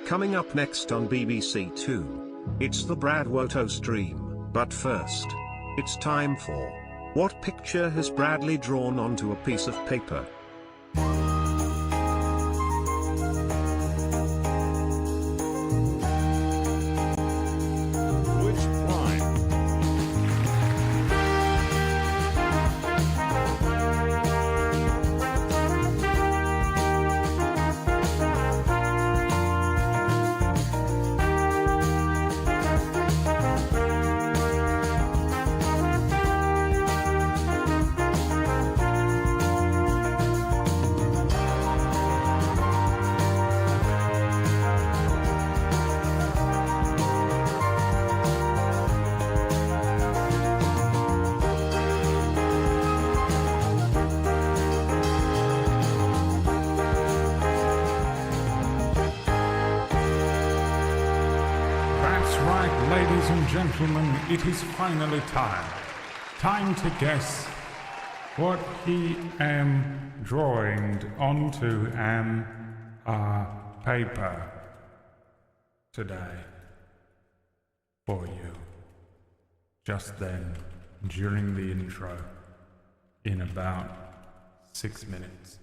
Coming up next on BBC Two, it's the Brad Woto stream, but first, it's time for What Picture Has Bradley Drawn Onto a Piece of Paper? Ladies and gentlemen, it is finally time. Time to guess what he am drawing onto a paper today for you. Just then, during the intro, in about 6 minutes.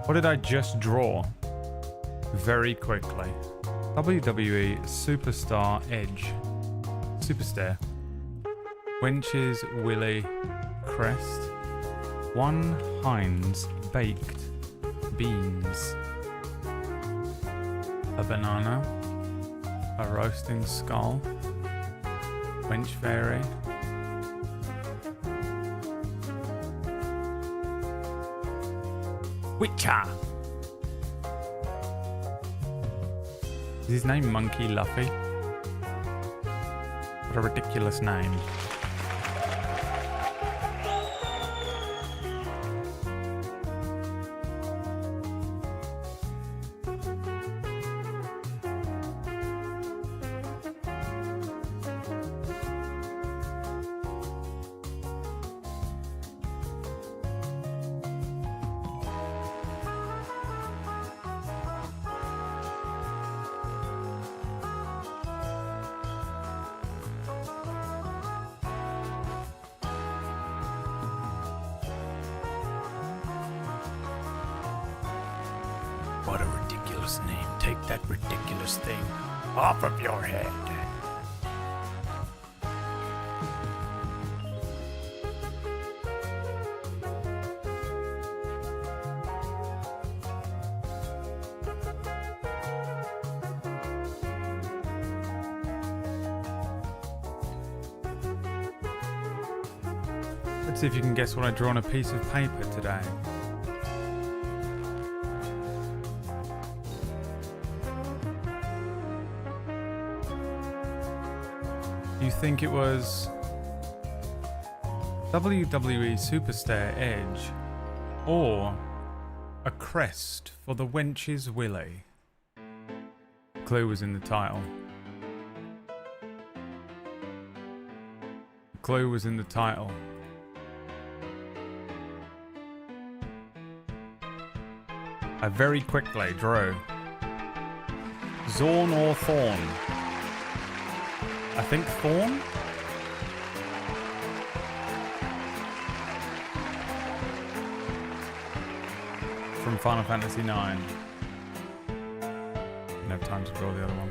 What did I just draw? Very quickly. WWE Superstar Edge. Superstar. Wenches Willy Crest. One Heinz Baked Beans. A banana. A roasting skull. Wench Fairy. Witcher! Is his name Monkey Luffy? What a ridiculous name. What a ridiculous name. Take that ridiculous thing off of your head. Let's see if you can guess what I drew on a piece of paper today. You think it was WWE Superstar Edge or a crest for the Wenches Willy? Clue was in the title. Clue was in the title. I very quickly drew Zorn or Thorn. I think Thorn? From Final Fantasy IX. Didn't have time to draw the other one.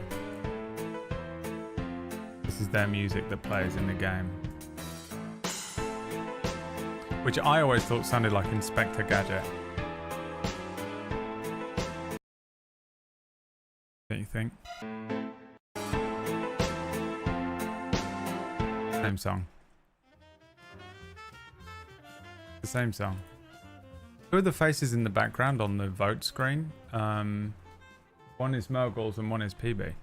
This is their music that plays in the game. Which I always thought sounded like Inspector Gadget. Don't you think? Same song. The same song. Who are the faces in the background on the vote screen? One is Murgles and one is PB.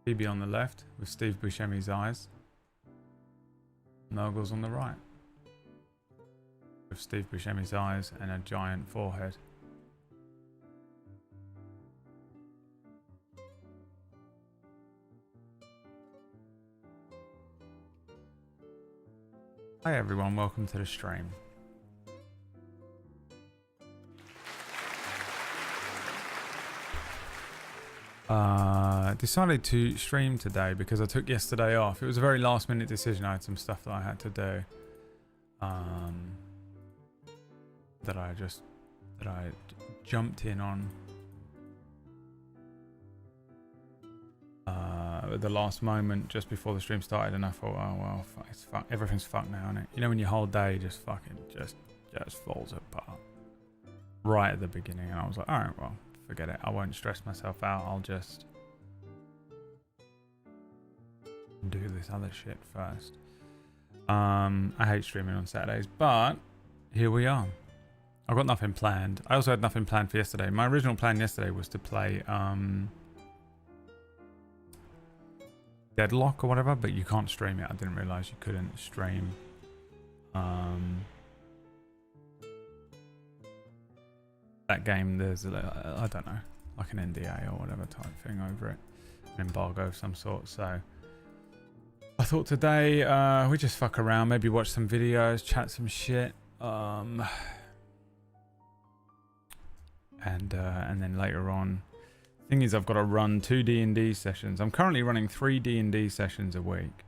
PB on the left with Steve Buscemi's eyes. Murgles on the right with Steve Buscemi's eyes and a giant forehead. Hi everyone, welcome to the stream. Decided to stream today because I took yesterday off. It was a very last minute decision. I had some stuff that I had to do. That I jumped in on. At the last moment, just before the stream started, and I thought, oh well, it's fuck, everything's fucked now, isn't it? You know when your whole day just fucking just falls apart right at the beginning, and I was like, all right, well, forget it. I won't stress myself out. I'll just do this other shit first. I hate streaming on Saturdays, but here we are. I've got nothing planned. I also had nothing planned for yesterday. My original plan yesterday was to play Deadlock or whatever, but you can't stream it. I didn't realize you couldn't stream that game. There's I don't know, like an NDA or whatever type thing over it, an embargo of some sort. So I thought today we just fuck around, maybe watch some videos, chat some shit, and then later on. Thing is, I've got to run 2 D&D sessions. I'm currently running 3 D&D sessions a week.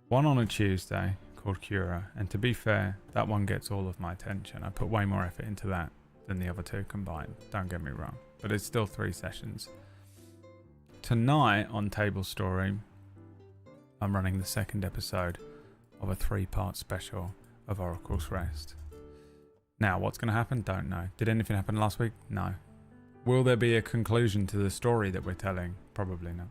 One on a Tuesday called Cura, and to be fair, that one gets all of my attention. I put way more effort into that than the other 2 combined. Don't get me wrong, but it's still 3 sessions. Tonight on Table Story, I'm running the 2nd episode of a 3-part special of Oracle's Rest. Now, what's going to happen? Don't know. Did anything happen last week? No. Will there be a conclusion to the story that we're telling? Probably not.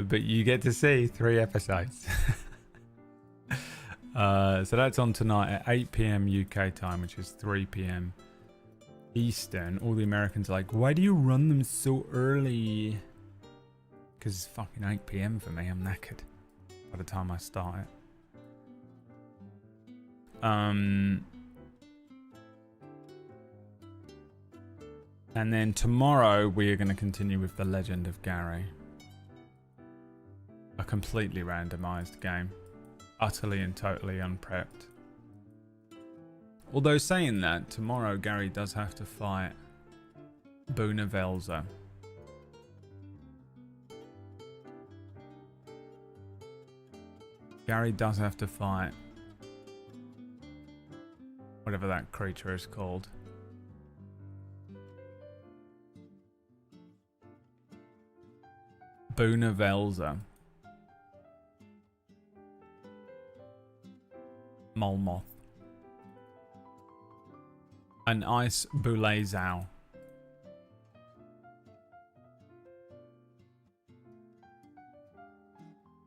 But you get to see 3 episodes. So that's on tonight at 8 p.m. UK time, which is 3 p.m. Eastern. All the Americans are like, why do you run them so early? Because it's fucking 8 p.m. for me. I'm knackered by the time I start it. And then tomorrow we are going to continue with The Legend of Gary. A completely randomized game. Utterly and totally unprepped. Although saying that, tomorrow Gary does have to fight Buna Velza. Gary does have to fight whatever that creature is called. Buna Velza. Molmoth. An ice Bulezau.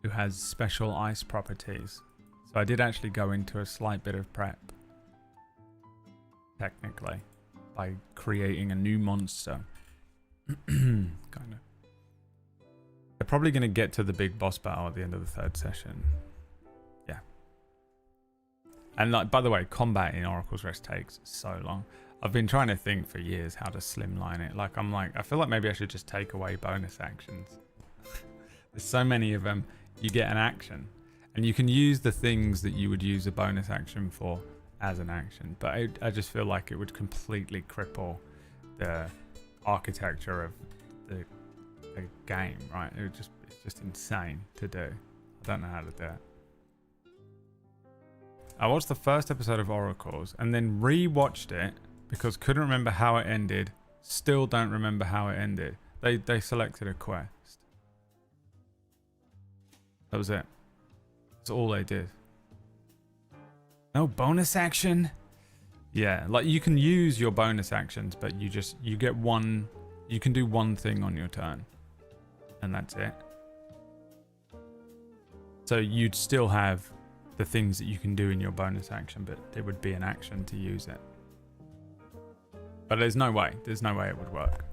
Who has special ice properties. So I did actually go into a slight bit of prep. Technically. By creating a new monster. Kind of. They're probably going to get to the big boss battle at the end of the 3rd session. Yeah. And like, by the way, combat in Oracle's Rest takes so long. I've been trying to think for years how to slimline it. I feel like maybe I should just take away bonus actions. There's so many of them. You get an action. And you can use the things that you would use a bonus action for as an action. But I just feel like it would completely cripple the architecture of the game, right? It's just insane to do. I don't know how to do it. I watched the first episode of Oracles and then re-watched it because couldn't remember how it ended. Still don't remember how it ended. They selected a quest. That was it. That's all they did. No bonus action? Yeah, like you can use your bonus actions, but you get one. You can do one thing on your turn. And that's it. So you'd still have the things that you can do in your bonus action, but there would be an action to use it. But there's no way it would work.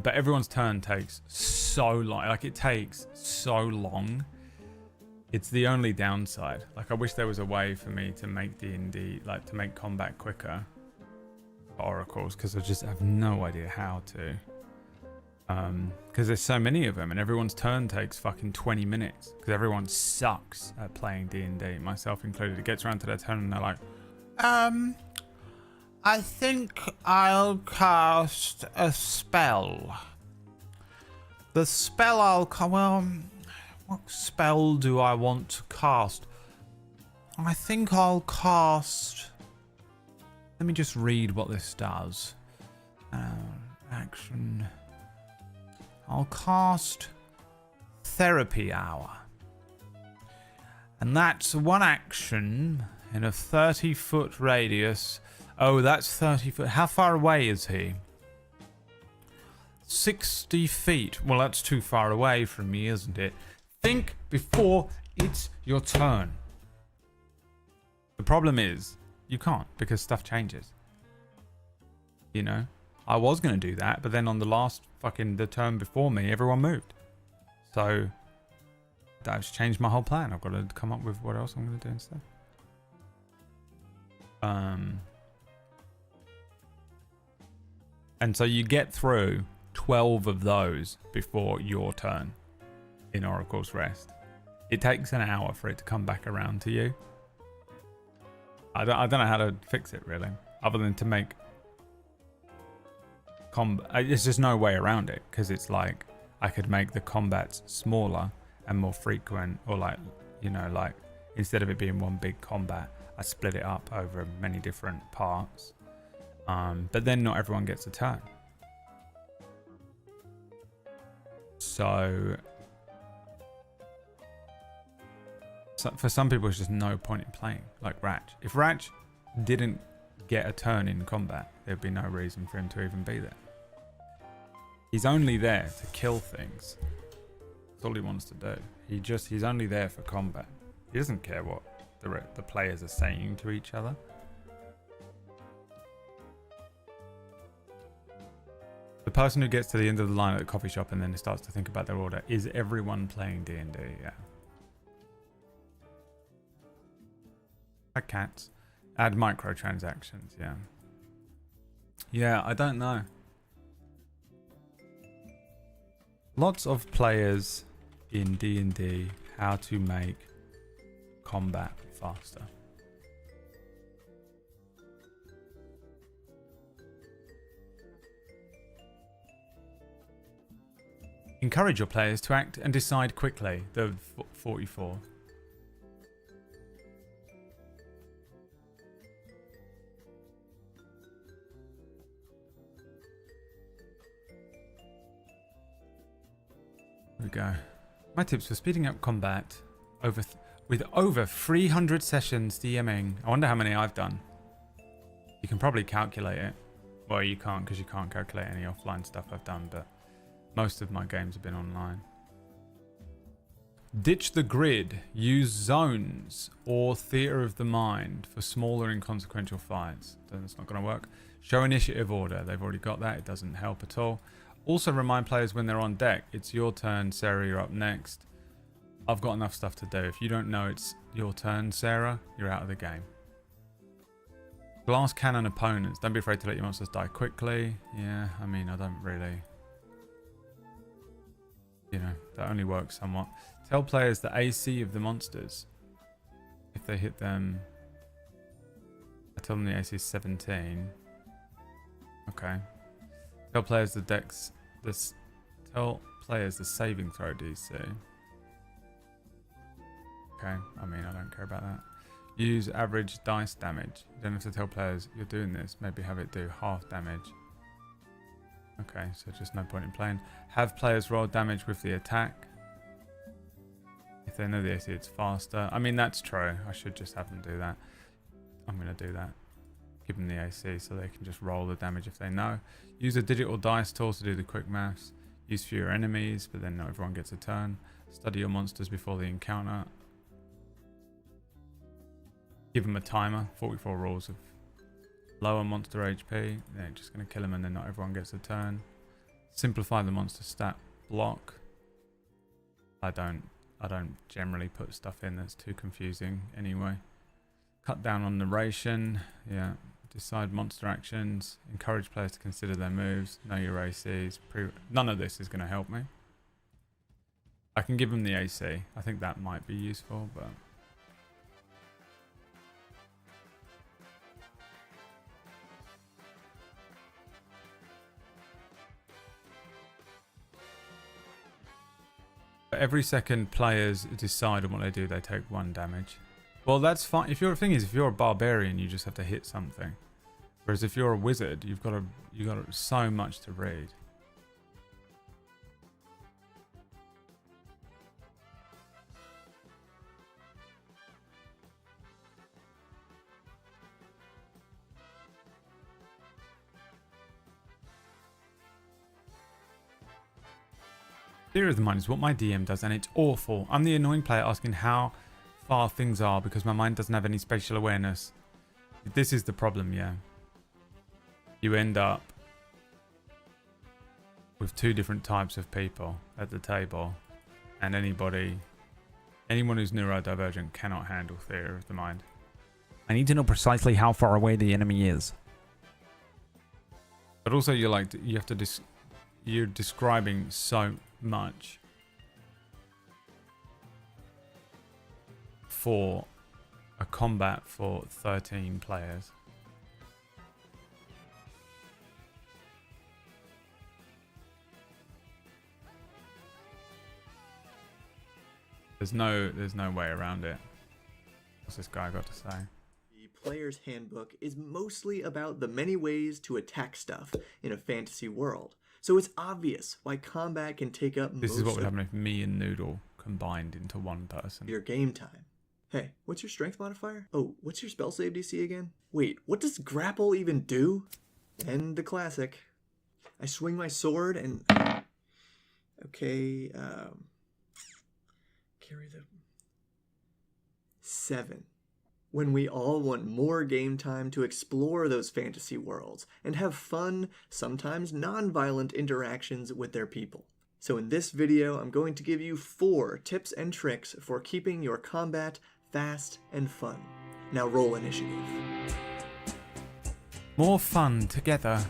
But everyone's turn takes so long. Like, it takes so long. It's the only downside. Like, I wish there was a way for me to make D&D, like, to make combat quicker. oracles because I just have no idea how to. Because there's so many of them, and everyone's turn takes fucking 20 minutes. Because everyone sucks at playing D&D, myself included. It gets around to their turn and they're like, I think I'll cast a spell. The spell what spell do I want to cast? I think I'll cast... Let me just read what this does. Action. I'll cast Therapy Hour. And that's one action in a 30-foot radius. Oh, that's 30 foot. How far away is he? 60 feet. Well, that's too far away from me, isn't it? Think before it's your turn. The problem is, you can't, because stuff changes. You know? I was going to do that, but then on the last the turn before me, everyone moved. So, that's changed my whole plan. I've got to come up with what else I'm going to do instead. And so you get through 12 of those before your turn in Oracle's Rest. It takes an hour for it to come back around to you. I don't know how to fix it, really, other than to make there's just no way around it, because it's like I could make the combats smaller and more frequent, or like, you know, like instead of it being one big combat, I split it up over many different parts. But then not everyone gets a turn. So for some people, it's just no point in playing. Like Ratch. If Ratch didn't get a turn in combat, there'd be no reason for him to even be there. He's only there to kill things. That's all he wants to do. He's only there for combat. He doesn't care what the players are saying to each other. The person who gets to the end of the line at the coffee shop and then starts to think about their order, is everyone playing D&D? Yeah. Add cats. Add microtransactions, yeah. Yeah, I don't know. Lots of players in D&D, how to make combat faster. Encourage your players to act and decide quickly. The 44. There we go. My tips for speeding up combat with over 300 sessions DMing. I wonder how many I've done. You can probably calculate it. Well, you can't, because you can't calculate any offline stuff I've done, but most of my games have been online. Ditch the grid. Use zones or theatre of the mind for smaller inconsequential fights. That's not going to work. Show initiative order. They've already got that. It doesn't help at all. Also remind players when they're on deck. It's your turn, Sarah, you're up next. I've got enough stuff to do. If you don't know it's your turn, Sarah, you're out of the game. Glass cannon opponents. Don't be afraid to let your monsters die quickly. Yeah, I mean, I don't really... You know, that only works somewhat. Tell players the AC of the monsters. If they hit them... I tell them the AC is 17. Okay. Tell players the dex... Tell players the saving throw DC. Okay, I mean, I don't care about that. Use average dice damage. You don't have to tell players you're doing this. Maybe have it do half damage. Okay, so just no point in playing. Have players roll damage with the attack. If they know the AC, it's faster. I mean, that's true. I should just have them do that. I'm going to do that. Give them the AC so they can just roll the damage if they know. Use a digital dice tool to do the quick maths. Use fewer enemies, but then not everyone gets a turn. Study your monsters before the encounter. Give them a timer. 44 rules of lower monster HP. They're just going to kill them and then not everyone gets a turn. Simplify the monster stat block. I don't generally put stuff in that's too confusing anyway. Cut down on narration. Yeah, Decide monster actions. Encourage players to consider their moves. Know your ACs. None of this is going to help me. I can give them the AC. I think that might be useful, but... Every second players decide on what they do, they take 1 damage. Well, that's fine. If you're a barbarian, you just have to hit something. Whereas if you're a wizard, you've got so much to read. Theory of the mind is what my DM does, and it's awful. I'm the annoying player asking how far things are because my mind doesn't have any spatial awareness. This is the problem, yeah. You end up with 2 different types of people at the table, and anyone who's neurodivergent cannot handle theory of the mind. I need to know precisely how far away the enemy is. But also, you're describing so much for a combat for 13 players. There's no way around it. What's this guy got to say? The Player's Handbook is mostly about the many ways to attack stuff in a fantasy world. So it's obvious why combat can take up This most is what would of happen if me and Noodle combined into one person. your game time. Hey, what's your strength modifier? Oh, what's your spell save DC again? Wait, what does grapple even do? And the classic. I swing my sword and... Okay, carry the... 7. When we all want more game time to explore those fantasy worlds and have fun, sometimes non-violent interactions with their people. So in this video, I'm going to give you 4 tips and tricks for keeping your combat fast and fun. Now roll initiative. More fun together.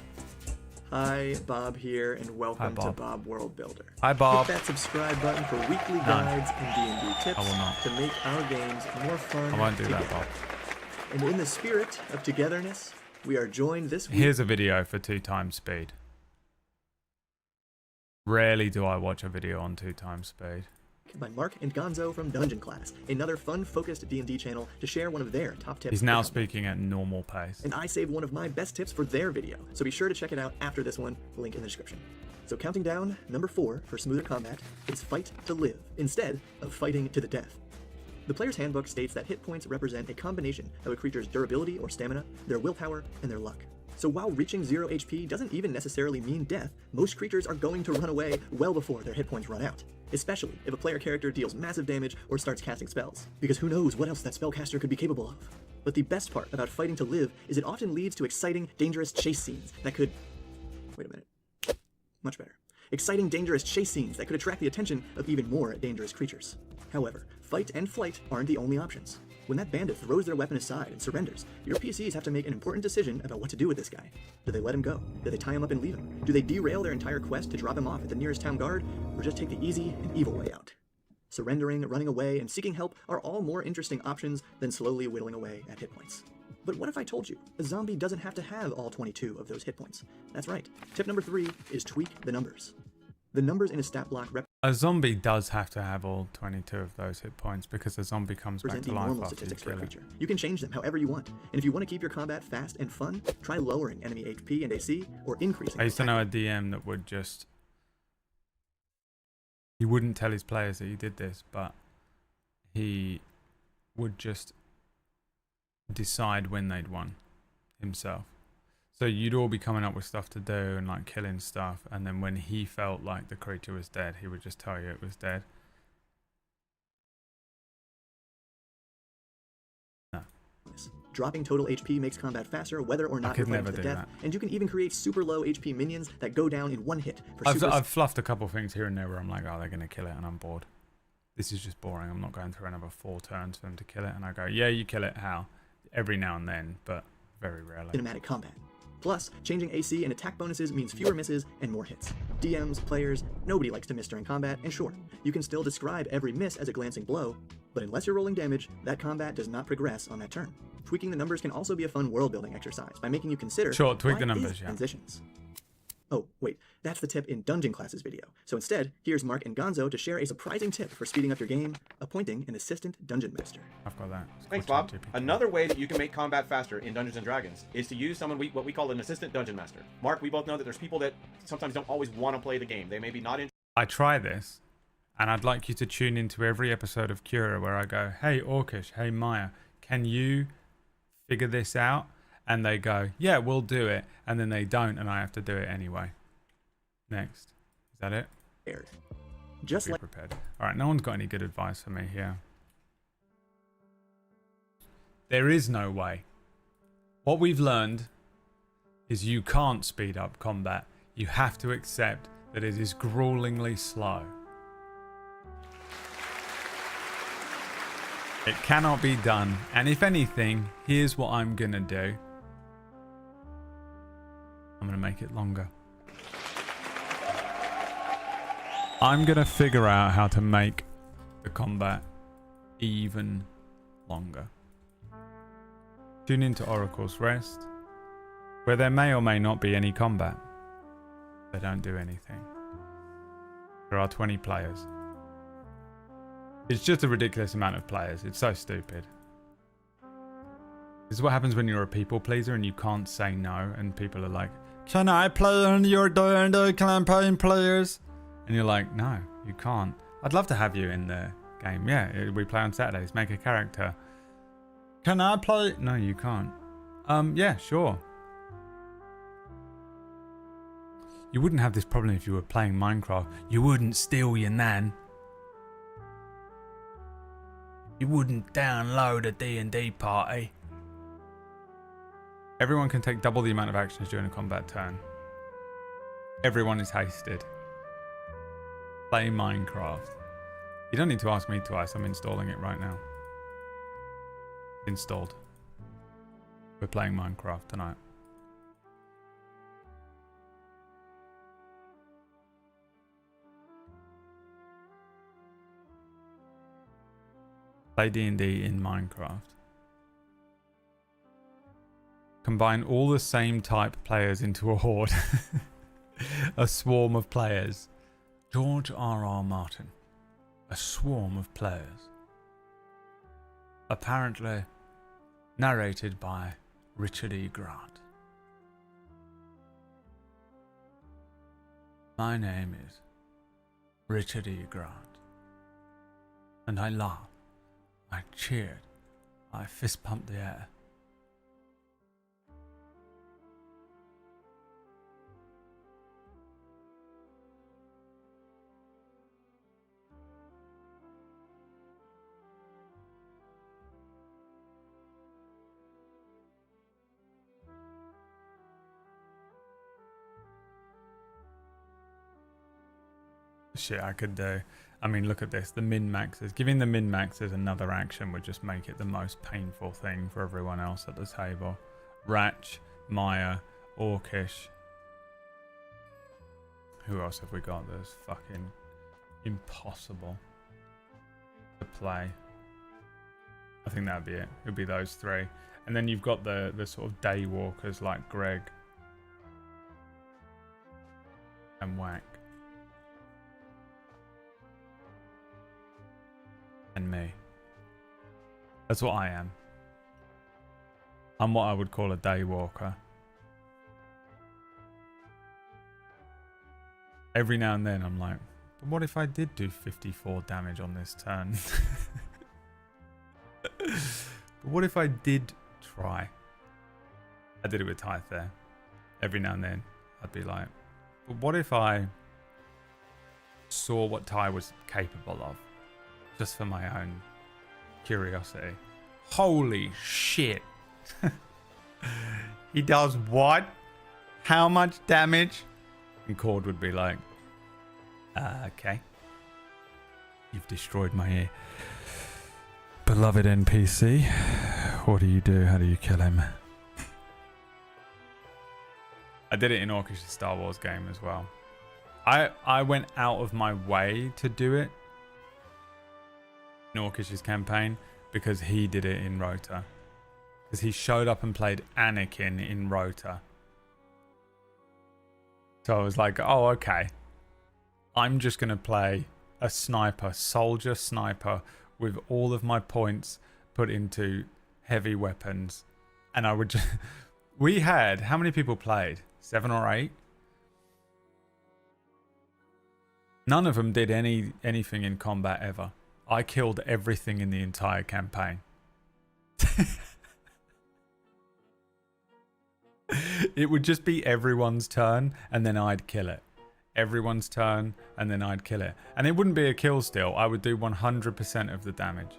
Hi, Bob here, and welcome Hi, to Bob. Bob World Builder. Hi, Bob. Hit that subscribe button for weekly guides and D&D tips I will not. to make our games more fun I won't do together. that, Bob. And in the spirit of togetherness, we are joined this week... Here's a video for 2 times speed. Rarely do I watch a video on 2 times speed. by Mark and Gonzo from Dungeon Class, another fun-focused D&D channel to share one of their top tips. He's now speaking at normal pace. And I saved one of my best tips for their video, so be sure to check it out after this one, link in the description. So counting down, number 4 for smoother combat is fight to live, instead of fighting to the death. The Player's Handbook states that hit points represent a combination of a creature's durability or stamina, their willpower, and their luck. So while reaching 0 HP doesn't even necessarily mean death, most creatures are going to run away well before their hit points run out. Especially if a player character deals massive damage or starts casting spells, because who knows what else that spellcaster could be capable of. But the best part about fighting to live is it often leads to exciting, dangerous chase scenes that could... Wait a minute. Much better. Exciting, dangerous chase scenes that could attract the attention of even more dangerous creatures. However, fight and flight aren't the only options. When that bandit throws their weapon aside and surrenders, your PCs have to make an important decision about what to do with this guy. Do they let him go? Do they tie him up and leave him? Do they derail their entire quest to drop him off at the nearest town guard, or just take the easy and evil way out? Surrendering, running away, and seeking help are all more interesting options than slowly whittling away at hit points. But what if I told you a zombie doesn't have to have all 22 of those hit points? That's right. Tip number 3 is tweak the numbers. The numbers in a stat block A zombie does have to have all 22 of those hit points because a zombie comes back represent to the life normal after you statistics for a kill it. creature. You can change them however you want, and if you want to keep your combat fast and fun, try lowering enemy HP and AC, or increasing I used to know a attack. DM that would just... He wouldn't tell his players that he did this, but he would just decide when they'd won himself. So you'd all be coming up with stuff to do and like killing stuff, and then when he felt like the creature was dead, he would just tell you it was dead. No. Dropping total HP makes combat faster, whether or not you're could fighting never to the do death, that. and you can even create super low HP minions that go down in one hit. For I've fluffed a couple things here and there where I'm like, oh, they're going to kill it, and I'm bored. This is just boring. I'm not going through another 4 turns for them to kill it. And I go, yeah, you kill it. How? Every now and then, but Very rarely. cinematic combat. Plus, changing AC and attack bonuses means fewer misses and more hits. DMs, players, nobody likes to miss during combat, and sure, you can still describe every miss as a glancing blow, but unless you're rolling damage, that combat does not progress on that turn. Tweaking the numbers can also be a fun world-building exercise by making you consider Sure, tweak why the numbers, is yeah. transitions. Oh, wait, that's the tip in Dungeon Classes video. So instead, here's Mark and Gonzo to share a surprising tip for speeding up your game, appointing an assistant dungeon master. I've got that. It's Thanks, called Bob. ChatGPT. Another way that you can make combat faster in Dungeons & Dragons is to use someone what we call an assistant dungeon master. Mark, we both know that there's people that sometimes don't always want to play the game. They may be not interested. I try this, and I'd like you to tune into every episode of Cura where I go, hey, Orcish, hey, Maya, can you figure this out? And they go, yeah, we'll do it. And then they don't, and I have to do it anyway. Next. Is that it? Just Be like prepared. All right, no one's got any good advice for me here. There is no way. What we've learned is you can't speed up combat. You have to accept that it is gruelingly slow. It cannot be done. And if anything, here's what I'm gonna do. I'm gonna make it longer. I'm gonna figure out how to make the combat even longer. Tune into Oracle's Rest, where there may or may not be any combat. They don't do anything. There are 20 players. It's just a ridiculous amount of players. It's so stupid. This is what happens when you're a people pleaser and you can't say no, and people are like, can I play on your D&D campaign, players? And you're like, no, you can't. I'd love to have you in the game. Yeah, we play on Saturdays. Make a character. Can I play? No, you can't. Yeah, sure. You wouldn't have this problem if you were playing Minecraft. You wouldn't steal your nan. You wouldn't download a D&D party. Everyone can take double the amount of actions during a combat turn. Everyone is hasted. Play Minecraft. You don't need to ask me twice. I'm installing it right now. Installed. We're playing Minecraft tonight. Play D&D in Minecraft. Combine all the same type players into a horde. A swarm of players. George R.R. Martin. A swarm of players. Apparently narrated by Richard E. Grant. My name is Richard E. Grant. And I laughed. I cheered. I fist pumped the air. Shit, I could do. I mean, look at this. The min-maxers. Giving the min-maxers another action would just make it the most painful thing for everyone else at the table. Ratch, Maya, Orcish. Who else have we got that's fucking impossible to play? I think that'd be it. It'd be those three. And then you've got the sort of day walkers like Greg and Whack. And me. That's what I am. I'm what I would call a day walker. Every now and then I'm like, but what if I did do 54 damage on this turn? But what if I did try? I did it with Tithe there. Every now and then I'd be like, but what if I saw what Ty was capable of? Just for my own curiosity. Holy shit. He does what? How much damage? And Cord would be like, okay. You've destroyed my beloved NPC. What do you do? How do you kill him? I did it in Orcish Star Wars game as well. I went out of my way to do it in Orcish's campaign because he did it in Rota. Because he showed up and played Anakin in Rota. So I was like, oh, okay. I'm just going to play a sniper, soldier sniper, with all of my points put into heavy weapons. And I would just... We had... How many people played? 7 or 8? None of them did anything in combat ever. I killed everything in the entire campaign. It would just be everyone's turn and then I'd kill it. Everyone's turn and then I'd kill it. And it wouldn't be a kill steal. I would do 100% of the damage.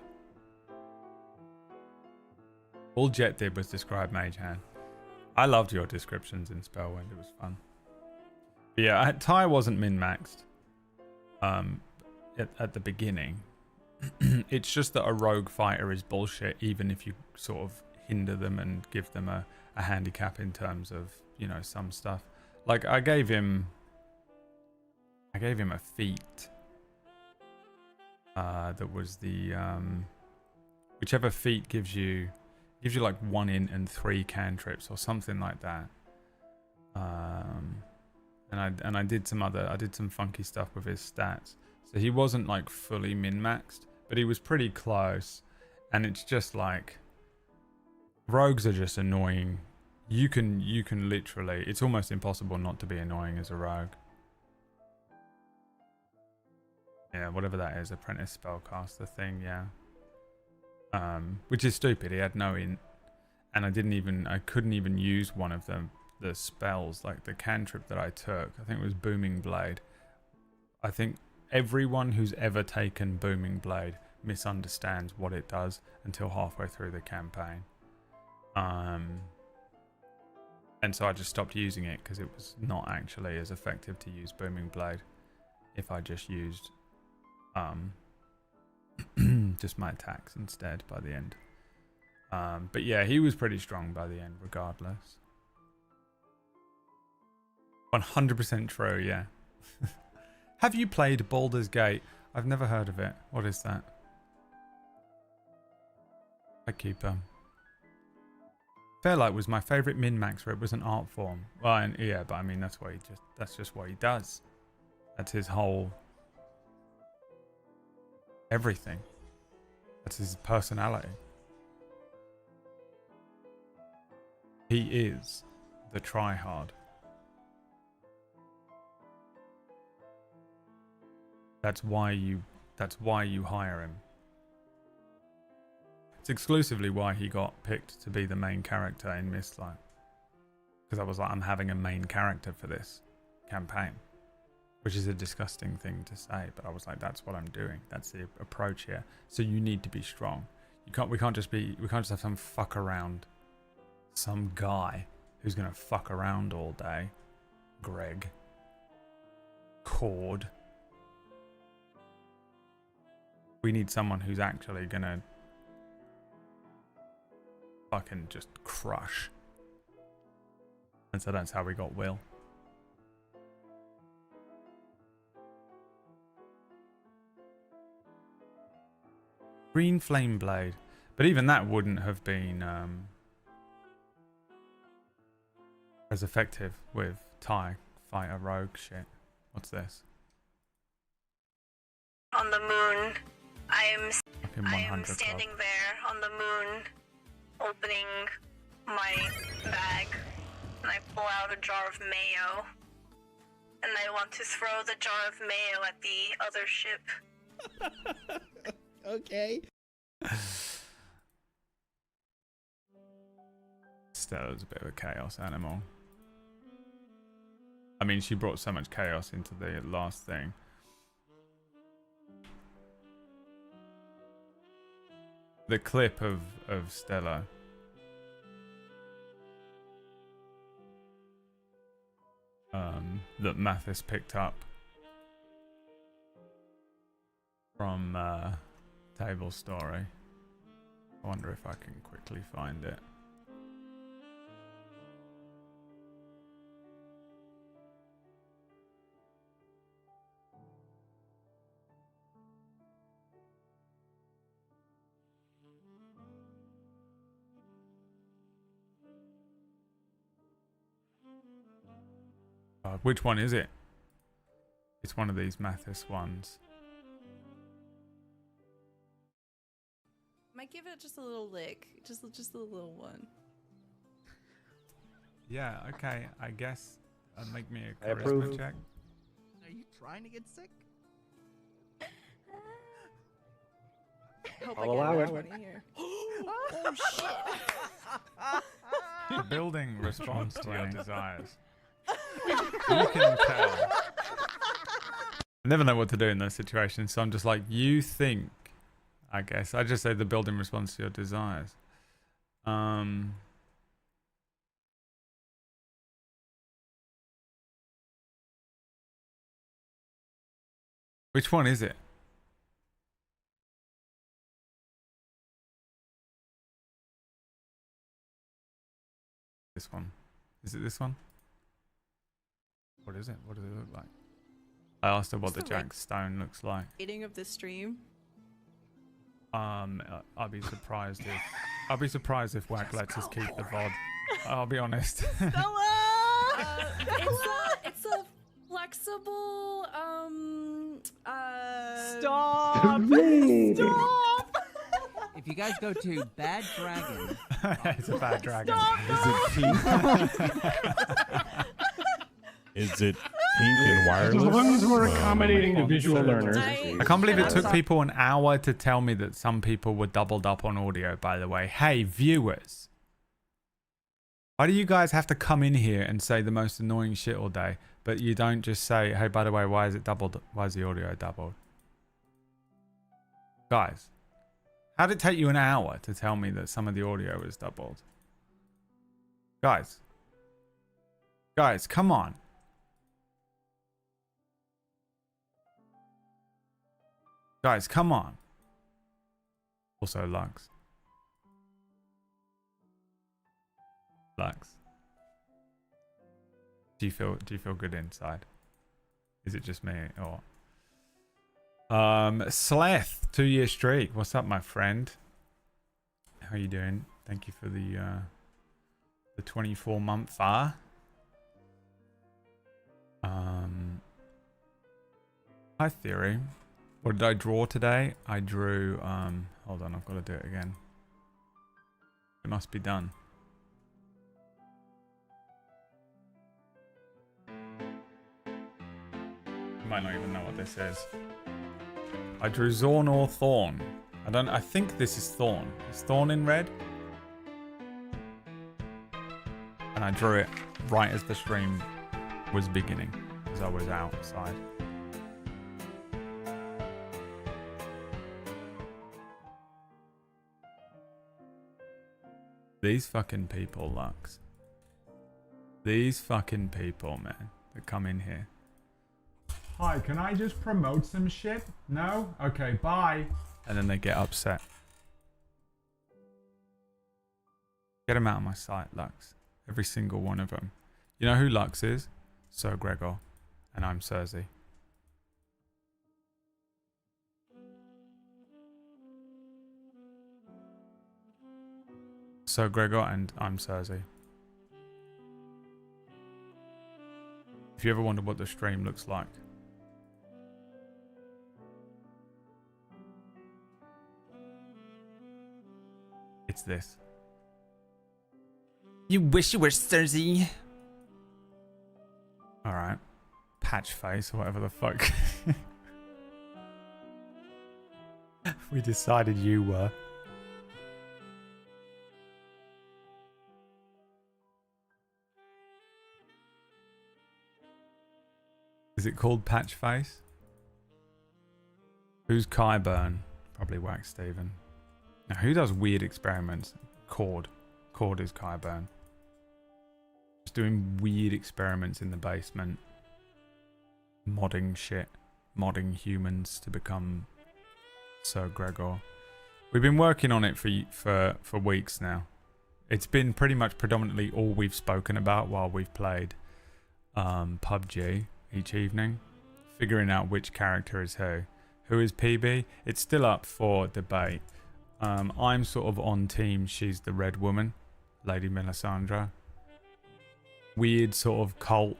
All Jet did was describe Mage Hand. I loved your descriptions in Spellwind. It was fun. But yeah, Ty wasn't min-maxed at the beginning. It's just that a rogue fighter is bullshit even if you sort of hinder them and give them a handicap in terms of, you know, some stuff. Like I gave him a feat that was the whichever feat gives you like 1 int and 3 cantrips or something like that. And I did some funky stuff with his stats. So he wasn't like fully min-maxed, but he was pretty close. And it's just like rogues are just annoying. You can literally, it's almost impossible not to be annoying as a rogue. Yeah, whatever that is, apprentice spellcaster thing, yeah. Which is stupid. He had no int, and I couldn't even use one of the spells, like the cantrip that I took. I think it was Booming Blade. I think everyone who's ever taken Booming Blade misunderstands what it does until halfway through the campaign. And so I just stopped using it because it was not actually as effective to use Booming Blade if I just used just my attacks instead by the end. But yeah, he was pretty strong by the end regardless. 100% true, yeah. Have you played Baldur's Gate? I've never heard of it. What is that? I keep Fairlight was my favourite min-maxer. It was an art form. Well, and yeah, but I mean that's just what he does. That's his whole everything. That's his personality. He is the tryhard. That's why you hire him. It's exclusively why he got picked to be the main character in Mistlight. Because I was like, I'm having a main character for this campaign. Which is a disgusting thing to say, but I was like, that's what I'm doing. That's the approach here. So you need to be strong. We can't just have some fuck around. Some guy who's gonna fuck around all day. Greg. Cord. We need someone who's actually gonna fucking just crush. And so that's how we got Will. Green Flame Blade. But even that wouldn't have been as effective with TIE fighter rogue shit. What's this? On the moon, I am 100 standing there on the moon, opening my bag, and I pull out a jar of mayo, and I want to throw the jar of mayo at the other ship. Okay. Stella's a bit of a chaos animal. I mean, she brought so much chaos into the last thing. The clip of Stella. That Mathis picked up from Table Story. I wonder if I can quickly find it. Which one is it? It's one of these Mathis ones. Might give it just a little lick. Just a little one. Yeah, okay, I guess. Make me a I approve. charisma check. Are you trying to get sick? Hope I'll I allow get it. a 20 here. Oh shit! The building responds to your desires. You can tell. I never know what to do in those situations, so I'm just like, you think, I guess. I just say the building responds to your desires. Which one is it? This one. Is it this one? What is it? What does it look like? I asked her what the What's the Jack Stone looks like. Rating of this stream. I'd be surprised if Whack lets us keep the VOD. I'll be honest. It's a flexible Stop! Read. Stop! If you guys go to Bad Dragon, It's a bad dragon. Is it pink and wireless? As long as we're accommodating the visual learners. I can't believe it took people an hour to tell me that some people were doubled up on audio, by the way. Hey, viewers. Why do you guys have to come in here and say the most annoying shit all day, but you don't just say, hey, by the way, why is it doubled? Why is the audio doubled? Guys, how did it take you an hour to tell me that some of the audio was doubled? Guys, come on. Guys, come on. Also, Lux. Do you feel good inside? Is it just me or Sleth, 2-year streak. What's up, my friend? How you doing? Thank you for the 24-month far. Hi Theory. What did I draw today? I drew hold on, I've got to do it again. It must be done. You might not even know what this is. I drew Zorn or Thorn. I think this is Thorn. Is Thorn in red? And I drew it right as the stream was beginning, because I was outside. These fucking people, Lux. These fucking people, man, that come in here. Hi, can I just promote some shit? No? Okay, bye. And then they get upset. Get them out of my sight, Lux. Every single one of them. You know who Lux is? Sir Gregor. And I'm Cersei. Sir Gregor and I'm Cersei. If you ever wonder what the stream looks like. It's this. You wish you were Cersei. Alright. Patch face or whatever the fuck. We decided you were. Is it called Patch Face? Who's Kyburn? Probably Wax Steven. Now, who does weird experiments? Cord. Cord is Kyburn. Just doing weird experiments in the basement. Modding shit. Modding humans to become Sir Gregor. We've been working on it for weeks now. It's been pretty much predominantly all we've spoken about while we've played PUBG each evening. Figuring out which character is who. Who is PB? It's still up for debate. I'm sort of on team she's the red woman, Lady Melisandre. Weird sort of cult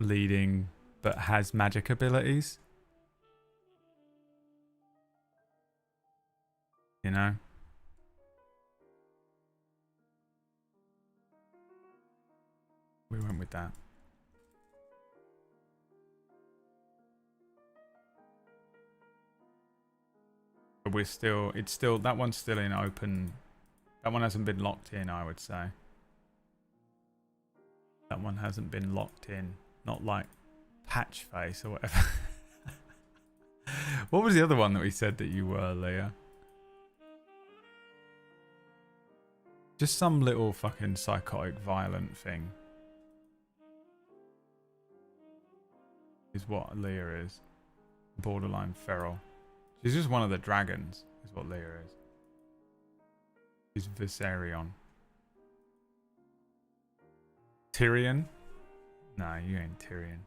leading but has magic abilities. You know? We went with that. But we're still, it's still, that one's still in open. That one hasn't been locked in, I would say. That one hasn't been locked in. Not like Patch Face or whatever. What was the other one that we said that you were, Leah? Just some little fucking psychotic violent thing. Is what Leah is. Borderline feral. She's just one of the dragons, is what Leah is. She's Viserion. Tyrion? Nah, you ain't Tyrion.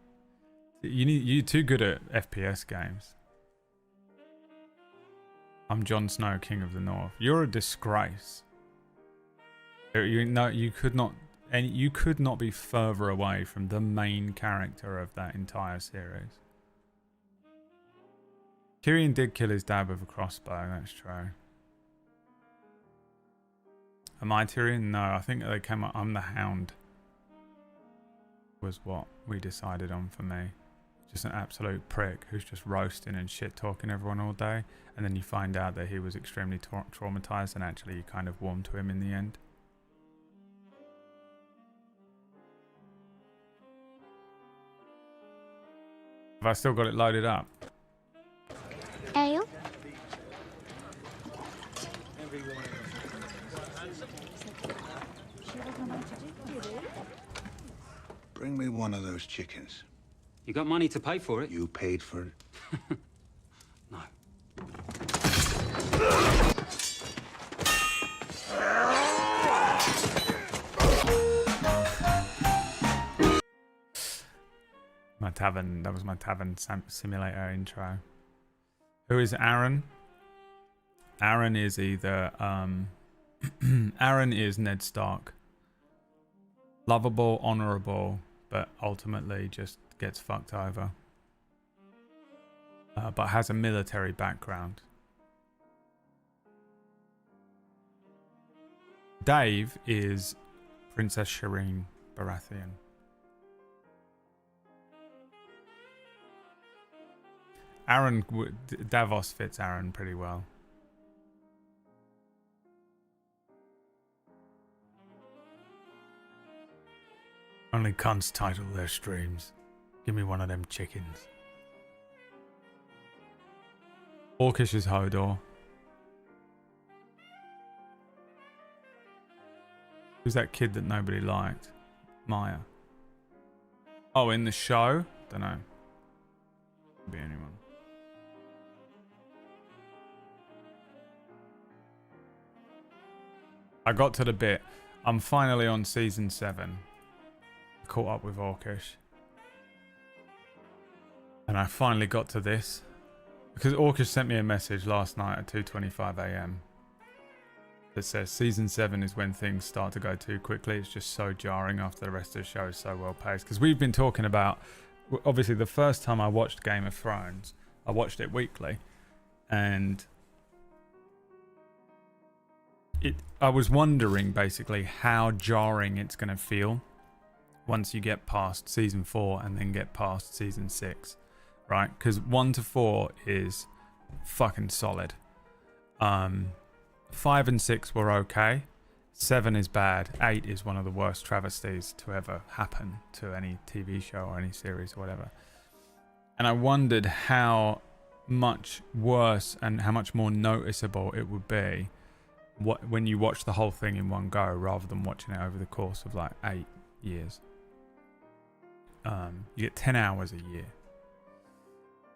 You're too good at FPS games. I'm Jon Snow, King of the North. You're a disgrace. You could not be further away from the main character of that entire series. Tyrion did kill his dad with a crossbow, that's true. Am I Tyrion? No, I think they came up. I'm the Hound. Was what we decided on for me. Just an absolute prick who's just roasting and shit talking everyone all day, and then you find out that he was extremely traumatized, and actually you kind of warmed to him in the end. Have I still got it loaded up? Ariel? Bring me one of those chickens. You got money to pay for it? You paid for it? No. My tavern, that was my tavern simulator intro. Who is Aaron? Aaron is either Aaron is Ned Stark. Lovable, honorable, but ultimately just gets fucked over. But has a military background. Dave is Princess Shireen Baratheon. Aaron, Davos fits Aaron pretty well. Only cunts title their streams. Give me one of them chickens. Orcish is Hodor. Who's that kid that nobody liked? Maya. Oh, in the show? Dunno. Could be anyone. I got to the bit. I'm finally on season 7. Caught up with Orcish. And I finally got to this. Because Orcish sent me a message last night at 2:25 AM. That says season 7 is when things start to go too quickly. It's just so jarring after the rest of the show is so well paced. Because we've been talking about... Obviously, the first time I watched Game of Thrones, I watched it weekly. And... I was wondering basically how jarring it's going to feel once you get past season 4 and then get past season 6, right? Because 1 to 4 is fucking solid. 5 and 6 were okay. 7 is bad. 8 is one of the worst travesties to ever happen to any TV show or any series or whatever. And I wondered how much worse and how much more noticeable it would be when you watch the whole thing in one go rather than watching it over the course of like 8 years. You get 10 hours a year.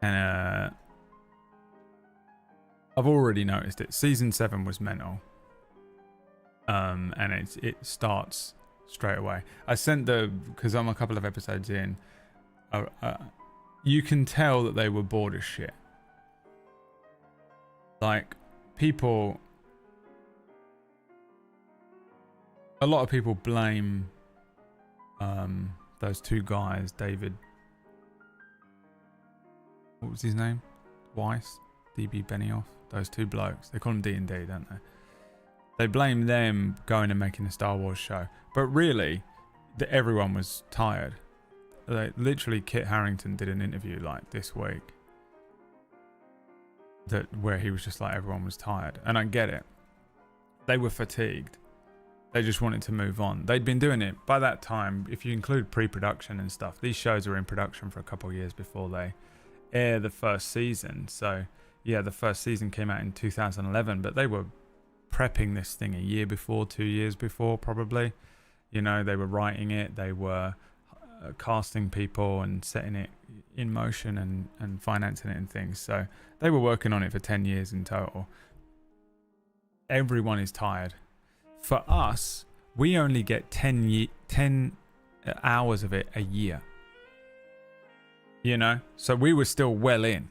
And I've already noticed it. Season 7 was mental. And it starts straight away. I sent because I'm a couple of episodes in, you can tell that they were bored as shit. Like, people... A lot of people blame those two guys, David was his name? Weiss, DB Benioff. Those two blokes. They call them D&D, don't they? They blame them going and making a Star Wars show. But really, everyone was tired. Literally, Kit Harington did an interview like this week where he was just like, everyone was tired. And I get it. They were fatigued. They just wanted to move on. They'd been doing it by that time. If you include pre-production and stuff, these shows were in production for a couple of years before they air the first season. So yeah, the first season came out in 2011, but they were prepping this thing a year before, 2 years before, probably. You know, they were writing it, they were casting people and setting it in motion and financing it and things. So they were working on it for 10 years in total. Everyone is tired. For us, we only get 10 hours of it a year. You know? So we were still well in.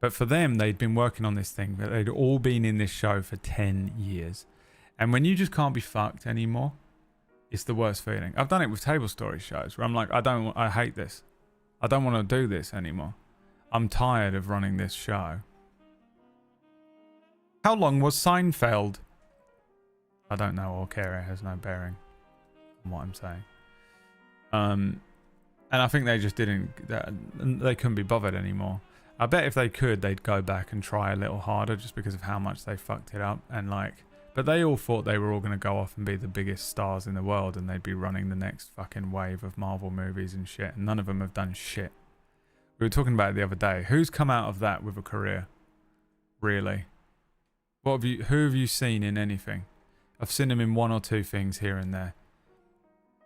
But for them, they'd been working on this thing. They'd all been in this show for 10 years. And when you just can't be fucked anymore, it's the worst feeling. I've done it with table story shows where I'm like, I hate this. I don't want to do this anymore. I'm tired of running this show. How long was Seinfeld? I don't know or care. It has no bearing on what I'm saying. And I think they just they couldn't be bothered anymore. I bet if they could, they'd go back and try a little harder just because of how much they fucked it up. And but they all thought they were all going to go off and be the biggest stars in the world and they'd be running the next fucking wave of Marvel movies and shit. And none of them have done shit. We were talking about it the other day. Who's come out of that with a career? Really? Who have you seen in anything? I've seen them in one or two things here and there.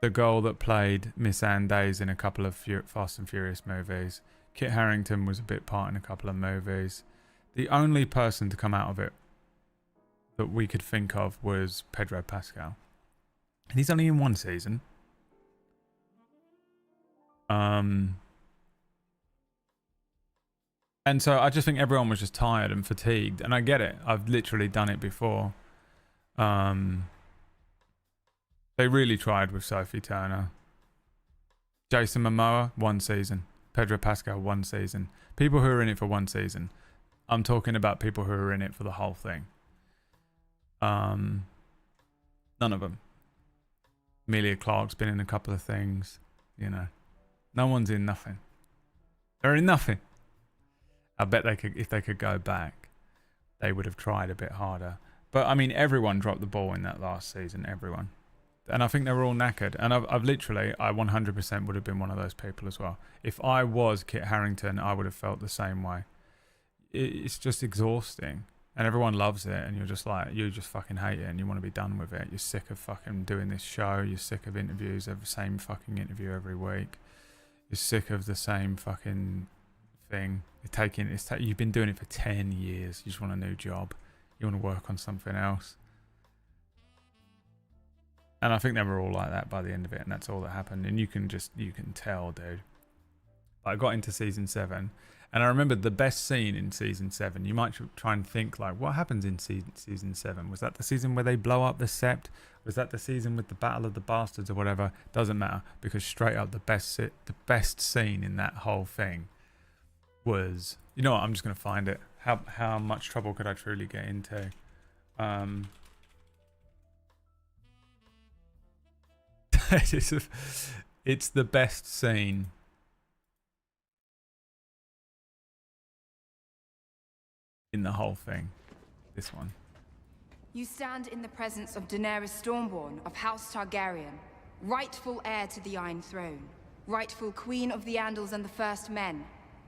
The girl that played Miss Ann Days in a couple of Fast and Furious movies. Kit Harington was a bit part in a couple of movies. The only person to come out of it that we could think of was Pedro Pascal. And he's only in one season. And so I just think everyone was just tired and fatigued. And I get it. I've literally done it before. They really tried with Sophie Turner. Jason Momoa, 1 season. Pedro Pascal, 1 season. People who are in it for 1 season. I'm talking about people who are in it for the whole thing. None of them. Emilia Clarke's been in a couple of things. You know, no one's in nothing. They're in nothing. I bet they could, if they could go back, they would have tried a bit harder. But I mean, everyone dropped the ball in that last season. Everyone. And I think they were all knackered. And I've literally, I 100% would have been one of those people as well. If I was Kit Harington, I would have felt the same way. It's just exhausting. And everyone loves it. And you're just like, you just fucking hate it. And you want to be done with it. You're sick of fucking doing this show. You're sick of interviews, of the same fucking interview every week. You're sick of the same fucking thing. You've been doing it for 10 years. You just want a new job. You want to work on something else. And I think they were all like that by the end of it, and that's all that happened. And you can tell, dude. I got into season 7, and I remember the best scene in season 7. You might try and think, like, what happens in season 7? Was that the season where they blow up the Sept? Was that the season with the Battle of the Bastards or whatever? Doesn't matter, because straight up the best scene in that whole thing was, you know what? I'm just gonna find it. How much trouble could I truly get into? It's the best scene. In the whole thing. This one. You stand in the presence of Daenerys Stormborn of House Targaryen, rightful heir to the Iron Throne, rightful queen of the Andals and the First Men,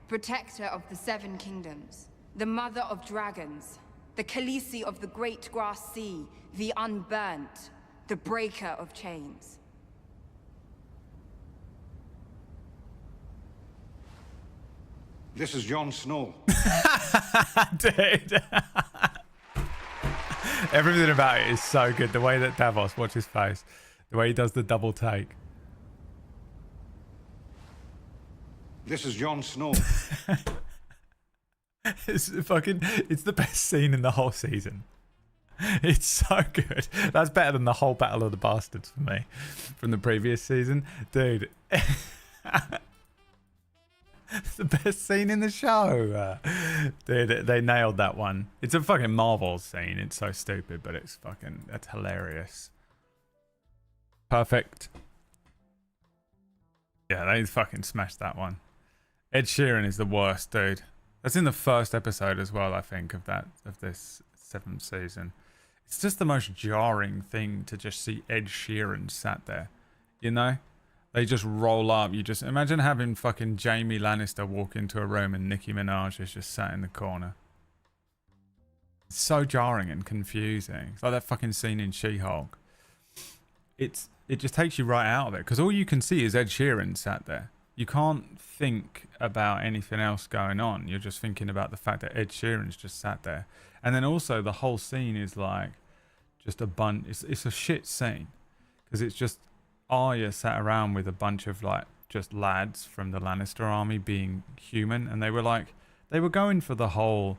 protector of the Seven Kingdoms, the mother of dragons, the Khaleesi of the Great Grass Sea, the Unburnt, the breaker of chains. This is Jon Snow. Dude. Everything about it is so good. The way that Davos, watch his face. The way he does the double take. This is Jon Snow. It's the best scene in the whole season. It's so good. That's better than the whole Battle of the Bastards for me from the previous season. Dude. The best scene in the show. Dude, they nailed that one. It's a fucking Marvel scene. It's so stupid, but that's hilarious. Perfect. Yeah, they fucking smashed that one. Ed Sheeran is the worst, dude. That's in the first episode as well, I think, of this 7th season. It's just the most jarring thing to just see Ed Sheeran sat there. You know? They just roll up. You just imagine having fucking Jamie Lannister walk into a room and Nicki Minaj is just sat in the corner. It's so jarring and confusing. It's like that fucking scene in She-Hulk. It just takes you right out of it because all you can see is Ed Sheeran sat there. You can't think about anything else going on. You're just thinking about the fact that Ed Sheeran's just sat there. And then also the whole scene is like just a bunch. It's a shit scene because it's just Arya sat around with a bunch of like just lads from the Lannister army being human, and they were going for the whole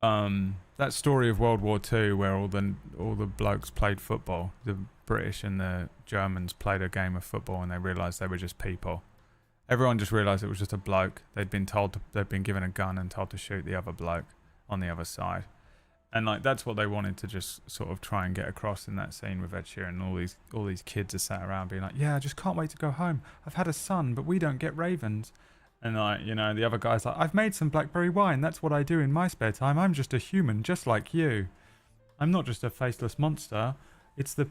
that story of World War II where all the blokes played football. The British and the Germans played a game of football and they realised they were just people. Everyone just realised it was just a bloke. They'd been given a gun and told to shoot the other bloke on the other side. And like that's what they wanted to just sort of try and get across in that scene with Ed Sheeran. All these kids are sat around being like, yeah, I just can't wait to go home. I've had a son, but we don't get ravens. And like, you know, the other guy's like, I've made some blackberry wine. That's what I do in my spare time. I'm just a human, just like you. I'm not just a faceless monster. It's the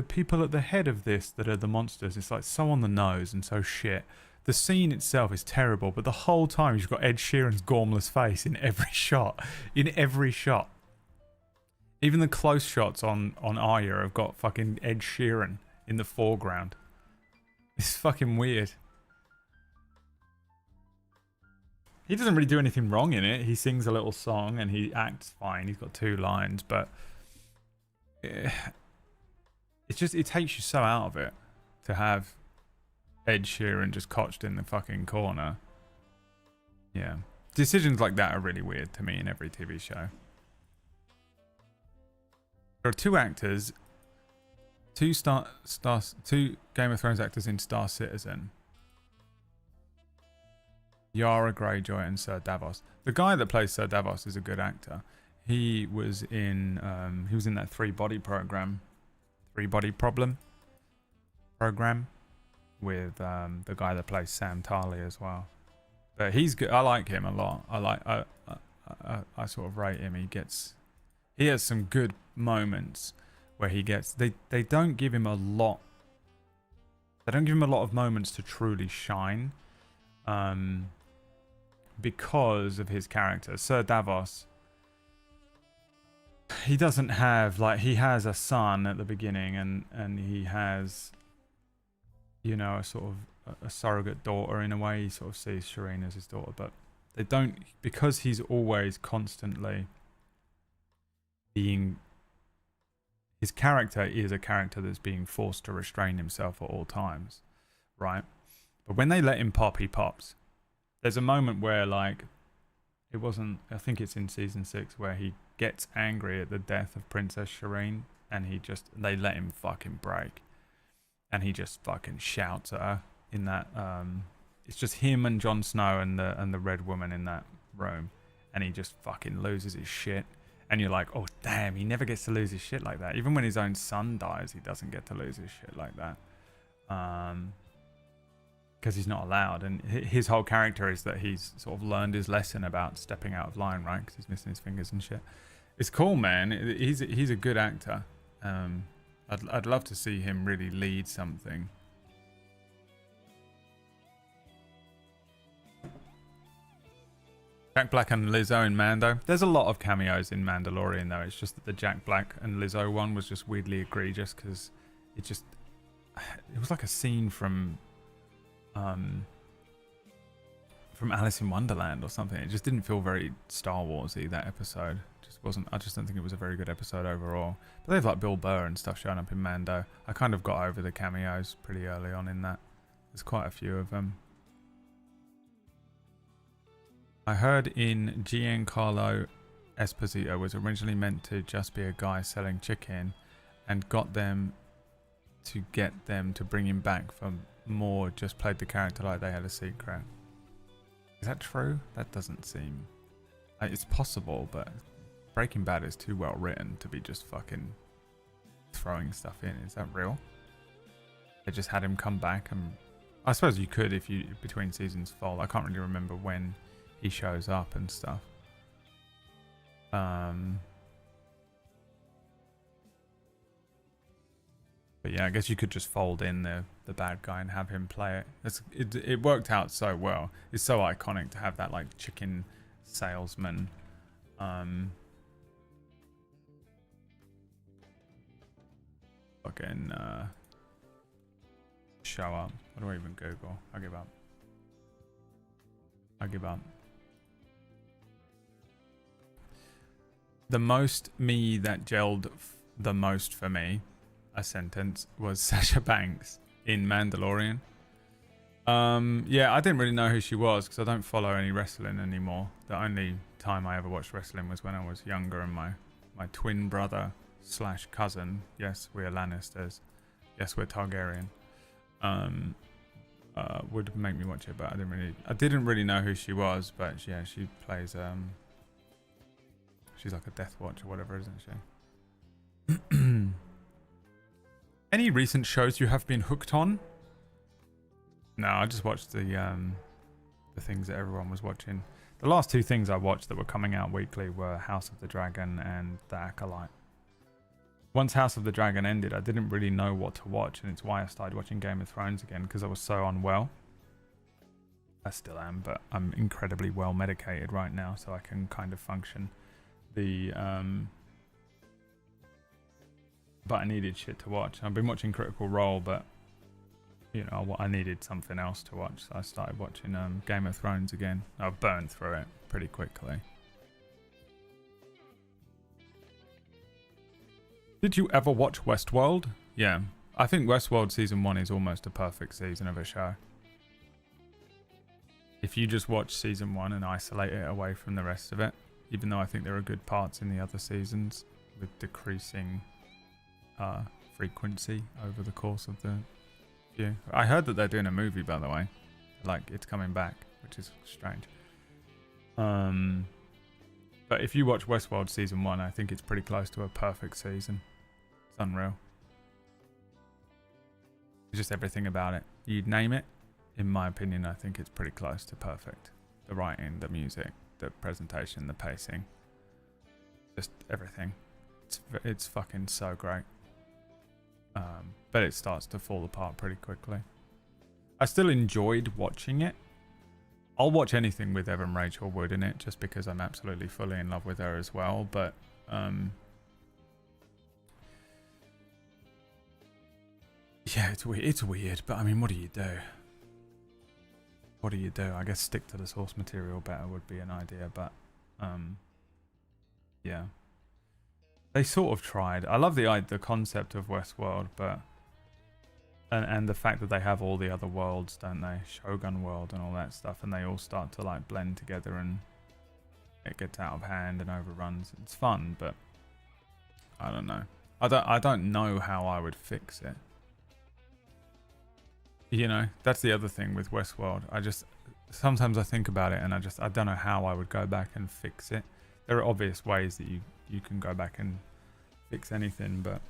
people at the head of this that are the monsters. It's like so on the nose and so shit. The scene itself is terrible, but the whole time you've got Ed Sheeran's gormless face in every shot. In every shot. Even the close shots on Arya have got fucking Ed Sheeran in the foreground. It's fucking weird. He doesn't really do anything wrong in it. He sings a little song and he acts fine. He's got 2 lines, but it takes you so out of it to have Ed Sheeran just cotched in the fucking corner. Yeah. Decisions like that are really weird to me in every TV show. There are 2 actors, 2 Game of Thrones actors in Star Citizen. Yara Greyjoy and Sir Davos. The guy that plays Sir Davos is a good actor. He was in that 3 Body Problem program with the guy that plays Sam Tarly as well. But he's good. I like him a lot. I sort of rate him. He has some good moments where they don't give him a lot. They don't give him a lot of moments to truly shine. Because of his character. Sir Davos, he doesn't have, like, he has a son at the beginning and he has, you know, a sort of a surrogate daughter in a way. He sort of sees Shireen as his daughter, but they don't, because he's always constantly being, his character is a character that's being forced to restrain himself at all times, right? But when they let him pop, he pops. There's a moment where, like, I think it's in season 6 where he gets angry at the death of Princess Shireen and they let him fucking break. And he just fucking shouts at her in that, it's just him and Jon Snow and the Red Woman in that room. And he just fucking loses his shit. And you're like, oh damn, he never gets to lose his shit like that. Even when his own son dies, he doesn't get to lose his shit like that. Because he's not allowed, and his whole character is that he's sort of learned his lesson about stepping out of line, right? Because he's missing his fingers and shit. It's cool, man. He's a good actor. I'd love to see him really lead something. Jack Black and Lizzo in Mando. There's a lot of cameos in Mandalorian though. It's just that the Jack Black and Lizzo one was just weirdly egregious because it was like a scene from Alice in Wonderland or something. It just didn't feel very Star Warsy, that episode. I just don't think it was a very good episode overall. But they have like Bill Burr and stuff showing up in Mando. I kind of got over the cameos pretty early on in that. There's quite a few of them. I heard in Giancarlo Esposito was originally meant to just be a guy selling chicken and got them to bring him back for more, just played the character like they had a secret. Is that true? That doesn't seem... it's possible, but Breaking Bad is too well written to be just fucking throwing stuff in. Is that real? They just had him come back, and I suppose you could if you between seasons fold. I can't really remember when he shows up and stuff. But yeah, I guess you could just fold in the bad guy and have him play it. It worked out so well. It's so iconic to have that like chicken salesman. Fucking show up. What do I even Google? I give up. I give up. The most me that gelled the most for me, a sentence, was Sasha Banks in Mandalorian. Yeah, I didn't really know who she was because I don't follow any wrestling anymore. The only time I ever watched wrestling was when I was younger, and my twin brother / cousin, yes, we're Lannisters, yes, we're Targaryen, would make me watch it, but I didn't really know who she was, but yeah, she plays she's like a Death Watch or whatever, isn't she? Any recent shows you have been hooked on? No, I just watched the things that everyone was watching. The last two things I watched that were coming out weekly were House of the Dragon and The Acolyte. Once House of the Dragon ended, I didn't really know what to watch, and it's why I started watching Game of Thrones again, because I was so unwell. I still am, but I'm incredibly well medicated right now, so I can kind of function. But I needed shit to watch. I've been watching Critical Role, but you know, I needed something else to watch, so I started watching Game of Thrones again. I've burned through it pretty quickly. Did you ever watch Westworld? Yeah, I think Westworld season 1 is almost a perfect season of a show. If you just watch season 1 and isolate it away from the rest of it, even though I think there are good parts in the other seasons with decreasing frequency over the course of the view. I heard that they're doing a movie, by the way, like it's coming back, which is strange. But if you watch Westworld season 1, I think it's pretty close to a perfect season. It's unreal. It's just everything about it. You'd name it. In my opinion, I think it's pretty close to perfect. The writing, the music, the presentation, the pacing, just everything. It's fucking so great. But it starts to fall apart pretty quickly. I still enjoyed watching it. I'll watch anything with Evan Rachel Wood in it, just because I'm absolutely fully in love with her as well. But yeah, it's weird. But I mean, what do you do? What do you do? I guess stick to the source material better would be an idea. But yeah, they sort of tried. I love the concept of Westworld, but and the fact that they have all the other worlds, don't they? Shogun World and all that stuff, and they all start to like blend together, and it gets out of hand and overruns. It's fun, but I don't know. I don't know how I would fix it. You know, that's the other thing with Westworld. Sometimes I think about it and I don't know how I would go back and fix it. There are obvious ways that you can go back and fix anything, but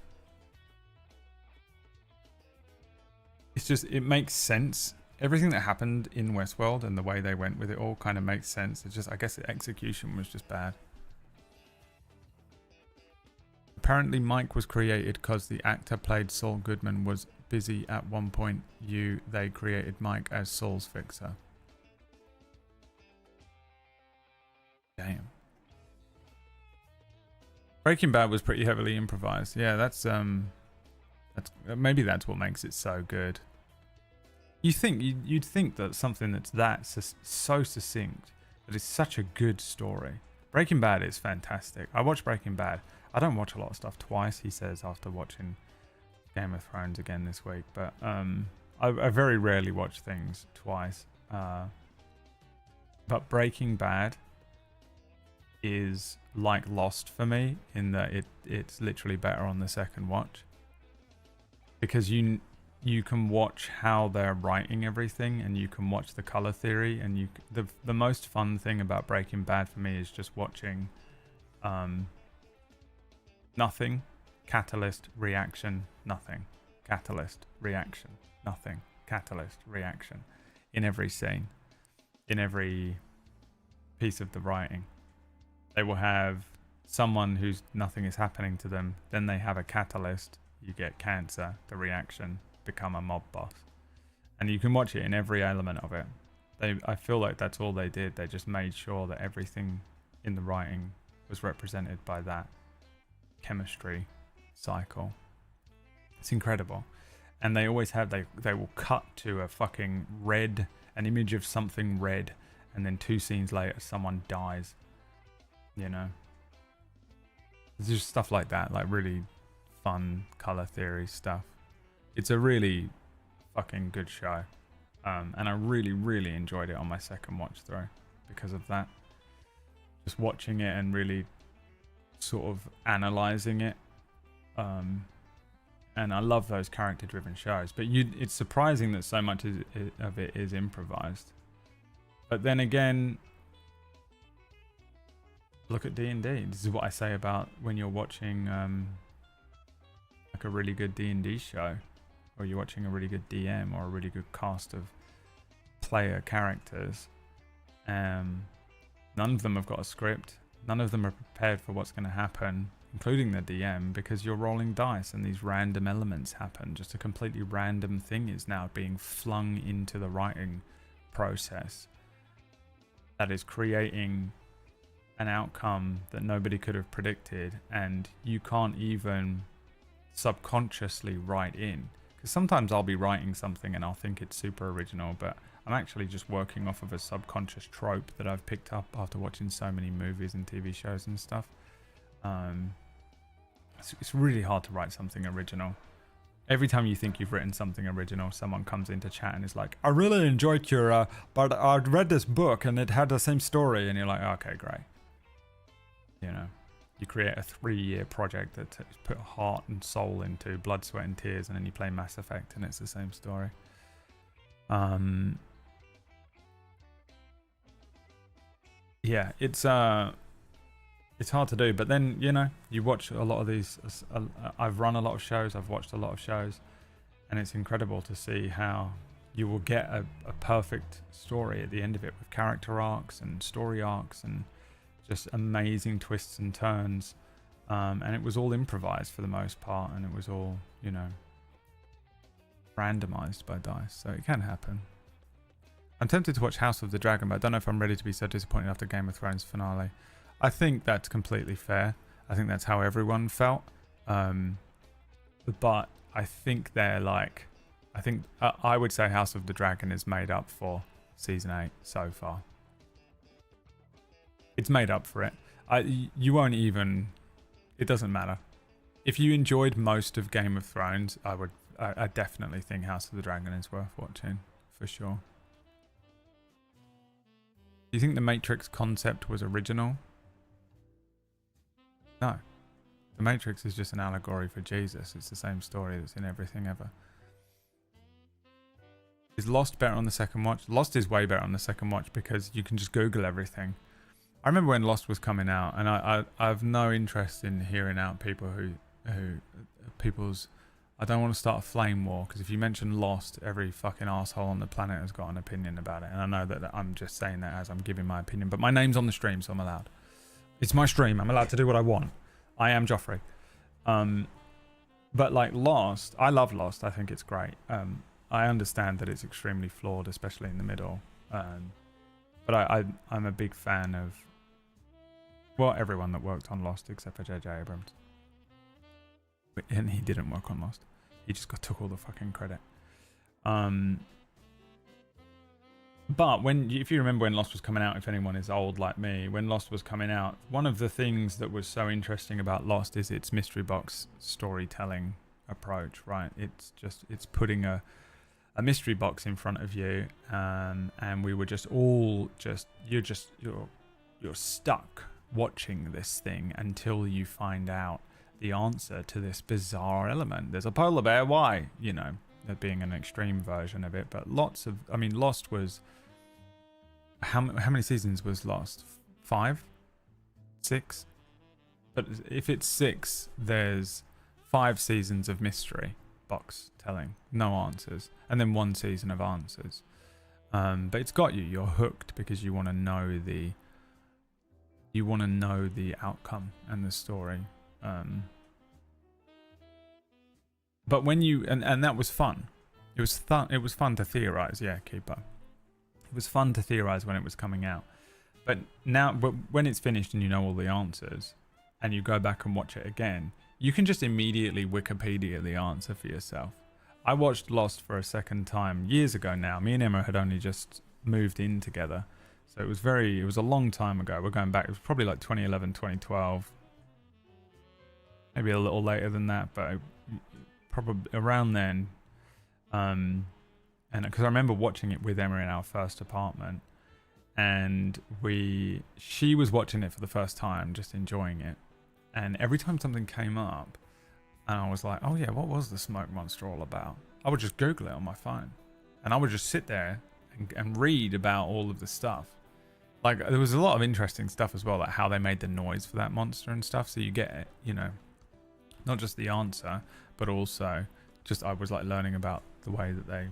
it's just, it makes sense. Everything that happened in Westworld and the way they went with it all kind of makes sense. It's just, I guess the execution was just bad. Apparently Mike was created because the actor played Saul Goodman was busy at one point. They created Mike as Saul's fixer. Damn. Breaking Bad was pretty heavily improvised. Yeah, that's maybe that's what makes it so good. You'd think that something that's so succinct, that is such a good story. Breaking Bad is fantastic. I watch Breaking Bad. I don't watch a lot of stuff twice, he says, after watching Game of Thrones again this week, but I very rarely watch things twice. But Breaking Bad is like Lost for me, in that it's literally better on the second watch, because you can watch how they're writing everything, and you can watch the color theory, and the most fun thing about Breaking Bad for me is just watching nothing, catalyst, reaction, nothing, catalyst, reaction, nothing, catalyst, reaction, in every scene, in every piece of the writing. They will have someone who's nothing is happening to them, then they have a catalyst, you get cancer, the reaction, become a mob boss. And you can watch it in every element of it. I feel like that's all they did. They just made sure that everything in the writing was represented by that chemistry cycle. It's incredible. And they always have, they will cut to a fucking red, an image of something red, and then 2 scenes later someone dies. You know? It's just stuff like that, like really fun color theory stuff. It's a really fucking good show. And I really enjoyed it on my second watch through because of that. Just watching it and really sort of analyzing it. And I love those character-driven shows. But it's surprising that so much of it is improvised. But then again, look at D&D. This is what I say about when you're watching like a really good D&D show, or you're watching a really good DM or a really good cast of player characters. None of them have got a script. None of them are prepared for what's going to happen, including the DM, because you're rolling dice and these random elements happen. Just a completely random thing is now being flung into the writing process that is creating an outcome that nobody could have predicted, and you can't even subconsciously write in. Because sometimes I'll be writing something and I'll think it's super original, but I'm actually just working off of a subconscious trope that I've picked up after watching so many movies and TV shows and stuff. It's really hard to write something original. Every time you think you've written something original, someone comes into chat and is like, I really enjoyed your, but I read this book and it had the same story. And you're like, okay, great. You know, you create a 3-year project that put heart and soul into, blood, sweat and tears, and then you play Mass Effect and it's the same story. Yeah, it's hard to do, but then, you know, you watch a lot of these. I've run a lot of shows, I've watched a lot of shows, and it's incredible to see how you will get a perfect story at the end of it, with character arcs and story arcs and just amazing twists and turns. And it was all improvised for the most part, and it was all, you know, randomized by dice, so it can happen. I'm tempted to watch House of the Dragon, but I don't know if I'm ready to be so disappointed after Game of Thrones finale. I think that's completely fair. I think that's how everyone felt. But I think they're like, I would say House of the Dragon is made up for season 8 so far. It's made up for it. You won't even, it doesn't matter. If you enjoyed most of Game of Thrones, I definitely think House of the Dragon is worth watching, for sure. Do you think the Matrix concept was original? No. The Matrix is just an allegory for Jesus. It's the same story that's in everything ever. Is Lost better on the second watch? Lost is way better on the second watch because you can just Google everything. I remember when Lost was coming out, and I have no interest in hearing out people people's. I don't want to start a flame war, because if you mention Lost, every fucking asshole on the planet has got an opinion about it. And I know that I'm just saying that as I'm giving my opinion, but my name's on the stream, so I'm allowed. It's my stream. I'm allowed to do what I want. I am Joffrey. But like Lost, I love Lost. I think it's great. I understand that it's extremely flawed, especially in the middle. But I'm a big fan of, well, everyone that worked on Lost except for J.J. Abrams. And he didn't work on Lost. He just took all the fucking credit. But if you remember when Lost was coming out, if anyone is old like me, when Lost was coming out, one of the things that was so interesting about Lost is its mystery box storytelling approach, right? It's putting a mystery box in front of you, and we were just all you're stuck watching this thing until you find out the answer to this bizarre element. There's a polar bear, why? You know, there being an extreme version of it, but lots of, I mean, Lost was, how many seasons was Lost? 5? 6? But if it's 6, there's 5 seasons of mystery box telling, no answers, and then 1 season of answers. But it's got you. You're hooked because you want to know the outcome and the story. But when you and that was fun. It was fun to theorize. Yeah, Keeper. It was fun to theorize when it was coming out. But when it's finished and you know all the answers, and you go back and watch it again, you can just immediately Wikipedia the answer for yourself. I watched Lost for a second time years ago now. Me and Emma had only just moved in together. So it was a long time ago. We're going back. It was probably like 2011, 2012. Maybe a little later than that, but probably around then. And because I remember watching it with Emma in our first apartment, and she was watching it for the first time, just enjoying it. And every time something came up, and I was like, oh yeah, what was the smoke monster all about? I would just Google it on my phone. And I would just sit there and read about all of the stuff. Like, there was a lot of interesting stuff as well, like how they made the noise for that monster and stuff. So you get, not just the answer, but also just I was like learning about the way that they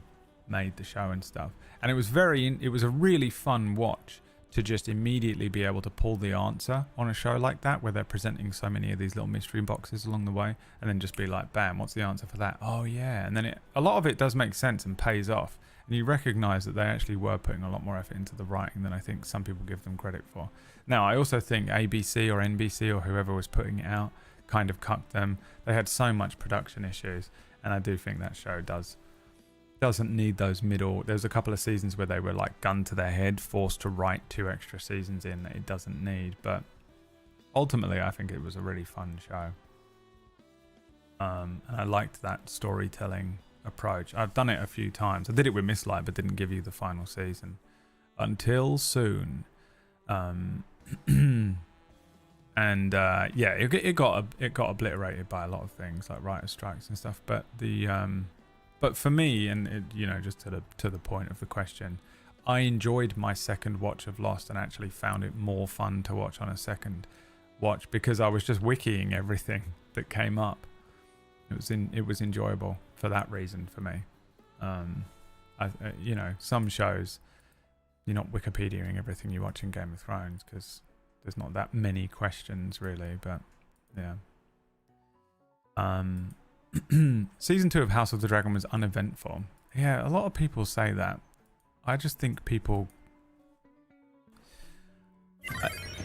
made the show and stuff. And it was a really fun watch to just immediately be able to pull the answer on a show like that, where they're presenting so many of these little mystery boxes along the way, and then just be like, bam, what's the answer for that? Oh yeah. And then a lot of it does make sense and pays off, and you recognize that they actually were putting a lot more effort into the writing than I think some people give them credit for. Now, I also think ABC or NBC or whoever was putting it out kind of cucked them. They had so much production issues, and I do think that show doesn't need those middle. There's a couple of seasons where they were like gun to their head, forced to write 2 extra seasons in that it doesn't need. But ultimately, I think it was a really fun show. And I liked that storytelling approach. I've done it a few times. I did it with Miss Light, but didn't give you the final season until soon. And yeah, it got obliterated by a lot of things like writer strikes and stuff. But but for me, and it, just to the point of the question, I enjoyed my second watch of Lost and actually found it more fun to watch on a second watch because I was just wikiing everything that came up. It was enjoyable for that reason for me. Some shows you're not Wikipediaing everything you watch in Game of Thrones because there's not that many questions really, but yeah. Season 2 of House of the Dragon was uneventful. Yeah, a lot of people say that. I just think people.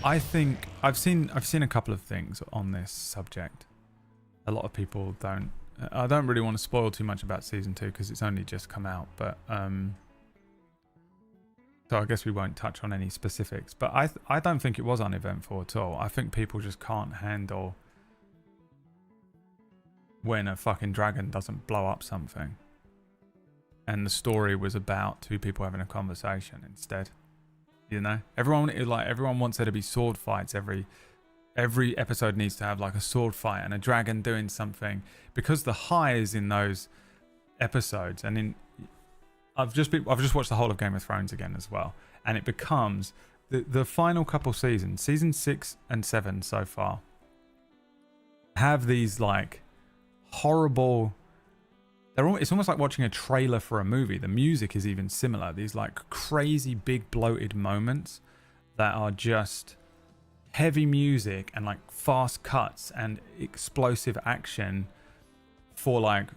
I think I've seen a couple of things on this subject. A lot of people don't. I don't really want to spoil too much about season 2 because it's only just come out, but so I guess we won't touch on any specifics. But I don't think it was uneventful at all. I think people just can't handle when a fucking dragon doesn't blow up something. And the story was about 2 people having a conversation instead. Everyone wants there to be sword fights. Every episode needs to have like a sword fight and a dragon doing something, because the highs in those episodes, and I've just watched the whole of Game of Thrones again as well, and it becomes the final couple seasons, season 6 and 7 so far, have these like horrible. It's almost like watching a trailer for a movie. The music is even similar. These like crazy big bloated moments that are just heavy music and like fast cuts and explosive action for like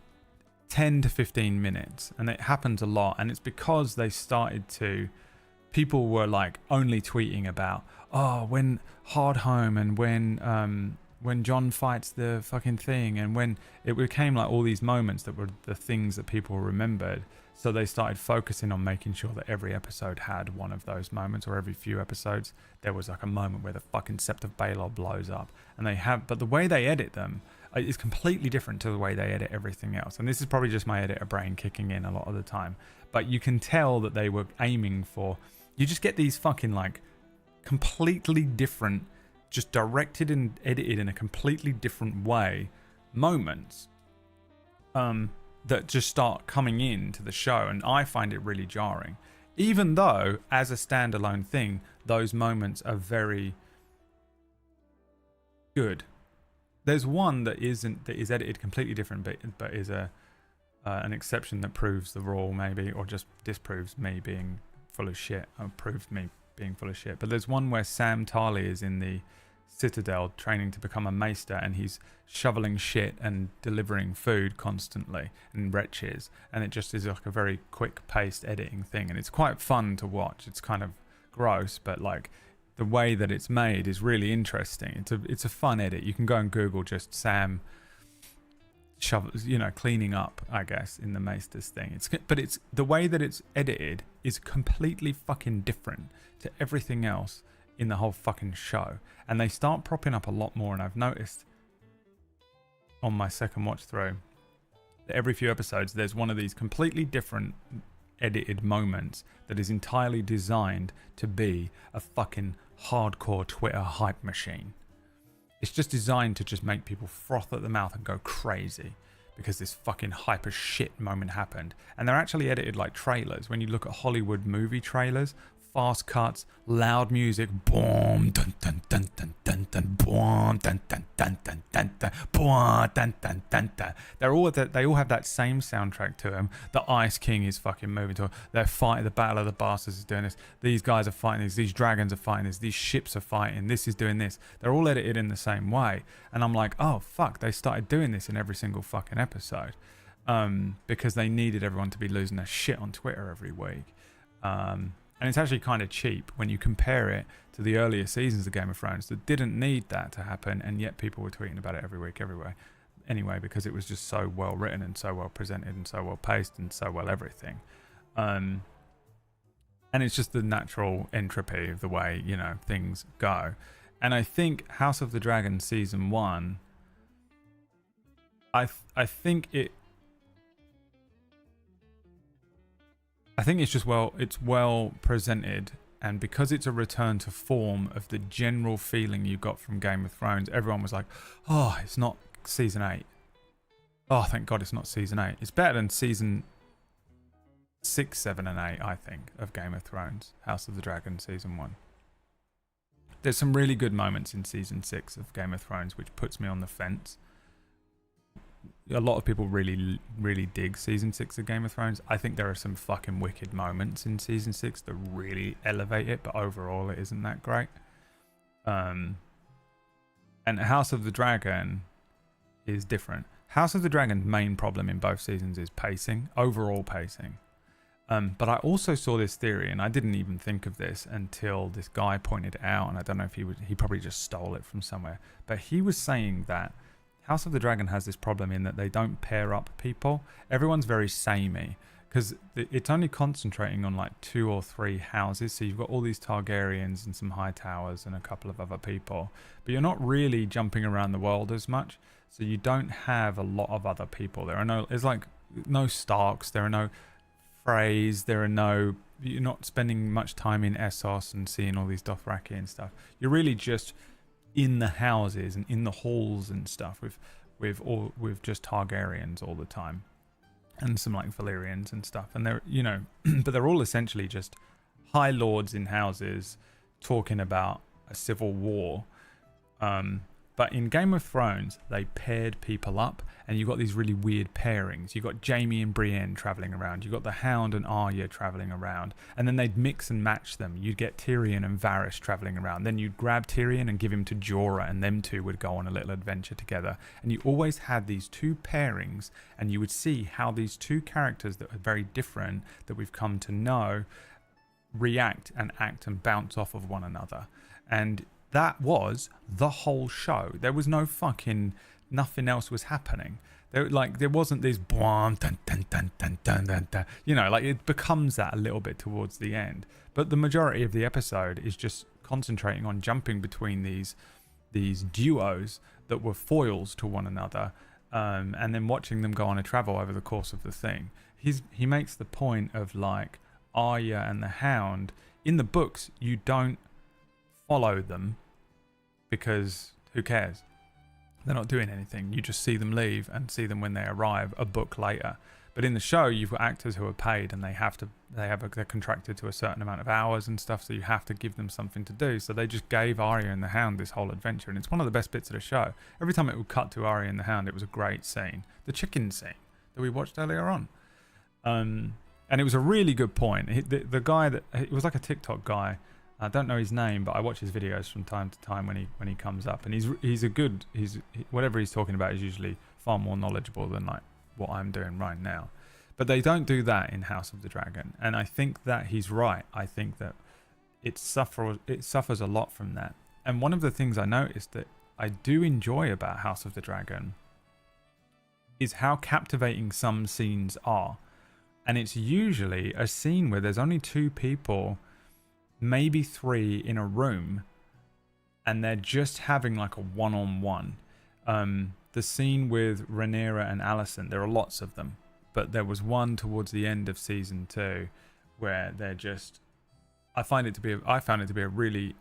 10 to 15 minutes. And it happens a lot. And it's because people were like only tweeting about, when Hardhome and when John fights the fucking thing, and when it became like all these moments that were the things that people remembered. So they started focusing on making sure that every episode had one of those moments, or every few episodes there was like a moment where the fucking Sept of Baelor blows up. But the way they edit them is completely different to the way they edit everything else. And this is probably just my editor brain kicking in a lot of the time. But you can tell that they were aiming for, you just get these fucking like completely different, just directed and edited in a completely different way moments. that just start coming into the show, and I find it really jarring. Even though, as a standalone thing, those moments are very good. There's one that is edited completely different, but is an exception that proves the rule, maybe, or just disproves me being full of shit, or proves me being full of shit. But there's one where Sam Tarly is in the Citadel training to become a maester, and he's shoveling shit and delivering food constantly in wretches, and it just is like a very quick paced editing thing, and it's quite fun to watch. It's kind of gross, but like the way that it's made is really interesting. It's a fun edit. You can go and Google just Sam cleaning up, I guess, in the Maesters thing. But it's the way that it's edited is completely fucking different to everything else in the whole fucking show, and they start propping up a lot more. And I've noticed on my second watch through that every few episodes there's one of these completely different edited moments that is entirely designed to be a fucking hardcore Twitter hype machine. It's just designed to just make people froth at the mouth and go crazy because this fucking hyper shit moment happened. And they're actually edited like trailers. When you look at Hollywood movie trailers, fast cuts, loud music, boom, dun dun dun dun dun dun, boom, dun dun dun dun dun dun, boom, dun dun dun dun. They all have that same soundtrack to them. The Ice King is fucking moving to. They're fighting. The Battle of the Bastards is doing this. These guys are fighting this. These dragons are fighting this. These ships are fighting. This is doing this. They're all edited in the same way. And I'm like, oh fuck, they started doing this in every single fucking episode, because they needed everyone to be losing their shit on Twitter every week. And it's actually kind of cheap when you compare it to the earlier seasons of Game of Thrones that didn't need that to happen, and yet people were tweeting about it every week, everywhere. Anyway, because it was just so well written and so well presented and so well paced and so well everything. And it's just the natural entropy of the way, things go. And I think House of the Dragon Season 1, I think it's just it's well presented, and because it's a return to form of the general feeling you got from Game of Thrones, everyone was like, oh, it's not season 8. Oh, thank God it's not season 8. It's better than season 6, 7, and 8, I think, of Game of Thrones, House of the Dragon Season 1. There's some really good moments in season 6 of Game of Thrones, which puts me on the fence. A lot of people really, really dig season 6 of Game of Thrones. I think there are some fucking wicked moments in season 6 that really elevate it, but overall it isn't that great. And House of the Dragon is different. House of the Dragon's main problem in both seasons is pacing, overall pacing. But I also saw this theory, and I didn't even think of this until this guy pointed it out, and I don't know if he probably just stole it from somewhere, but he was saying that House of the Dragon has this problem in that they don't pair up people. Everyone's very samey because it's only concentrating on like 2 or 3 houses. So you've got all these Targaryens and some High Towers and a couple of other people, but you're not really jumping around the world as much. So you don't have a lot of other people. There's like no Starks. There are no Freys. You're not spending much time in Essos and seeing all these Dothraki and stuff. You're really just in the houses and in the halls and stuff with just Targaryens all the time, and some like Valyrians and stuff, and they're but they're all essentially just high lords in houses talking about a civil war. But in Game of Thrones, they paired people up, and you got these really weird pairings. You got Jaime and Brienne traveling around. You got the Hound and Arya traveling around, and then they'd mix and match them. You'd get Tyrion and Varys traveling around. Then you'd grab Tyrion and give him to Jorah, and them two would go on a little adventure together. And you always had these two pairings, and you would see how these two characters that are very different, that we've come to know, react and act and bounce off of one another. And that was the whole show. There was no fucking, nothing else was happening. There wasn't this dun dun dun dun dun dun dun. It becomes that a little bit towards the end. But the majority of the episode is just concentrating on jumping between these duos that were foils to one another, and then watching them go on a travel over the course of the thing. He makes the point of like Arya and the Hound. In the books, you don't follow them because who cares? They're not doing anything. You just see them leave and see them when they arrive a book later. But in the show, you've got actors who are paid and they're contracted to a certain amount of hours and stuff, so you have to give them something to do. So they just gave Arya and the Hound this whole adventure, and it's one of the best bits of the show. Every time it would cut to Arya and the Hound, it was a great scene. The chicken scene that we watched earlier on. And it was a really good point. The guy it was like a TikTok guy. I don't know his name, but I watch his videos from time to time when he comes up, and whatever he's talking about is usually far more knowledgeable than like what I'm doing right now. But they don't do that in House of the Dragon, and I think that he's right. I think that it suffers a lot from that. And one of the things I noticed that I do enjoy about House of the Dragon is how captivating some scenes are. And it's usually a scene where there's only 2 people, maybe 3 in a room, and they're just having like a one-on-one. The scene with Rhaenyra and Alicent, there are lots of them, but there was one towards the end of season 2 where they're just, I found it to be a really,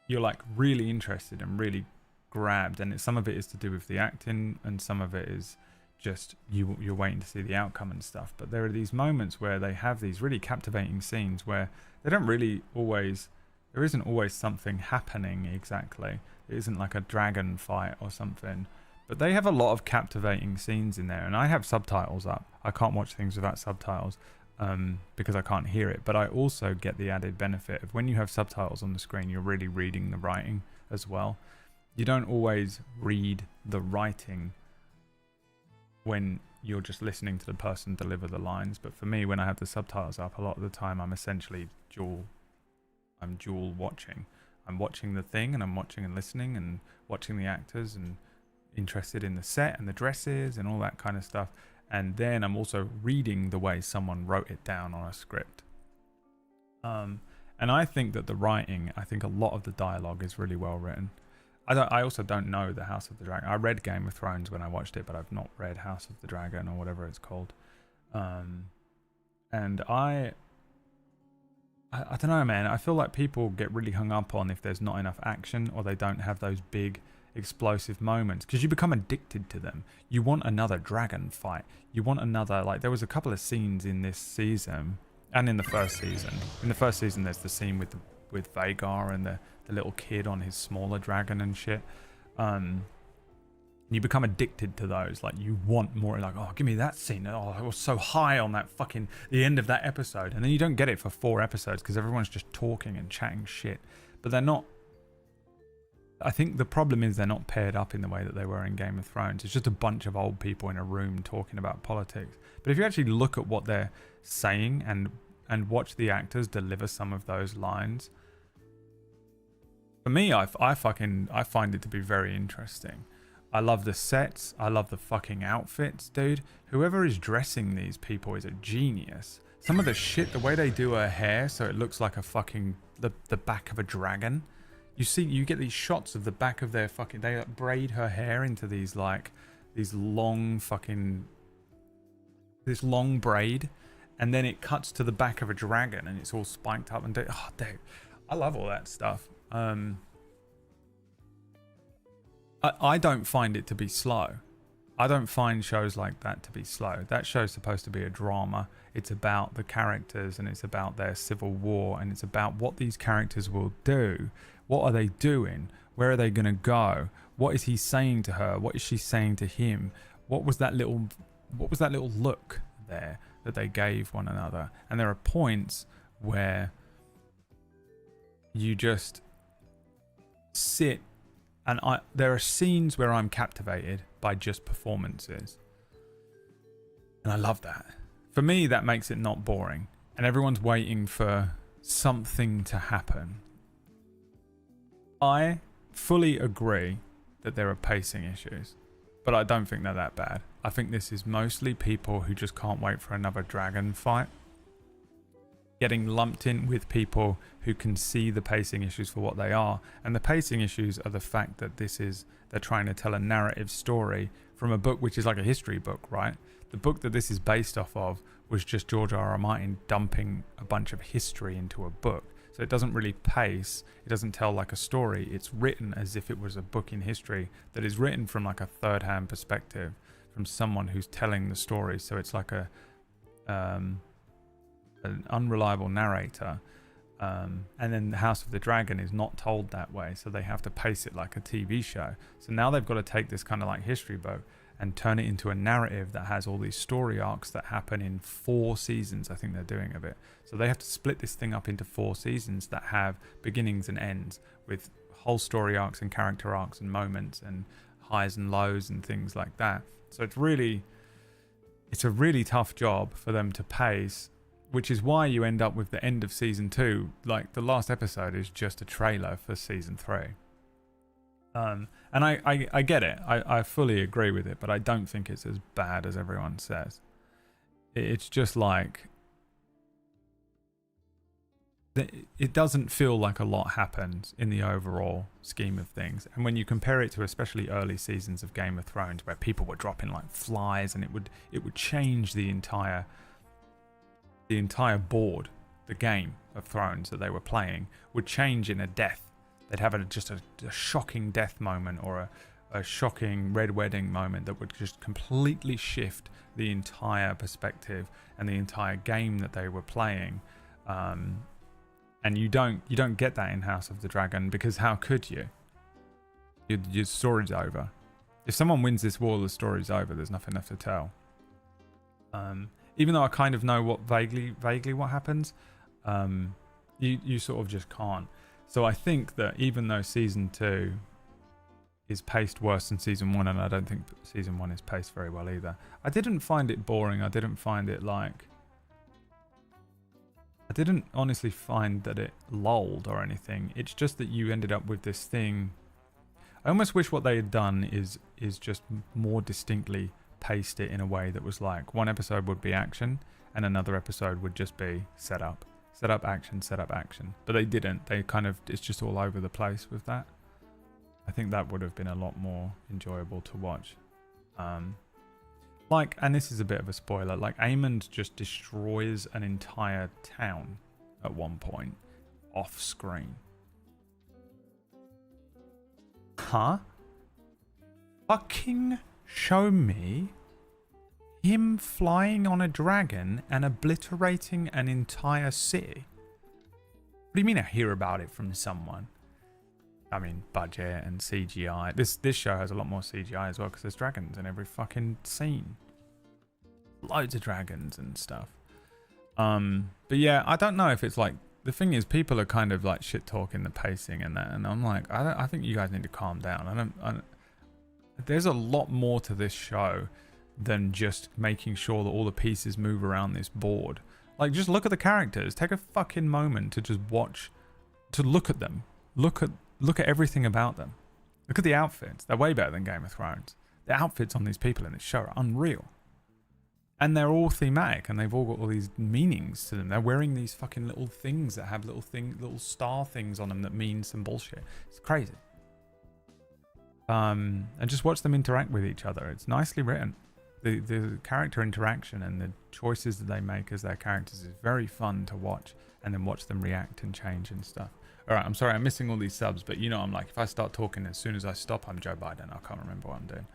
you're like really interested and really grabbed, and some of it is to do with the acting and some of it is just you're waiting to see the outcome and stuff. But there are these moments where they have these really captivating scenes where they don't really always, there isn't always something happening exactly. It isn't like a dragon fight or something, but they have a lot of captivating scenes in there. And I have subtitles up. I can't watch things without subtitles because I can't hear it, but I also get the added benefit of when you have subtitles on the screen, you're really reading the writing as well. You don't always read the writing when you're just listening to the person deliver the lines, but for me, when I have the subtitles up, a lot of the time I'm essentially dual watching. I'm watching the thing, and I'm watching and listening and watching the actors and interested in the set and the dresses and all that kind of stuff. And then I'm also reading the way someone wrote it down on a script. And I think that the writing, I think a lot of the dialogue is really well written. I also don't know the House of the Dragon. I read Game of Thrones when I watched it, but I've not read House of the Dragon or whatever it's called. And I don't know, man. I feel like people get really hung up on if there's not enough action or they don't have those big explosive moments, because you become addicted to them. You want another dragon fight. You want another, like, there was a couple of scenes in this season and in the first season. In the first season, there's the scene with Vhagar and the little kid on his smaller dragon and shit. You become addicted to those. Like, you want more. Like, oh, give me that scene. Oh, I was so high on that fucking the end of that episode. And then you don't get it for 4 episodes because everyone's just talking and chatting shit. But they're not. I think the problem is they're not paired up in the way that they were in Game of Thrones. It's just a bunch of old people in a room talking about politics. But if you actually look at what they're saying and watch the actors deliver some of those lines, for me, I find it to be very interesting. I love the sets. I love the fucking outfits, dude. Whoever is dressing these people is a genius. Some of the shit, the way they do her hair so it looks like a fucking the back of a dragon. You get these shots of the back of their fucking, they like braid her hair into these long braid, and then it cuts to the back of a dragon and it's all spiked up and dude, I love all that stuff. I don't find it to be slow. I don't find shows like that to be slow. That show's supposed to be a drama. It's about the characters and it's about their civil war and it's about what these characters will do. What are they doing? Where are they going to go? What is he saying to her? What is she saying to him? What was that little look there that they gave one another? And there are points where you just sit and there are scenes where I'm captivated by just performances. And I love that. For me, that makes it not boring. And everyone's waiting for something to happen. I fully agree that there are pacing issues, but I don't think they're that bad. I think this is mostly people who just can't wait for another dragon fight, getting lumped in with people who can see the pacing issues for what they are. And the pacing issues are the fact that they're trying to tell a narrative story from a book which is like a history book, right? The book that this is based off of was just George R.R. Martin dumping a bunch of history into a book. So it doesn't really pace. It doesn't tell like a story. It's written as if it was a book in history that is written from like a third-hand perspective from someone who's telling the story. So it's like an unreliable narrator. And then the House of the Dragon is not told that way, so they have to pace it like a TV show. So now they've got to take this kind of like history book and turn it into a narrative that has all these story arcs that happen in 4 seasons, I think they're doing of it. So they have to split this thing up into 4 seasons that have beginnings and ends with whole story arcs and character arcs and moments and highs and lows and things like that. So it's a really tough job for them to pace, which is why you end up with the end of season 2. Like the last episode is just a trailer for season 3. And I get it. I fully agree with it, but I don't think it's as bad as everyone says. It's just like it doesn't feel like a lot happens in the overall scheme of things. And when you compare it to especially early seasons of Game of Thrones, where people were dropping like flies, and it would change the entire board, the Game of Thrones that they were playing would change in a death. They'd have just a shocking death moment or a shocking red wedding moment that would just completely shift the entire perspective and the entire game that they were playing. And you don't get that in House of the Dragon, because how could you? Your story's over. If someone wins this war, the story's over. There's nothing left to tell. Even though I kind of know what vaguely what happens, you sort of just can't. So I think that even though season 2 is paced worse than season 1, and I don't think season 1 is paced very well either, I didn't find it boring. I didn't find it like... I didn't honestly find that it lulled or anything. It's just that you ended up with this thing. I almost wish what they had done is just more distinctly paced it in a way that was like one episode would be action and another episode would just be setup, action, but they didn't. They kind of, it's just all over the place with that. I think that would have been a lot more enjoyable to watch. Like, and this is a bit of a spoiler, like Aemond just destroys an entire town at one point off screen. Huh? Fucking show me him flying on a dragon and obliterating an entire city. What do you mean I hear about it from someone? I mean, budget and CGI. This show has a lot more CGI as well, because there's dragons in every fucking scene. Loads of dragons and stuff. But yeah, I don't know if it's like, the thing is, people are kind of like shit talking the pacing and that, and I'm like, I think you guys need to calm down. There's a lot more to this show than just making sure that all the pieces move around this board. Like, just look at the characters. Take a fucking moment to just watch, to look at them. Look at everything about them. Look at the outfits. They're way better than Game of Thrones. The outfits on these people in this show are unreal. And they're all thematic, and they've all got all these meanings to them. They're wearing these fucking little things that have little star things on them that mean some bullshit. It's crazy. And just watch them interact with each other. It's nicely written. The character interaction and the choices that they make as their characters is very fun to watch, and then watch them react and change and stuff. Alright, I'm sorry I'm missing all these subs, but you know I'm like, if I start talking, as soon as I stop, I'm Joe Biden. I can't remember what I'm doing.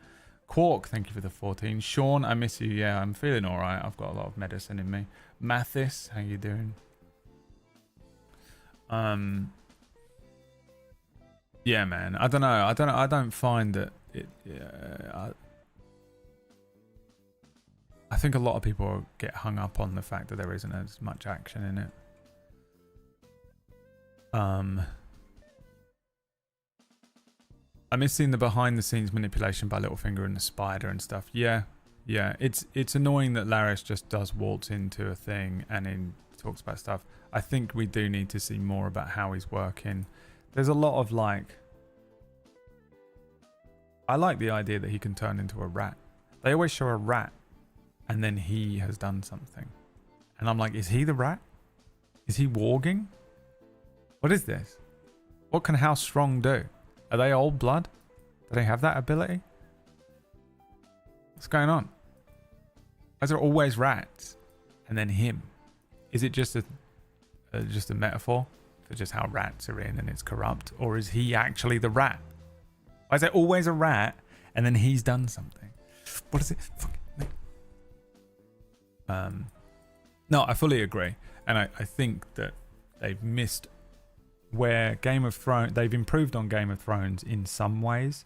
Quark, thank you for the 14. Sean, I miss you. Yeah, I'm feeling alright. I've got a lot of medicine in me. Mathis, how you doing? Yeah, man. I don't know. I don't find that it... I think a lot of people get hung up on the fact that there isn't as much action in it. I miss seeing the behind the scenes manipulation by Littlefinger and the spider and stuff. Yeah. It's annoying that Larys just does waltz into a thing and talks about stuff. I think we do need to see more about how he's working. There's a lot of like... I like the idea that he can turn into a rat. They always show a rat and then he has done something. And I'm like, is he the rat? Is he warging? What is this? What can House Strong do? Are they old blood? Do they have that ability? What's going on? Why is there always rats? And then him? Is it just a metaphor to just how rats are in and it's corrupt, or is he actually the rat? Why is there always a rat and then he's done something? What is it? No, I fully agree, and I think that they've missed where Game of Thrones. They've improved on Game of Thrones in some ways.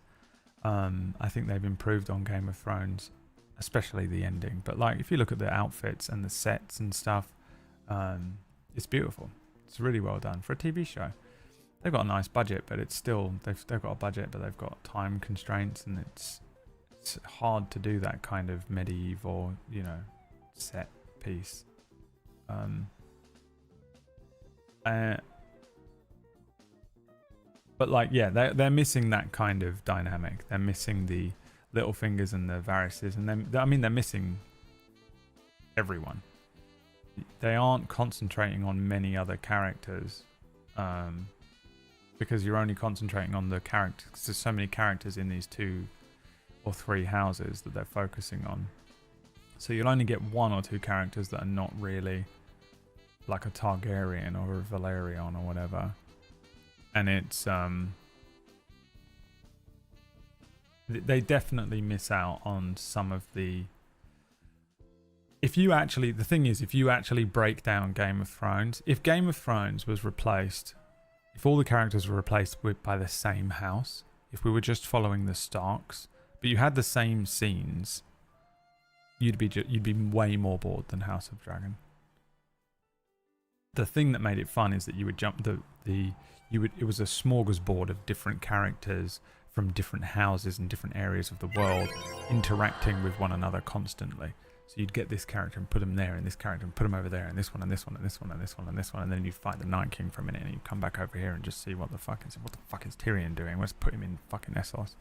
I think they've improved on Game of Thrones, especially the ending. But like, if you look at the outfits and the sets and stuff, it's beautiful. It's really well done for a TV show. They've got a nice budget, but it's still they've got a budget, but they've got time constraints, and it's hard to do that kind of medieval, set piece. But like, yeah, they're missing that kind of dynamic. They're missing the Littlefingers and the Varyses, and they're missing everyone. They aren't concentrating on many other characters, because you're only concentrating on the characters. There's so many characters in these 2 or 3 houses that they're focusing on. So you'll only get 1 or 2 characters that are not really like a Targaryen or a Valerion or whatever. And it's they definitely miss out on some of the. The thing is, if you actually break down Game of Thrones, if Game of Thrones was replaced, if all the characters were replaced by the same house, if we were just following the Starks, but you had the same scenes, you'd be way more bored than House of Dragon. The thing that made it fun is that you would jump it was a smorgasbord of different characters from different houses and different areas of the world interacting with one another constantly. So you'd get this character and put him there, and this character and put him over there, and this one and this one and this one and this one and this one, and then you'd fight the Night King for a minute, and you'd come back over here and just see what the fuck is Tyrion doing? Let's put him in fucking Essos.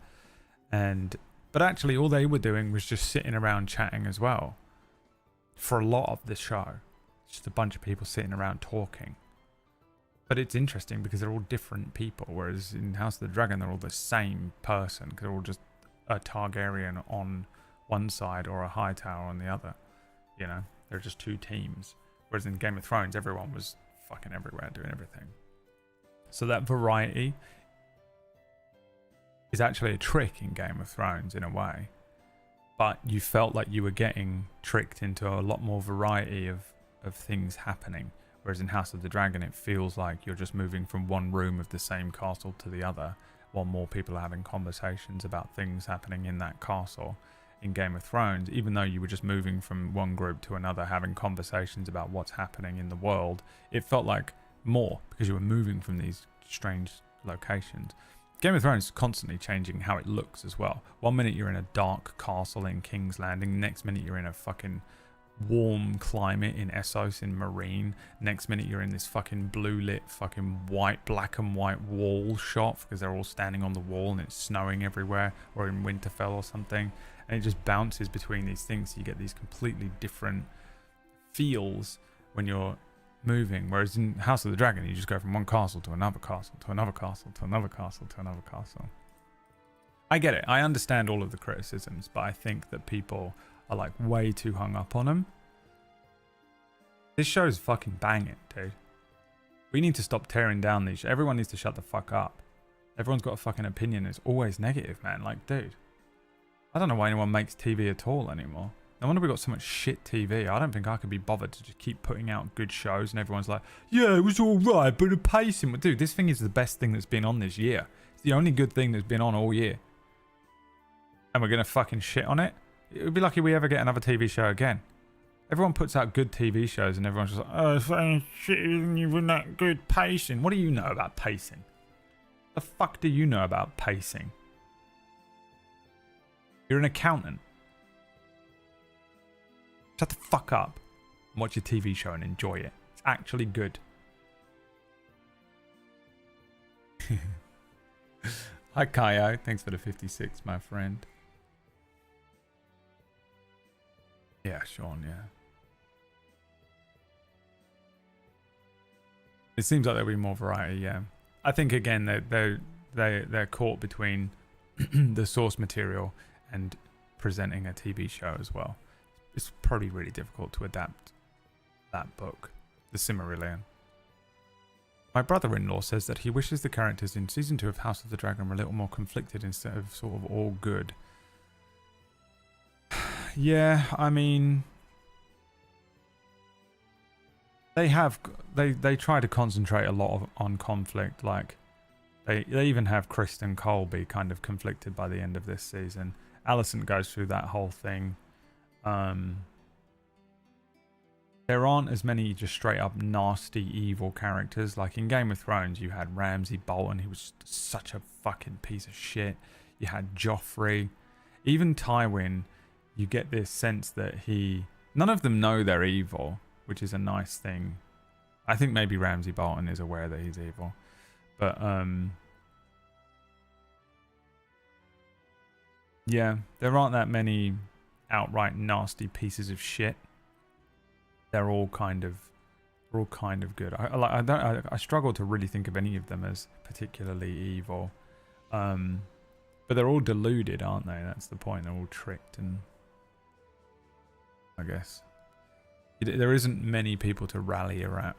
But actually, all they were doing was just sitting around chatting as well. For a lot of the show, just a bunch of people sitting around talking. But it's interesting because they're all different people, whereas in House of the Dragon, they're all the same person, because they're all just a Targaryen on one side or a Hightower on the other. They're just 2 teams. Whereas in Game of Thrones, everyone was fucking everywhere doing everything. So that variety is actually a trick in Game of Thrones in a way. But you felt like you were getting tricked into a lot more variety of things happening. Whereas in House of the Dragon, it feels like you're just moving from one room of the same castle to the other, while more people are having conversations about things happening in that castle. In Game of Thrones, even though you were just moving from one group to another, having conversations about what's happening in the world, it felt like more because you were moving from these strange locations. Game of Thrones is constantly changing how it looks as well. One minute you're in a dark castle in King's Landing, next minute you're in a fucking warm climate in Essos in Marine, next minute you're in this fucking blue lit fucking black and white wall shot because they're all standing on the wall and it's snowing everywhere, or in Winterfell or something, and it just bounces between these things, so you get these completely different feels when you're moving. Whereas in House of the Dragon, you just go from one castle to another castle to another castle to another castle to another castle. I get it, I understand all of the criticisms, but I think that people are like way too hung up on them. This show is fucking banging, dude. We need to stop tearing down these. Everyone needs to shut the fuck up. Everyone's got a fucking opinion. It's always negative, man. Like, dude, I don't know why anyone makes TV at all anymore. No wonder we got so much shit TV. I don't think I could be bothered to just keep putting out good shows and everyone's like, yeah, it was alright, but the pacing. Dude, this thing is the best thing that's been on this year. It's the only good thing that's been on all year. And we're going to fucking shit on it? It would be lucky we ever get another TV show again. Everyone puts out good TV shows and everyone's just like, oh, fucking shit, you're not good pacing. What do you know about pacing? The fuck do you know about pacing? You're an accountant. Shut the fuck up and watch your TV show and enjoy it. It's actually good. Hi, Kaio. Thanks for the 56, my friend. Yeah, Sean, yeah. It seems like there'll be more variety, yeah. I think, again, they're caught between the source material and presenting a TV show as well. It's probably really difficult to adapt that book, The Silmarillion. My brother-in-law says that he wishes the characters in Season 2 of House of the Dragon were a little more conflicted instead of sort of all good. Yeah, I mean... They try to concentrate a lot on conflict. Like, they even have Kristen Cole be kind of conflicted by the end of this season. Alicent goes through that whole thing. There aren't as many just straight up nasty evil characters. Like in Game of Thrones, you had Ramsay Bolton. He was such a fucking piece of shit. You had Joffrey. Even Tywin, you get this sense that none of them know they're evil, which is a nice thing. I think maybe Ramsay Bolton is aware that he's evil. But, yeah, there aren't that many outright nasty pieces of shit. They're all kind of good. I struggle to really think of any of them as particularly evil. But they're all deluded, aren't they? That's the point. They're all tricked, and I guess there isn't many people to rally around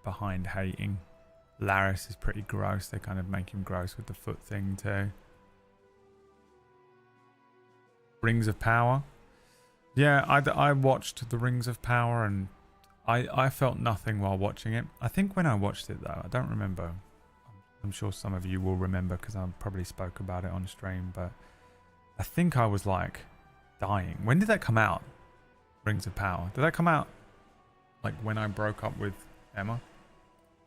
behind hating. Larys is pretty gross. They kind of make him gross with the foot thing too. Rings of Power. Yeah, I watched The Rings of Power, and I felt nothing while watching it. I think when I watched it, though, I don't remember. I'm sure some of you will remember because I probably spoke about it on stream, but I think I was like dying. When did that come out? Rings of Power. Did that come out like when I broke up with Emma?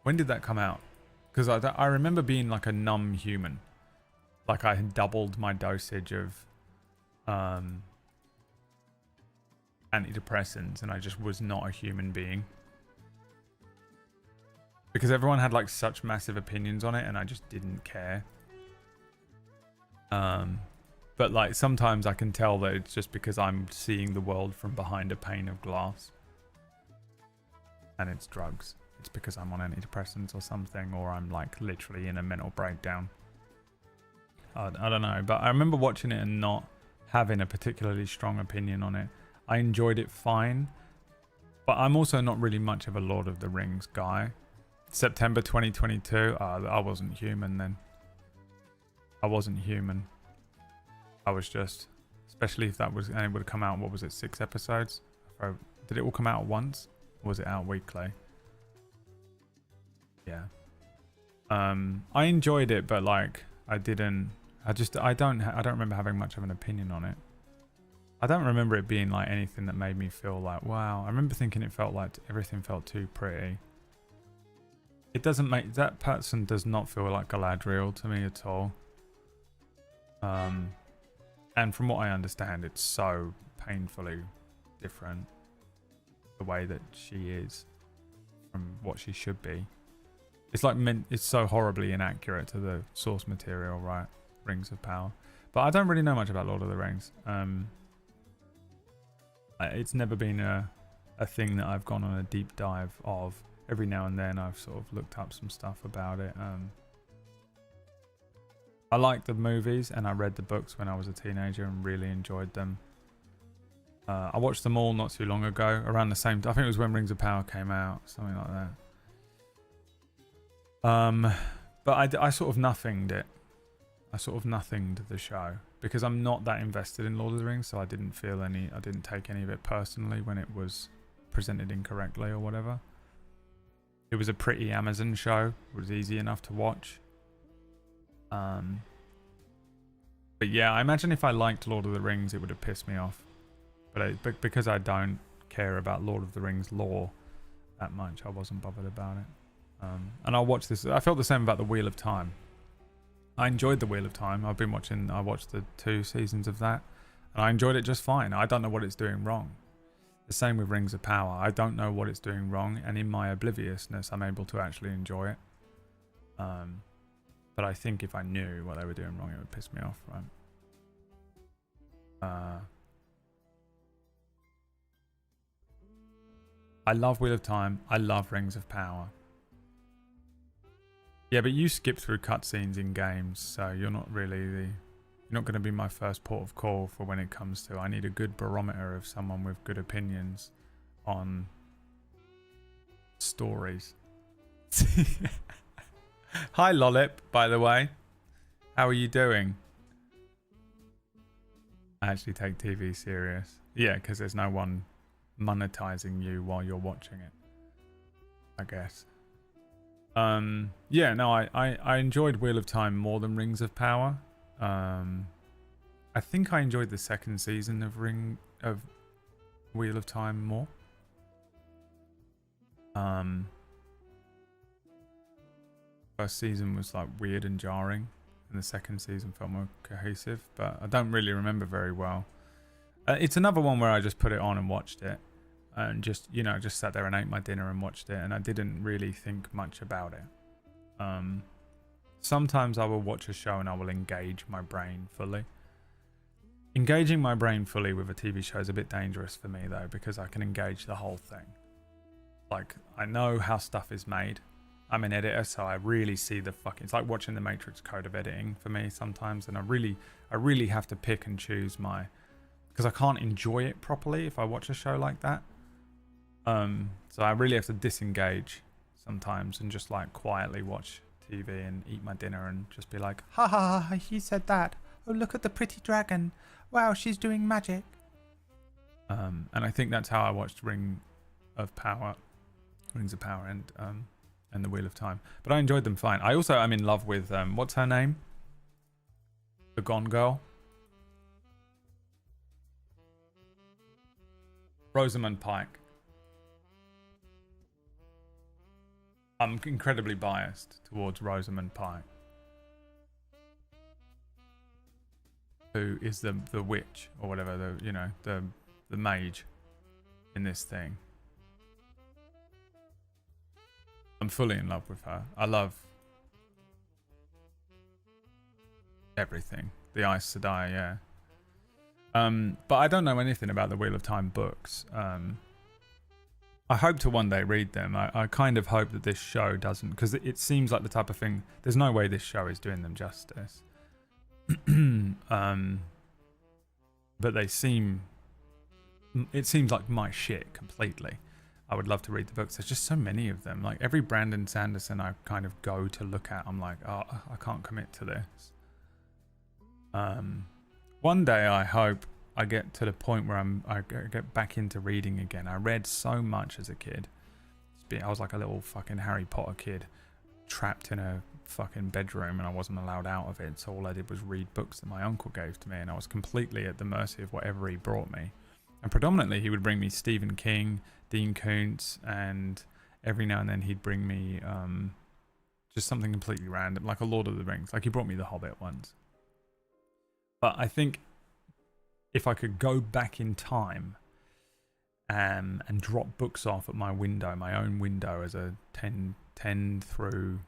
When did that come out? Because I remember being like a numb human. Like I had doubled my dosage of antidepressants, and I just was not a human being. Because everyone had like such massive opinions on it, and I just didn't care. But like sometimes I can tell that it's just because I'm seeing the world from behind a pane of glass. And it's drugs. It's because I'm on antidepressants or something, or I'm like literally in a mental breakdown. I don't know, but I remember watching it and not having a particularly strong opinion on it. I enjoyed it fine, but I'm also not really much of a Lord of the Rings guy. September 2022, I wasn't human then. I wasn't human. I was just, especially if that was, and it would have come out, what was it, 6 episodes? Did it all come out at once? Or was it out weekly? Yeah. I enjoyed it, but like, I don't remember having much of an opinion on it. I don't remember it being like anything that made me feel like, wow. I remember thinking it felt like everything felt too pretty. It doesn't make, that person does not feel like Galadriel to me at all. And from what I understand, it's so painfully different, the way that she is from what she should be. It's like it's so horribly inaccurate to the source material, right? Rings of Power. But I don't really know much about Lord of the Rings. It's never been a thing that I've gone on a deep dive of. Every now and then I've sort of looked up some stuff about it. I liked the movies and I read the books when I was a teenager and really enjoyed them. I watched them all not too long ago, around the same time. I think it was when Rings of Power came out, something like that. But I sort of nothinged it. I sort of nothinged the show because I'm not that invested in Lord of the Rings, so I didn't take any of it personally when it was presented incorrectly or whatever. It was a pretty Amazon show. It was easy enough to watch. But yeah, I imagine if I liked Lord of the Rings, it would have pissed me off. But because I don't care about Lord of the Rings lore that much, I wasn't bothered about it. And I'll watch this. I felt the same about The Wheel of Time. I enjoyed The Wheel of Time. I watched the 2 seasons of that, and I enjoyed it just fine. I don't know what it's doing wrong. The same with Rings of Power. I don't know what it's doing wrong, and in my obliviousness, I'm able to actually enjoy it. But I think if I knew what they were doing wrong, it would piss me off, right? I love Wheel of Time. I love Rings of Power. Yeah, but you skip through cutscenes in games, so you're not going to be my first port of call for when it comes to. I need a good barometer of someone with good opinions on stories. Hi, Lollip, by the way. How are you doing? I actually take TV serious. Yeah, because there's no one monetizing you while you're watching it, I guess. Yeah, no, I enjoyed Wheel of Time more than Rings of Power. I think I enjoyed the second season of Wheel of Time more. First season was like weird and jarring, and the second season felt more cohesive, but I don't really remember very well. It's another one where I just put it on and watched it, and just sat there and ate my dinner and watched it, and I didn't really think much about it. Sometimes I will watch a show and I will engage my brain fully. Engaging my brain fully with a TV show is a bit dangerous for me though, because I can engage the whole thing. Like, I know how stuff is made. I'm an editor, so I really see the fucking... It's like watching the Matrix Code of editing for me sometimes, and I really have to pick and choose my... Because I can't enjoy it properly if I watch a show like that. So I really have to disengage sometimes and just like quietly watch TV and eat my dinner and just be like, ha ha ha, he said that. Oh, look at the pretty dragon. Wow, she's doing magic. And I think that's how I watched Rings of Power and the Wheel of Time. But I enjoyed them fine. I'm in love with, what's her name? The Gone Girl? Rosamund Pike. I'm incredibly biased towards Rosamund Pike, who is the witch or whatever, the mage in this thing. I'm fully in love with her. I love everything. The Aes Sedai, yeah. But I don't know anything about the Wheel of Time books. I hope to one day read them. I kind of hope that this show doesn't, because it seems like the type of thing... There's no way this show is doing them justice. But they seem... It seems like my shit completely. I would love to read the books. There's just so many of them. Like, every Brandon Sanderson I kind of go to look at, I'm like, oh, I can't commit to this. One day I hope I get to the point where I get back into reading again. I read so much as a kid. I was like a little fucking Harry Potter kid trapped in a fucking bedroom, and I wasn't allowed out of it. So all I did was read books that my uncle gave to me, and I was completely at the mercy of whatever he brought me. And predominantly he would bring me Stephen King, Dean Koontz, and every now and then he'd bring me just something completely random, like a Lord of the Rings. Like, he brought me The Hobbit once. But I think if I could go back in time and drop books off at my window, my own window, as a 10 through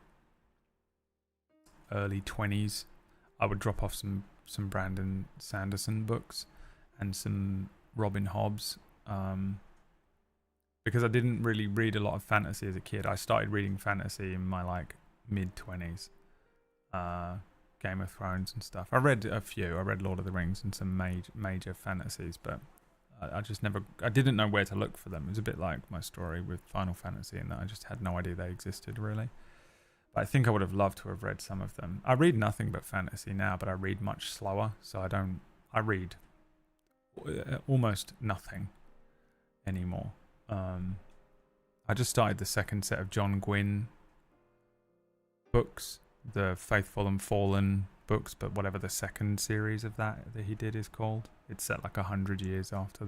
early 20s, I would drop off some Brandon Sanderson books and some Robin Hobbs, because I didn't really read a lot of fantasy as a kid. I started reading fantasy in my like mid-20s. Game of Thrones and stuff. I read a few. I read Lord of the Rings and some major fantasies, but I didn't know where to look for them. It was a bit like my story with Final Fantasy, in that I just had no idea they existed, really. But I think I would have loved to have read some of them. I read nothing but fantasy now, but I read much slower, so I read almost nothing anymore. I just started the second set of John Gwynne books, the Faithful and Fallen books, but whatever the second series of that he did is called. It's set like 100 years after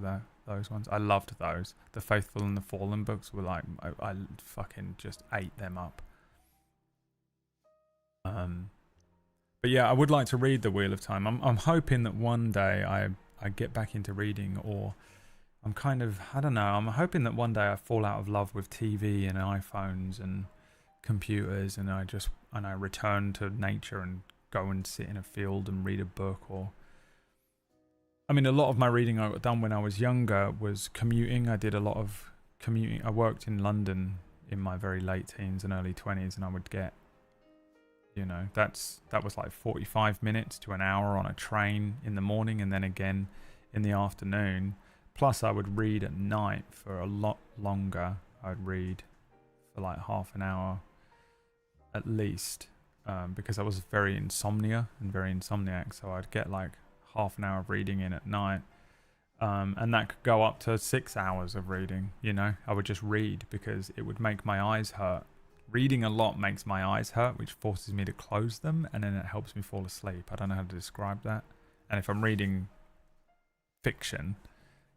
those ones. I loved those. The Faithful and the Fallen books were like, I fucking just ate them up. But yeah, I would like to read The Wheel of Time. I'm hoping that one day I get back into reading, or I don't know, I'm hoping that one day I fall out of love with TV and iPhones and computers, and I return to nature and go and sit in a field and read a book. Or a lot of my reading I got done when I was younger was commuting. I did a lot of commuting. I worked in London in my very late teens and early 20s, and I would get, that was like 45 minutes to an hour on a train in the morning, and then again in the afternoon. Plus I would read at night for a lot longer. I'd read for like half an hour at least, because I was very insomniac, so I'd get like half an hour of reading in at night, and that could go up to 6 hours of reading. You know, I would just read because it would make my eyes hurt. Reading a lot makes my eyes hurt, which forces me to close them, and then it helps me fall asleep. I don't know how to describe that. And if I'm reading fiction,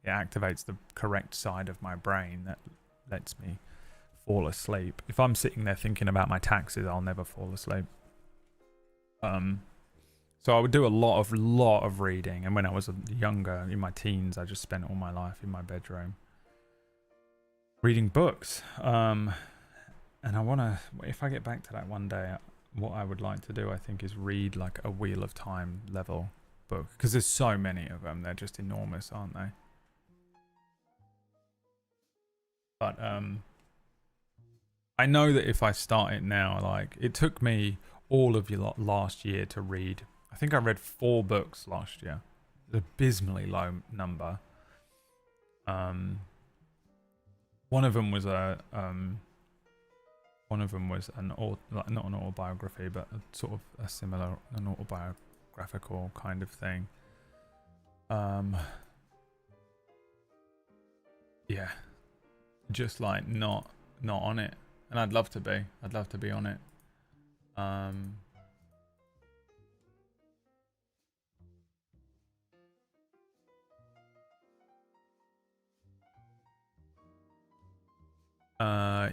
it activates the correct side of my brain that lets me fall asleep. If I'm sitting there thinking about my taxes, I'll never fall asleep. So I would do a lot of reading, and when I was younger, in my teens, I just spent all my life in my bedroom reading books. And I want to, if I get back to that one day, what I would like to do, I think, is read like a Wheel of Time level book, because there's so many of them. They're just enormous, aren't they? But I know that if I start it now, like, it took me all of last year to read. I think I read 4 books last year. An abysmally low number. One of them was not an autobiography, but a sort of a similar, an autobiographical kind of thing. Yeah, just like not on it, and I'd love to be. I'd love to be on it.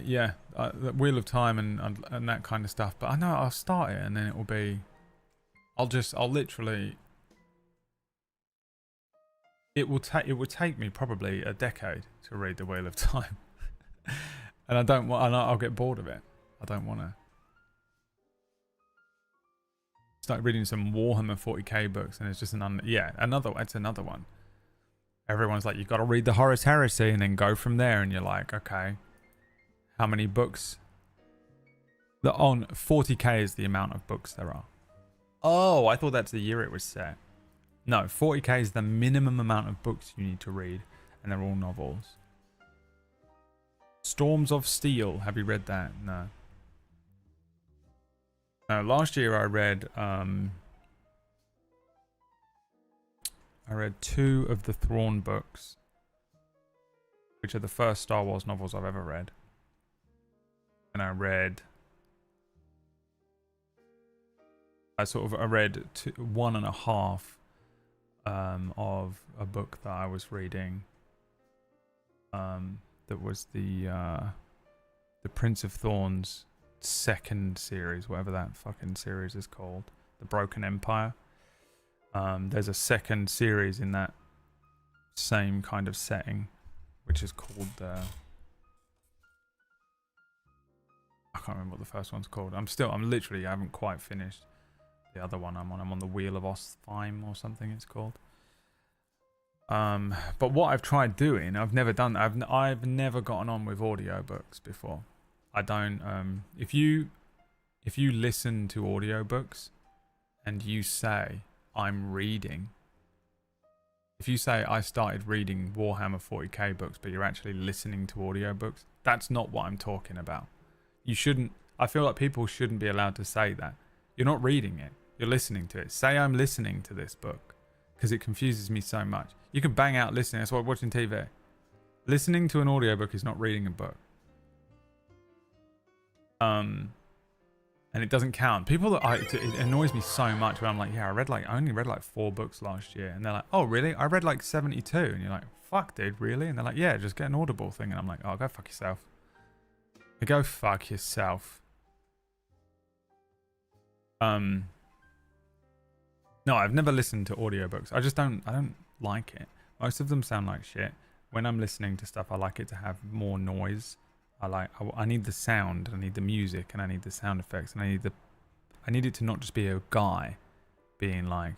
Yeah, the Wheel of Time and that kind of stuff. But I know I'll start it, and then it will be, I'll literally, it will take me probably a decade to read the Wheel of Time, and I don't want, and I'll get bored of it. I don't want to start reading some Warhammer 40k books, and it's just it's another one. Everyone's like, you've got to read the Horus Heresy and then go from there, and you're like, okay. How many books? 40k is the amount of books there are. Oh, I thought that's the year it was set. No, 40k is the minimum amount of books you need to read, and they're all novels. Storms of Steel. Have you read that? No. No, last year I read 2 of the Thrawn books, which are the first Star Wars novels I've ever read. And I read 1.5 of a book that I was reading. That was the Prince of Thorns second series, whatever that fucking series is called, The Broken Empire. There's a second series in that same kind of setting, which is called I can't remember what the first one's called. I haven't quite finished the other one I'm on the Wheel of Ostheim or something it's called. But what I've tried doing, I've never gotten on with audiobooks before. I don't, if you listen to audiobooks and you say, I'm reading, if you say I started reading Warhammer 40k books, but you're actually listening to audiobooks, that's not what I'm talking about. You shouldn't, I feel like people shouldn't be allowed to say that. You're not reading it, you're listening to it. Say I'm listening to this book, because it confuses me so much. You can bang out listening, that's like watching TV. Listening to an audiobook is not reading a book. And it doesn't count. People it annoys me so much when I'm like, yeah, I only read like 4 books last year, and they're like, oh really? I read like 72, and you're like, fuck dude, really? And they're like, yeah, just get an Audible thing, and I'm like, oh, go fuck yourself. Go fuck yourself. No, I've never listened to audiobooks. I don't like it. Most of them sound like shit. When I'm listening to stuff, I like it to have more noise. I need the sound, I need the music, and I need the sound effects, and I need it to not just be a guy being like,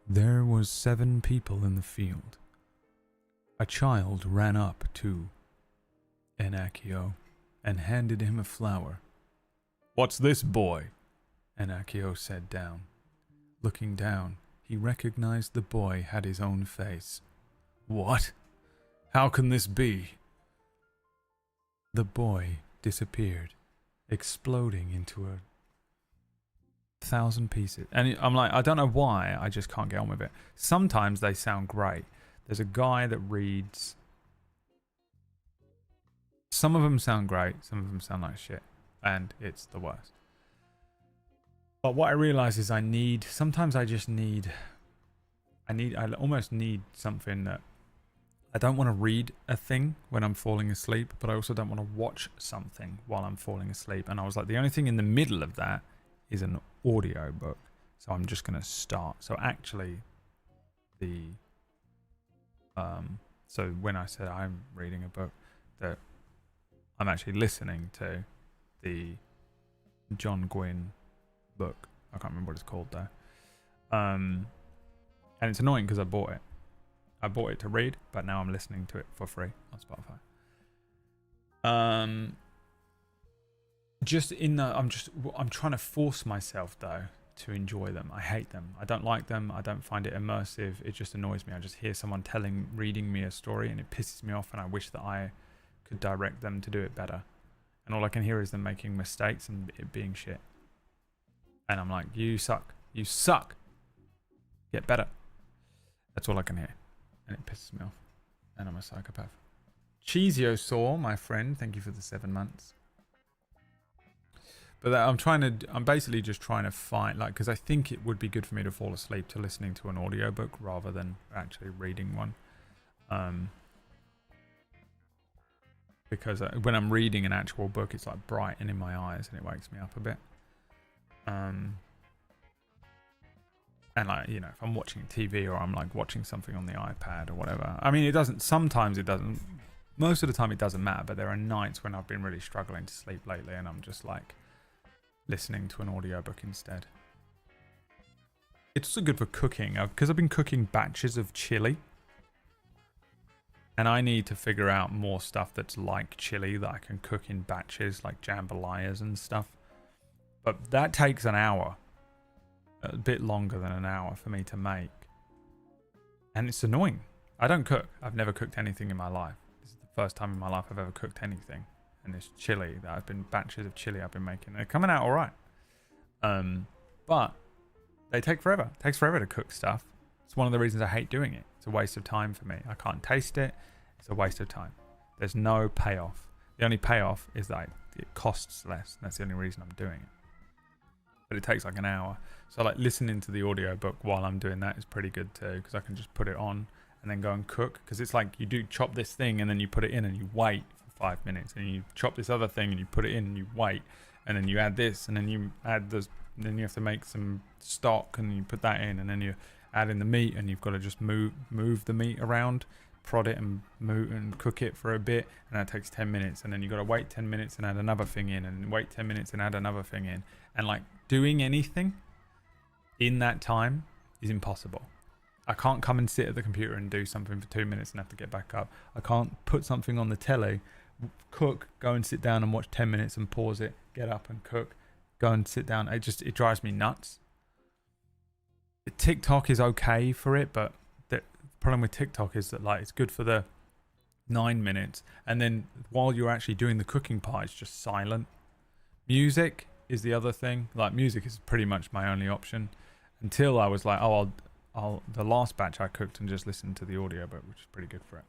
there was 7 people in the field. A child ran up to Enakio and handed him a flower. What's this, boy? Enakio said down. Looking down, he recognized the boy had his own face. What? How can this be? The boy disappeared, exploding into a 1,000 pieces. And I'm like, I don't know why, I just can't get on with it. Sometimes they sound great. There's a guy that reads. Some of them sound great, some of them sound like shit. And it's the worst. But what I realize is sometimes I just need, I almost need something that, I don't want to read a thing when I'm falling asleep, but I also don't want to watch something while I'm falling asleep. And I was like, the only thing in the middle of that is an audio book. So I'm just going to start. So actually, so when I said I'm reading a book, that I'm actually listening to the John Gwynne book. I can't remember what it's called though. And it's annoying because I bought it. I bought it to read, but now I'm listening to it for free on Spotify. I'm trying to force myself though to enjoy them. I hate them. I don't like them. I don't find it immersive. It just annoys me. I just hear someone reading me a story and it pisses me off, and I wish that I could direct them to do it better. And all I can hear is them making mistakes and it being shit. And I'm like, you suck. You suck. Get better. That's all I can hear. And it pisses me off. And I'm a psychopath. Cheesiosaur, my friend, thank you for the 7 months. But I'm basically just trying to find, like, because I think it would be good for me to fall asleep to listening to an audiobook rather than actually reading one. Because when I'm reading an actual book, it's like bright and in my eyes and it wakes me up a bit. And like, you know, if I'm watching TV or I'm like watching something on the iPad or whatever. I mean, sometimes it doesn't, most of the time it doesn't matter, but there are nights when I've been really struggling to sleep lately and I'm just like listening to an audiobook instead. It's also good for cooking because I've been cooking batches of chili. And I need to figure out more stuff that's like chili that I can cook in batches, like jambalayas and stuff. But that takes an hour. A bit longer than an hour for me to make. And it's annoying. I don't cook. I've never cooked anything in my life. This is the first time in my life I've ever cooked anything. And it's chili batches of chili I've been making. They're coming out alright. But they take forever. It takes forever to cook stuff. It's one of the reasons I hate doing it. It's a waste of time for me. I can't taste it. It's a waste of time. There's no payoff. The only payoff is that it costs less. That's the only reason I'm doing it. But it takes like an hour. So like listening to the audiobook while I'm doing that is pretty good too, because I can just put it on and then go and cook. Because it's like you do chop this thing and then you put it in and you wait for 5 minutes, and you chop this other thing and you put it in and you wait, and then you add this and then you add this, then you have to make some stock and you put that in, and then you add in the meat and you've got to just move the meat around, prod it and move and cook it for a bit, and that takes 10 minutes, and then you got to wait 10 minutes and add another thing in, and wait 10 minutes and add another thing in, and like doing anything in that time is impossible. I can't come and sit at the computer and do something for 2 minutes and have to get back up. I can't put something on the telly, cook, go and sit down and watch 10 minutes and pause it, get up and cook, go and sit down. It drives me nuts. TikTok is okay for it, but the problem with TikTok is that like it's good for the 9 minutes, and then while you're actually doing the cooking part, it's just silent. Music is the other thing. Like music is pretty much my only option until I was like, oh, I'll the last batch I cooked and just listened to the audiobook, which is pretty good for it.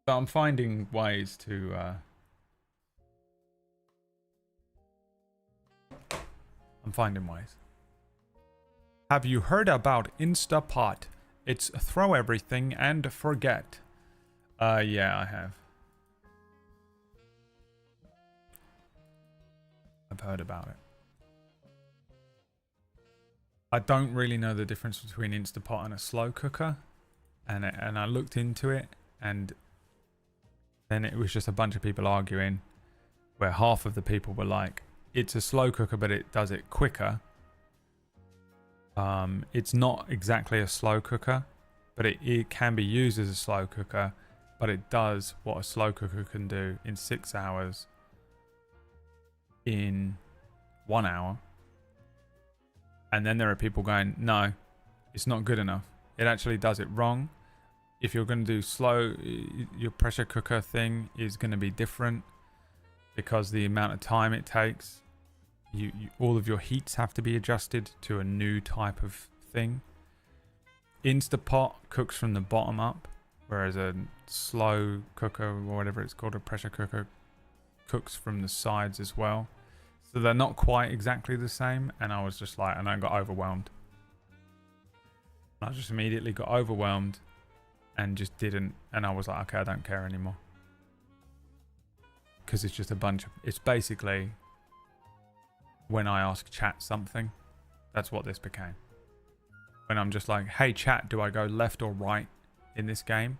So I'm finding ways to Have you heard about Instapot? It's throw everything and forget. Yeah, I have. I've heard about it. I don't really know the difference between Instapot and a slow cooker, and I looked into it, and then it was just a bunch of people arguing, where half of the people were like, it's a slow cooker, but it does it quicker. It's not exactly a slow cooker, but it can be used as a slow cooker, but it does what a slow cooker can do in 6 hours in 1 hour. And then there are people going, no, it's not good enough. It actually does it wrong. If you're going to do slow, your pressure cooker thing is going to be different. because the amount of time it takes, all of your heats have to be adjusted to a new type of thing. Instapot cooks from the bottom up, whereas a slow cooker, or whatever it's called, a pressure cooker, cooks from the sides as well. So they're not quite exactly the same, and I was just like, and I got overwhelmed. I just immediately got overwhelmed and just didn't, and I was like, okay, I don't care anymore. Because it's just a bunch of, it's basically when I ask chat something, that's what this became. When I'm just like, hey chat, do I go left or right in this game?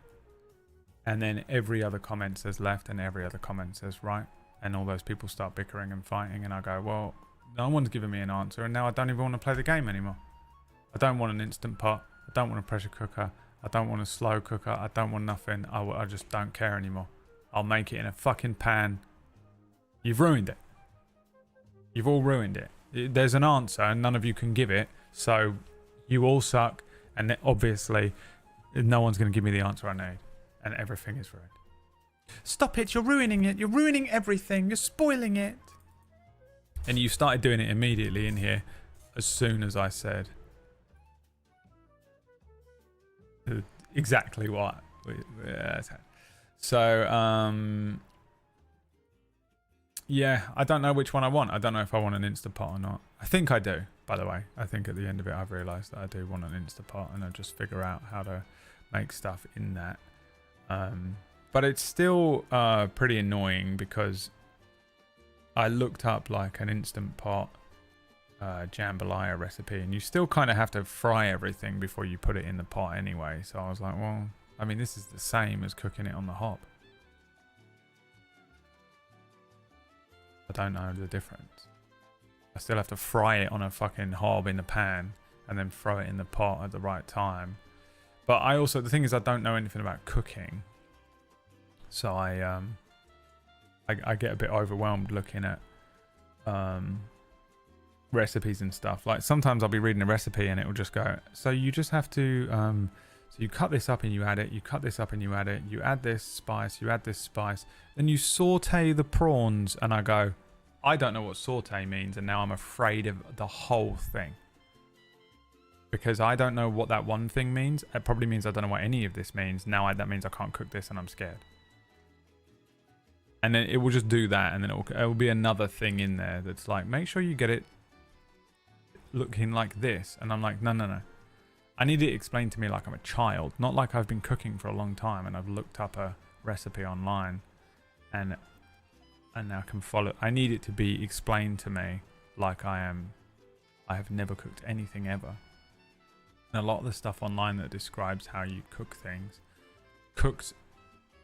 And then every other comment says left and every other comment says right. And all those people start bickering and fighting, and I go, well, no one's giving me an answer, and now I don't even want to play the game anymore. I don't want an instant pot. I don't want a pressure cooker. I don't want a slow cooker. I don't want nothing. I just don't care anymore. I'll make it in a fucking pan. You've ruined it. You've all ruined it. There's an answer and none of you can give it, so you all suck, and obviously no one's going to give me the answer I need, and everything is ruined. Stop it, you're ruining it. You're ruining everything. You're spoiling it. And you started doing it immediately in here as soon as I said exactly what. So, yeah, I don't know which one I want. I don't know if I want an Instapot or not. I think I do, by the way. I think at the end of it, I've realised that I do want an Instapot, and I'll just figure out how to make stuff in that. But it's still pretty annoying because I looked up like an Instant Pot jambalaya recipe, and you still kind of have to fry everything before you put it in the pot anyway. So I was like, well, I mean, this is the same as cooking it on the hob. I don't know the difference. I still have to fry it on a fucking hob in the pan and then throw it in the pot at the right time. But I also, the thing is, I don't know anything about cooking. So I get a bit overwhelmed looking at recipes and stuff. Like sometimes I'll be reading a recipe and it will just go, so you just have to, so you cut this up and you add it, you cut this up and you add it, you add this spice, you add this spice, then you saute the prawns, and I go, I don't know what saute means, and now I'm afraid of the whole thing. Because I don't know what that one thing means. It probably means I don't know what any of this means. Now that means I can't cook this and I'm scared. And then it will just do that, and then it will be another thing in there that's like, make sure you get it looking like this. And I'm like, no. I need it explained to me like I'm a child, not like I've been cooking for a long time and I've looked up a recipe online and now can follow. I need it to be explained to me like I have never cooked anything ever. And a lot of the stuff online that describes how you cook things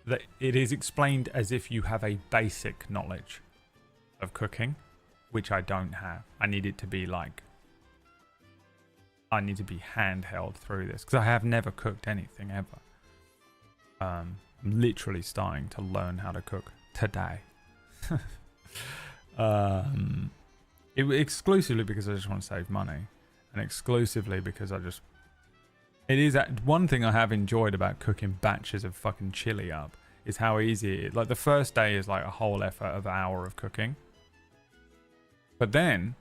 that it is explained as if you have a basic knowledge of cooking, which I don't have. I need it to be like, I need to be handheld through this because I have never cooked anything ever. I'm literally starting to learn how to cook today. Exclusively because I just want to save money, and exclusively because it is one thing I have enjoyed about cooking batches of fucking chili up is how easy it is. Like the first day is like a whole effort of an hour of cooking, but then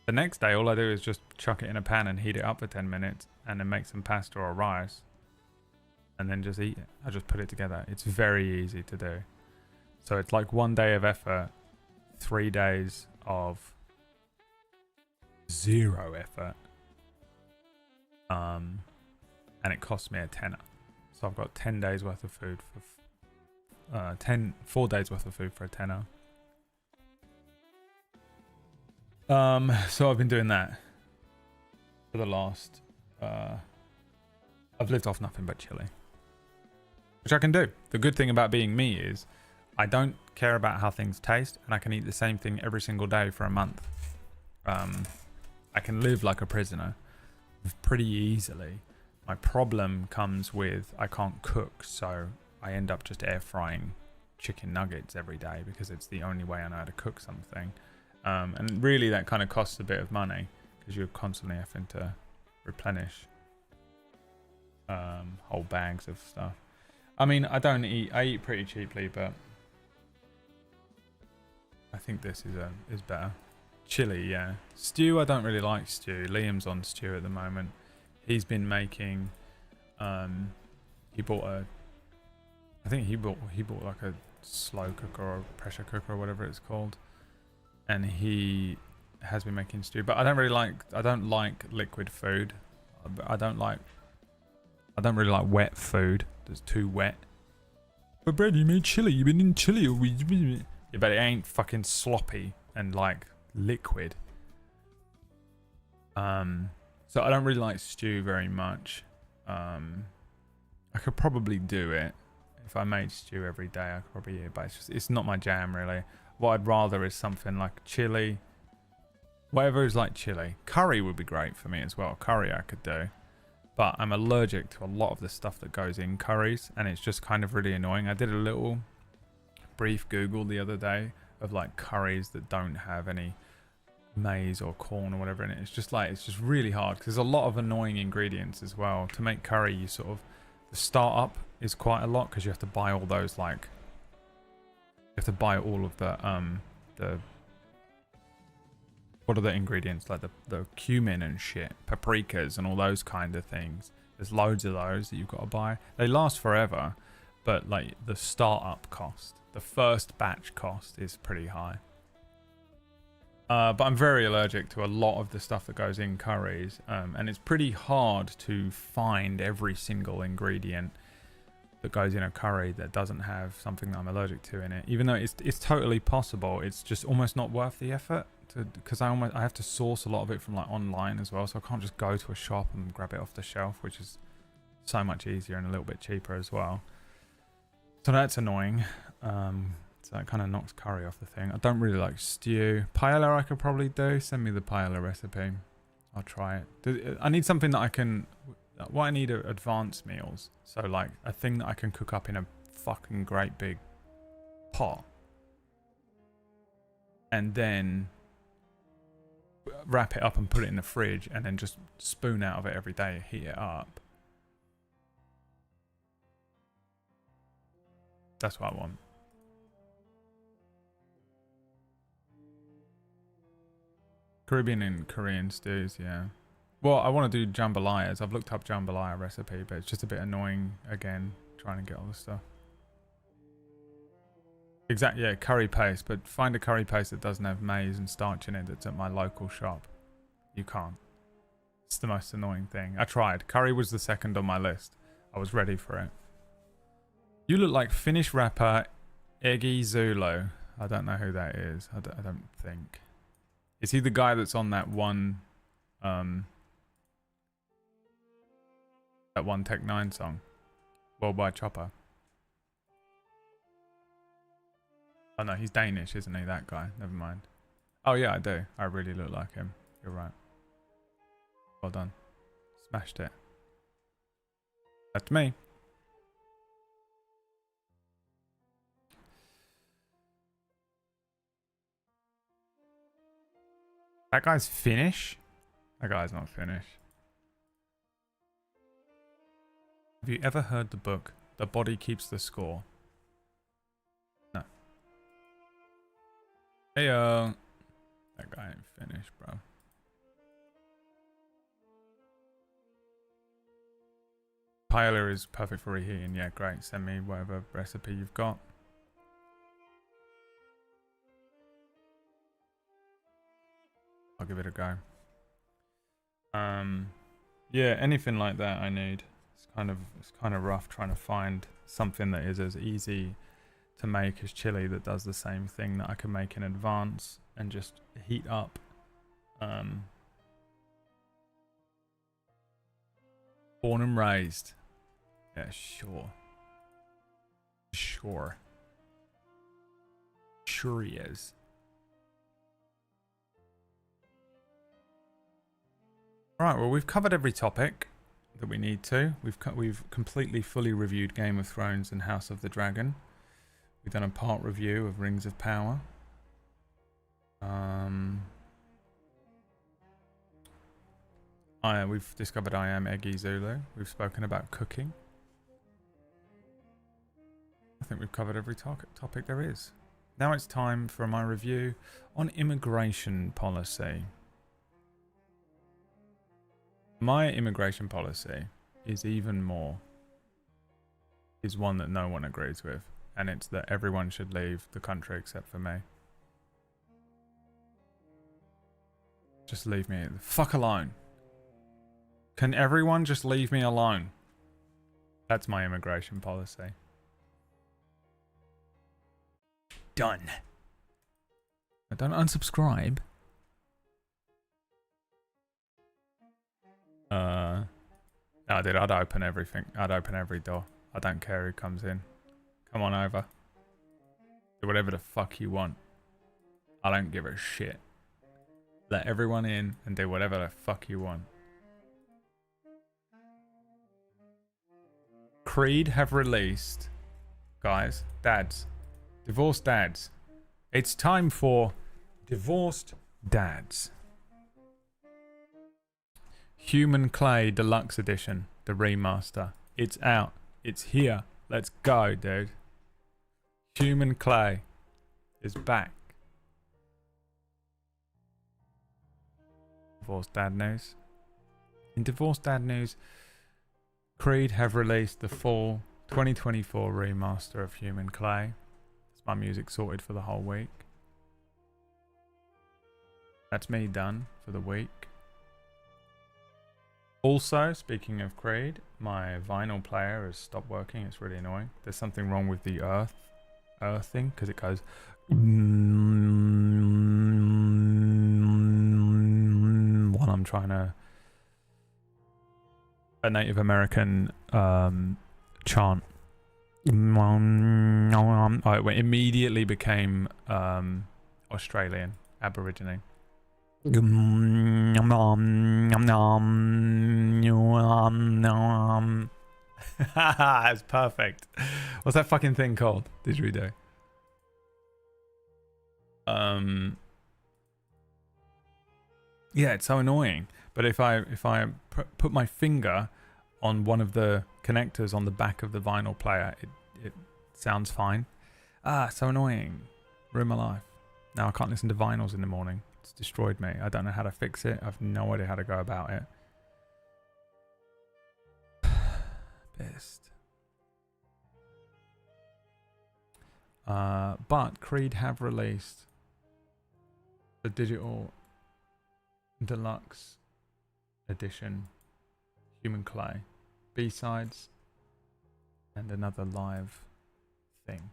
the next day all I do is just chuck it in a pan and heat it up for 10 minutes and then make some pasta or rice and then just eat it. I just put it together. It's very easy to do. So it's like 1 day of effort, 3 days of zero effort. And it cost me a tenner. So I've got 10 days worth of food for 4 days worth of food for a tenner. So I've been doing that for the last I've lived off nothing but chili, which I can do. The good thing about being me is I don't care about how things taste, and I can eat the same thing every single day for a month. I can live like a prisoner pretty easily. My problem comes with I can't cook, so I end up just air frying chicken nuggets every day because it's the only way I know how to cook something. And really that kind of costs a bit of money because you're constantly having to replenish whole bags of stuff. I mean, I eat pretty cheaply, but I think this is better. Chili, yeah. Stew, I don't really like stew. Liam's on stew at the moment. He's been making. He bought a. I think he bought like a slow cooker or pressure cooker or whatever it's called, and he has been making stew. But I don't like liquid food. I don't really like wet food. It's too wet. But Brad, you made chili. You've been in chili all week. Yeah, but it ain't fucking sloppy and like liquid. So I don't really like stew very much. I could probably do it if I made stew every day. I could probably eat it, but it's not my jam really. What I'd rather is something like chili. Whatever is like chili. Curry would be great for me as well. Curry I could do. But I'm allergic to a lot of the stuff that goes in curries, and it's just kind of really annoying. I did a little brief Google the other day of like curries that don't have any maize or corn or whatever in it. It's just really hard because there's a lot of annoying ingredients as well. To make curry, you sort of, the startup is quite a lot because you have to buy all those like, you have to buy all of the what are the ingredients, like the cumin and shit, paprikas and all those kind of things. There's loads of those that you've got to buy. They last forever, but like the startup cost, the first batch cost is pretty high. But I'm very allergic to a lot of the stuff that goes in curries, and it's pretty hard to find every single ingredient that goes in a curry that doesn't have something that I'm allergic to in it. Even though it's totally possible, it's just almost not worth the effort. Because I have to source a lot of it from like online as well, so I can't just go to a shop and grab it off the shelf, which is so much easier and a little bit cheaper as well. So that's annoying. So that kind of knocks curry off the thing. I don't really like stew. Paella I could probably do. Send me the paella recipe. I'll try it. I need something that I can. What I need are advanced meals. So like a thing that I can cook up in a fucking great big pot, and then wrap it up and put it in the fridge, and then just spoon out of it every day, heat it up. That's what I want. Caribbean and Korean stews, yeah. Well, I want to do jambalayas. I've looked up jambalaya recipe, but it's just a bit annoying again, trying to get all this stuff. Exactly, yeah, curry paste, but find a curry paste that doesn't have maize and starch in it that's at my local shop. You can't. It's the most annoying thing. I tried. Curry was the second on my list. I was ready for it. You look like Finnish rapper Eggy Zulu. I don't know who that is. I don't think. Is he the guy that's on that one Tech 9 song? Worldwide Chopper. Oh no, he's Danish, isn't he, that guy? Never mind. Oh yeah, I do. I really look like him. You're right. Well done. Smashed it. That's me. That guy's Finnish? That guy's not Finnish. Have you ever heard the book, The Body Keeps the Score? No. Heyo. That guy ain't Finnish, bro. Paella is perfect for reheating. Yeah, great. Send me whatever recipe you've got. I'll give it a go. Yeah, anything like that I need. It's kind of rough trying to find something that is as easy to make as chili that does the same thing that I can make in advance and just heat up. Born and raised. Yeah, sure. Sure he is. Right, well, we've covered every topic that we need to. We've completely fully reviewed Game of Thrones and House of the Dragon. We've done a part review of Rings of Power. We've discovered I am Eggy Zulu. We've spoken about cooking. I think we've covered every topic there is. Now it's time for my review on immigration policy. My immigration policy is one that no one agrees with, and it's that everyone should leave the country except for me. Just leave me the fuck alone. Can everyone just leave me alone? That's my immigration policy. Done. Don't unsubscribe. No, dude, I'd open everything. I'd open every door. I don't care who comes in. Come on over. Do whatever the fuck you want. I don't give a shit. Let everyone in and do whatever the fuck you want. Creed have released, guys, dads, divorced dads. It's time for Divorced Dads. Human Clay Deluxe Edition, the remaster. It's out. It's here. Let's go, dude. Human Clay is back. Divorced Dad news. In Divorced Dad news, Creed have released the full 2024 remaster of Human Clay. That's my music sorted for the whole week. That's me done for the week. Also, speaking of Creed, my vinyl player has stopped working. It's really annoying. There's something wrong with the earthing, because it goes while I'm trying to a Native American chant. It immediately became Australian, Aborigine. It's perfect. What's that fucking thing called? Didgeridoo. Yeah, it's so annoying. But if I put my finger on one of the connectors on the back of the vinyl player, it sounds fine. So annoying. Ruin my life. Now I can't listen to vinyls in the morning. It's destroyed me. I don't know how to fix it. I've no idea how to go about it. Best. But Creed have released the digital deluxe edition Human Clay, B-sides, and another live thing.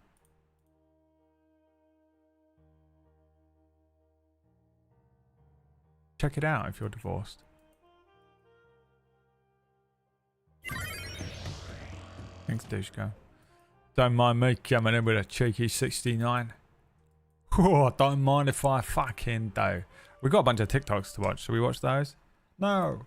Check it out if you're divorced. Thanks, Dushko. Don't mind me coming in with a cheeky 69. Oh, don't mind if I fucking do. We've got a bunch of TikToks to watch. Should we watch those? No.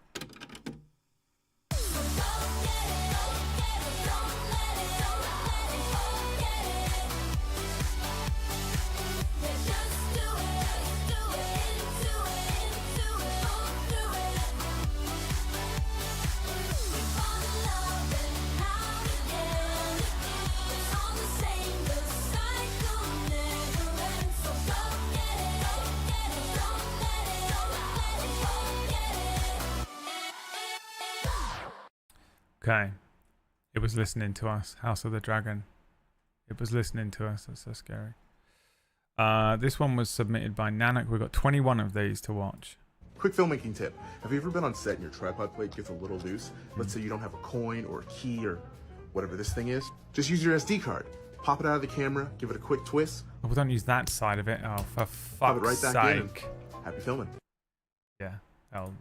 Okay. It was listening to us. House of the Dragon. It was listening to us. That's so scary. This one was submitted by Nanak. We've got 21 of these to watch. Quick filmmaking tip. Have you ever been on set and your tripod plate gets a little loose? Let's say you don't have a coin or a key or whatever this thing is. Just use your SD card. Pop it out of the camera, give it a quick twist. Oh, we don't use that side of it. Oh, for Pop it fuck's right back in. sake. Happy filming. Yeah. Oh,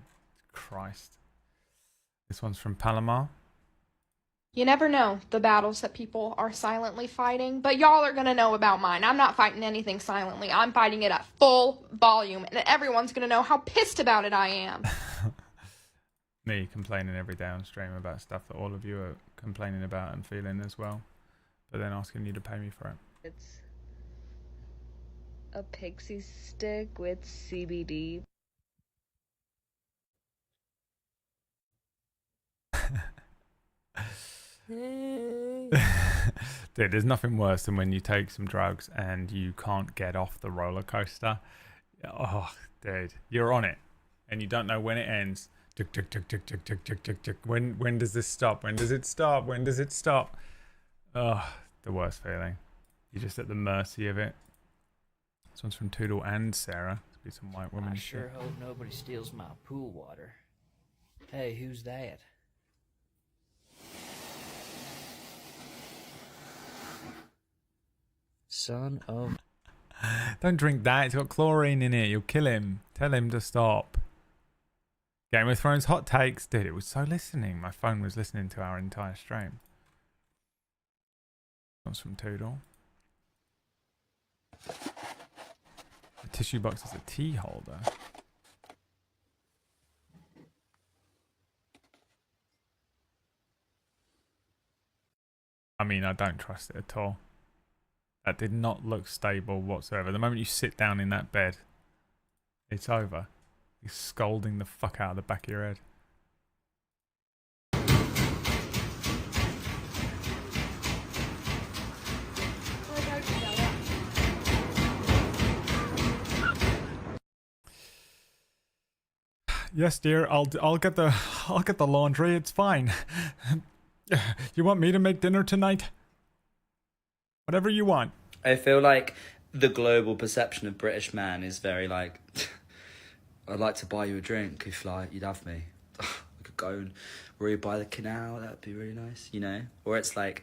Christ. This one's from Palomar. You never know the battles that people are silently fighting, but y'all are gonna know about mine. I'm not fighting anything silently. I'm fighting it at full volume, and everyone's gonna know how pissed about it I am. Me complaining every day on stream about stuff that all of you are complaining about and feeling as well, but then asking you to pay me for it. It's a pixie stick with CBD. Dude, there's nothing worse than when you take some drugs and you can't get off the roller coaster. Oh, dude, you're on it and you don't know when it ends. Tick, tick, tick, tick, tick, tick, tick, tick, tick. When does this stop? When does it stop? When does it stop? Oh, the worst feeling. You're just at the mercy of it. This one's from Toodle and Sarah. There'll be some white women. I sure hope nobody steals my pool water. Hey, who's that? Son of... Don't drink that. It's got chlorine in it. You'll kill him. Tell him to stop. Game of Thrones hot takes. Dude, it was so listening. My phone was listening to our entire stream. Comes from Toodle. The tissue box is a tea holder. I mean, I don't trust it at all. That did not look stable whatsoever. The moment you sit down in that bed, it's over. You're scolding the fuck out of the back of your head. Yes, dear. I'll get the laundry. It's fine. You want me to make dinner tonight? Whatever you want. I feel like the global perception of British man is very like, I'd like to buy you a drink if like you'd have me. We could go and read by the canal. That'd be really nice, you know. Or it's like,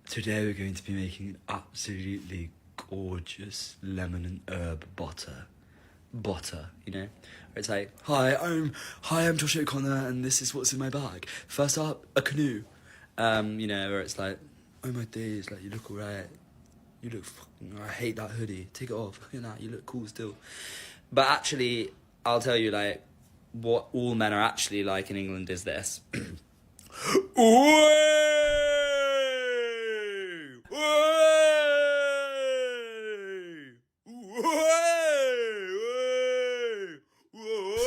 today we're going to be making an absolutely gorgeous lemon and herb butter, you know. Or it's like, hi, I'm Josh O'Connor, and this is what's in my bag. First up, a canoe. You know, or it's like, oh my days, like you look alright. You look fucking, I hate that hoodie. Take it off. You know, you look cool still. But actually, I'll tell you, like, what all men are actually like in England is this. So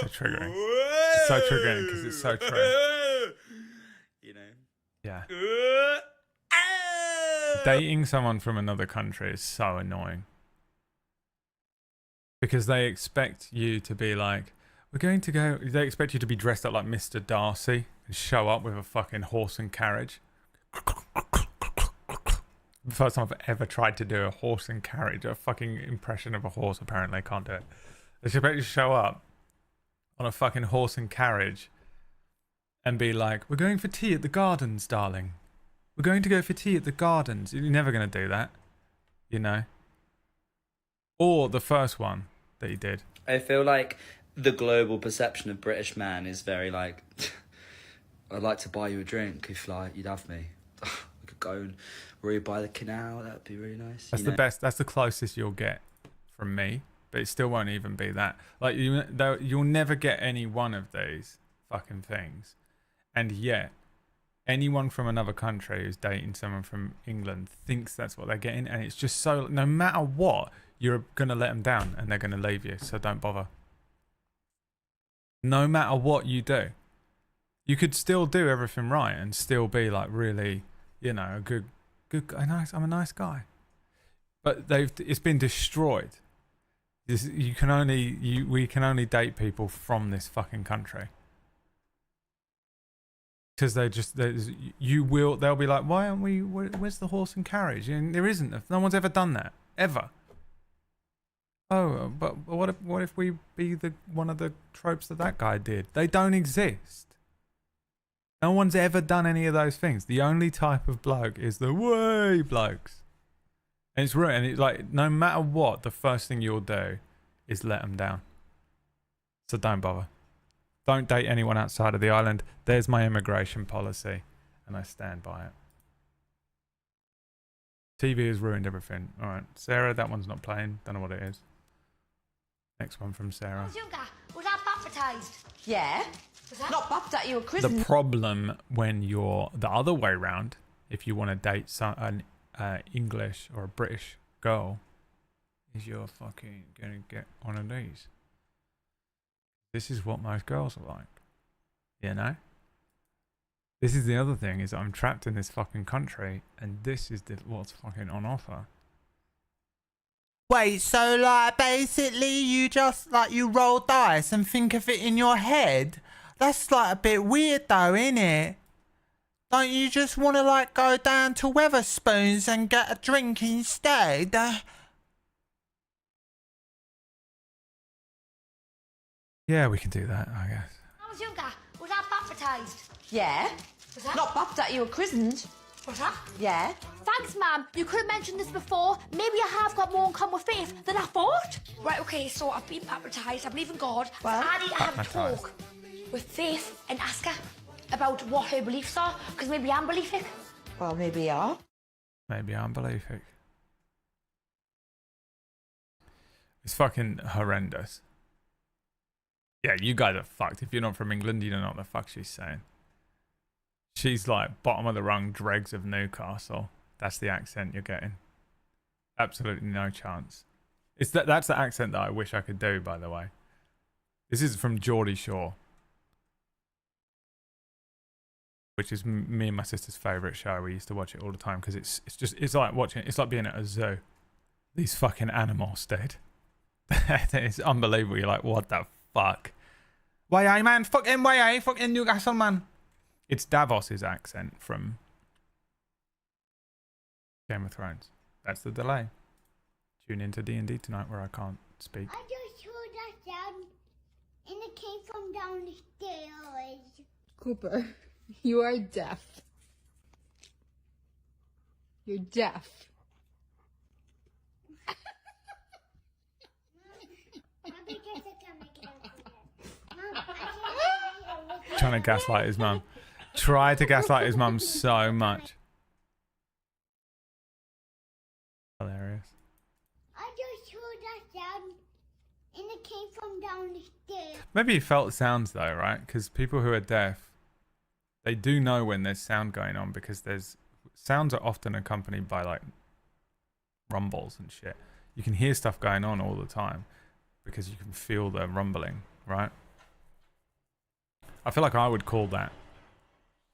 triggering. It's so triggering because it's so true. You know? Yeah. Dating someone from another country is so annoying. Because they expect you to be like, they expect you to be dressed up like Mr. Darcy and show up with a fucking horse and carriage. The first time I've ever tried to do a horse and carriage, a fucking impression of a horse, apparently I can't do it. They expect you to show up on a fucking horse and carriage and be like, we're going for tea at the gardens, darling. We're going to go for tea at the gardens. You're never going to do that, you know? Or the first one that he did. I feel like the global perception of British man is very like, I'd like to buy you a drink if like you'd have me. We could go and read by the canal. That'd be really nice. That's the best. That's the closest you'll get from me, but it still won't even be that. Like you'll never get any one of these fucking things, and yet anyone from another country who's dating someone from England thinks that's what they're getting, and it's just so, no matter what, you're gonna let them down and they're gonna leave you, so don't bother. No matter what you do, you could still do everything right and still be like really, you know, a good guy. I'm a nice guy, but it's been destroyed. We can only date people from this fucking country. Because they'll be like, why aren't we, where's the horse and carriage? And there isn't. No one's ever done that. Ever. Oh, but what if we be one of the tropes that guy did? They don't exist. No one's ever done any of those things. The only type of bloke is the way blokes. And it's real. And it's like, no matter what, the first thing you'll do is let them down. So don't bother. Don't date anyone outside of the island. There's my immigration policy, and I stand by it. TV has ruined everything. All right, Sarah, that one's not playing. Don't know what it is. Next one from Sarah. Was that baptised? Yeah. Was that not baptised? You were christened. The problem when you're the other way round, if you want to date an English or a British girl, is you're fucking gonna get one of these. This is what most girls are like, you know? This is the other thing, is I'm trapped in this fucking country, and this is what's fucking on offer. Wait, so like basically you just like you roll dice and think of it in your head? That's like a bit weird though, innit? Don't you just want to like go down to Weatherspoons and get a drink instead? Yeah, we can do that, I guess. I was younger. Was I baptised? Yeah. Was that? Not baptised, you were christened. Was that? Yeah. Thanks, Mum. You could have mentioned this before. Maybe I have got more in common with Faith than I thought. Right, okay, so I've been baptised. I believe in God. Well, I need to have a talk with Faith and ask her about what her beliefs are, because maybe I'm believing. Well, maybe you are. Maybe I'm believing. It's fucking horrendous. Yeah, you guys are fucked. If you're not from England, you don't know what the fuck she's saying. She's like bottom of the rung dregs of Newcastle. That's the accent you're getting. Absolutely no chance. That's the accent that I wish I could do, by the way. This is from Geordie Shore, which is me and my sister's favourite show. We used to watch it all the time because it's like watching. It's like being at a zoo. These fucking animals, dude. It's unbelievable. You're like, what the fuck? Why, man? Fucking why, fucking Newcastle, man. It's Davos's accent from Game of Thrones. That's the delay. Tune into D&D tonight where I can't speak. I just heard that sound and it came from down the stairs. Cooper, you are deaf. You're deaf. Trying to gaslight his mum. Try to gaslight his mum so much. Hilarious. I just heard that sound and it came from down the stairs. Maybe he felt sounds though, right? Because people who are deaf, they do know when there's sound going on, because there's sounds are often accompanied by like rumbles and shit. You can hear stuff going on all the time because you can feel the rumbling, right? I feel like I would call that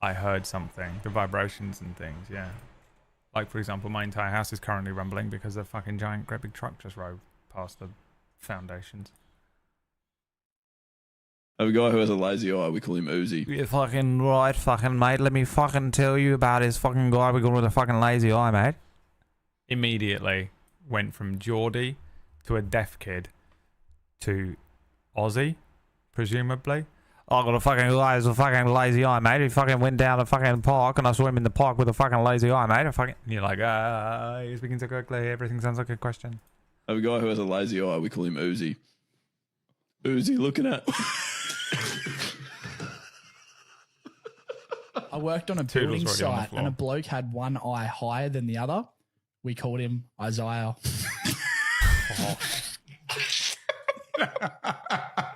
I heard something, the vibrations and things, yeah. Like, for example, my entire house is currently rumbling because a fucking giant, great big truck just rode past the foundations. A guy who has a lazy eye, we call him Uzi. You're fucking right, fucking mate. Let me fucking tell you about this fucking guy we call with a fucking lazy eye, mate. Immediately went from Geordie to a deaf kid to Aussie, presumably. I got a fucking guy who's a fucking lazy eye, mate. He fucking went down the fucking park and I saw him in the park with a fucking lazy eye, mate. And you're like, you're speaking so quickly, everything sounds like a question. A guy who has a lazy eye, we call him Uzi. Uzi looking at... I worked on a building site and a bloke had one eye higher than the other. We called him Isaiah.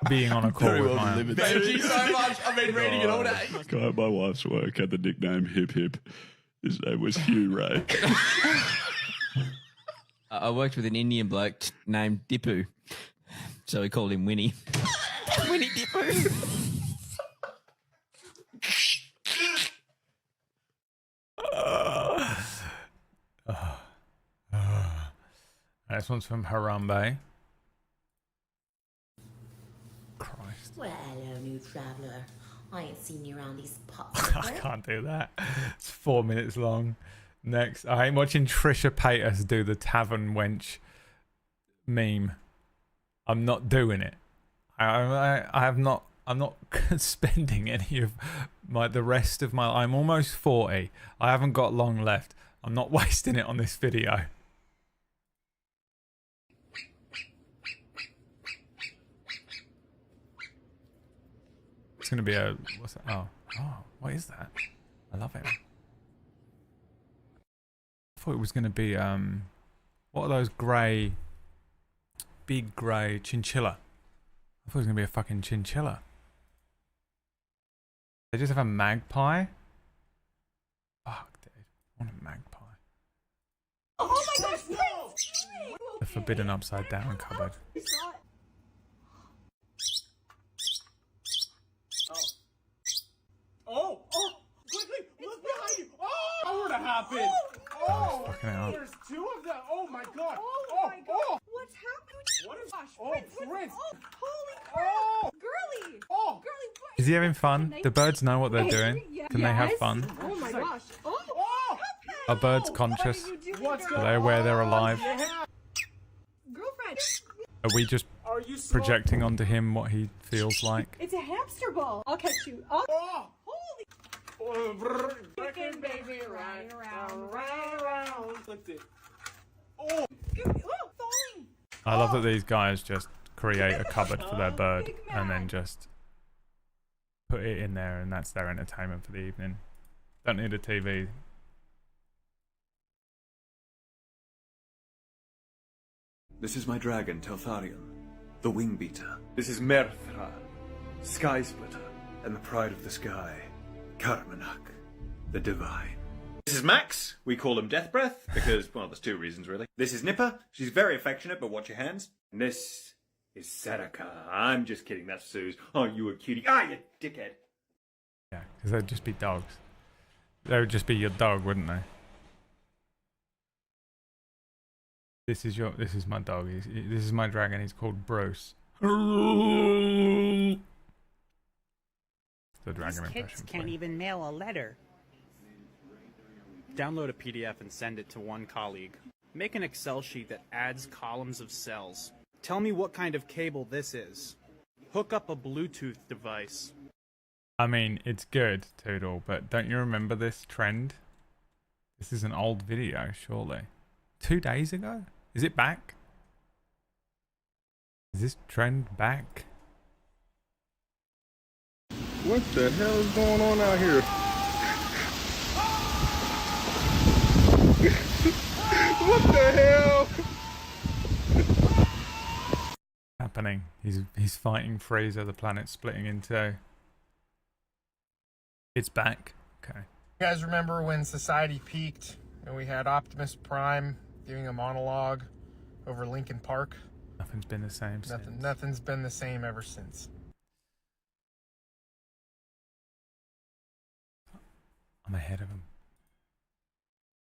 Being on a call with my... Thank you so much. I've been reading it all day. Guy at my wife's work had the nickname Hip Hip. His name was Hugh Ray. I worked with an Indian bloke named Dipu, so we called him Winnie. Winnie Dipu. This one's from Harambe. Christ. Well, hello, new traveller. I ain't seen you around these parts. I can't do that. It's 4 minutes long. Next, I'm watching Trisha Paytas do the tavern wench meme. I'm not doing it. I have not. I'm not spending any of the rest of my. I'm almost 40. I haven't got long left. I'm not wasting it on this video. It's gonna be a. What's that? Oh, what is that? I love it. I thought it was gonna be what are those grey, big grey chinchilla? I thought it was gonna be a fucking chinchilla. They just have a magpie. Fuck, dude. I want a magpie. Oh my gosh, no! The forbidden upside down cupboard. Oh, good Stop it! Oh, Fucking hell. there's two of them. Oh my god. Oh my god. What's happening? What is? Gosh, Oh, Prince. Oh, holy crap. Oh. Girly. Oh. Girly, what? Is he having fun? Do birds know what they're doing? Can they have fun? Oh my gosh. Oh. Are birds conscious? Are they aware they're alive? Girlfriend. Are we just projecting onto him what he feels like? It's a hamster ball. I'll catch you. Oh. Holy. Chicken baby, right around, right around. Flipped it. Oh. Oh, falling. I love that these guys just create a cupboard for their bird and then just put it in there, and that's their entertainment for the evening. Don't need a TV. This is my dragon, Teltharion, the Wing Beater. This is Merthra, Sky Splitter, and the pride of the sky, Karmanak, the Divine. This is Max. We call him Death Breath because, well, there's two reasons really. This is Nipper. She's very affectionate, but watch your hands. And this is Saraka. I'm just kidding. That's Suze. Oh, you a cutie. Ah, you dickhead. Yeah, because they'd just be dogs. They would just be your dog, wouldn't they? This is my dog. This is my dragon. He's called Bruce. The dragon These kids can't even mail a letter. Download a PDF and send it to one colleague. Make an Excel sheet that adds columns of cells. Tell me what kind of cable this is. Hook up a Bluetooth device. I mean, it's good, Toodle, but don't you remember this trend? This is an old video, surely. 2 days ago? Is it back? Is this trend back? What the hell is going on out here? What the hell? Happening. He's fighting Fraser, the planet splitting in two. It's back. Okay. You guys remember when society peaked and we had Optimus Prime giving a monologue over Lincoln Park? Nothing's been the same since. Nothing's been the same ever since. I'm ahead of him.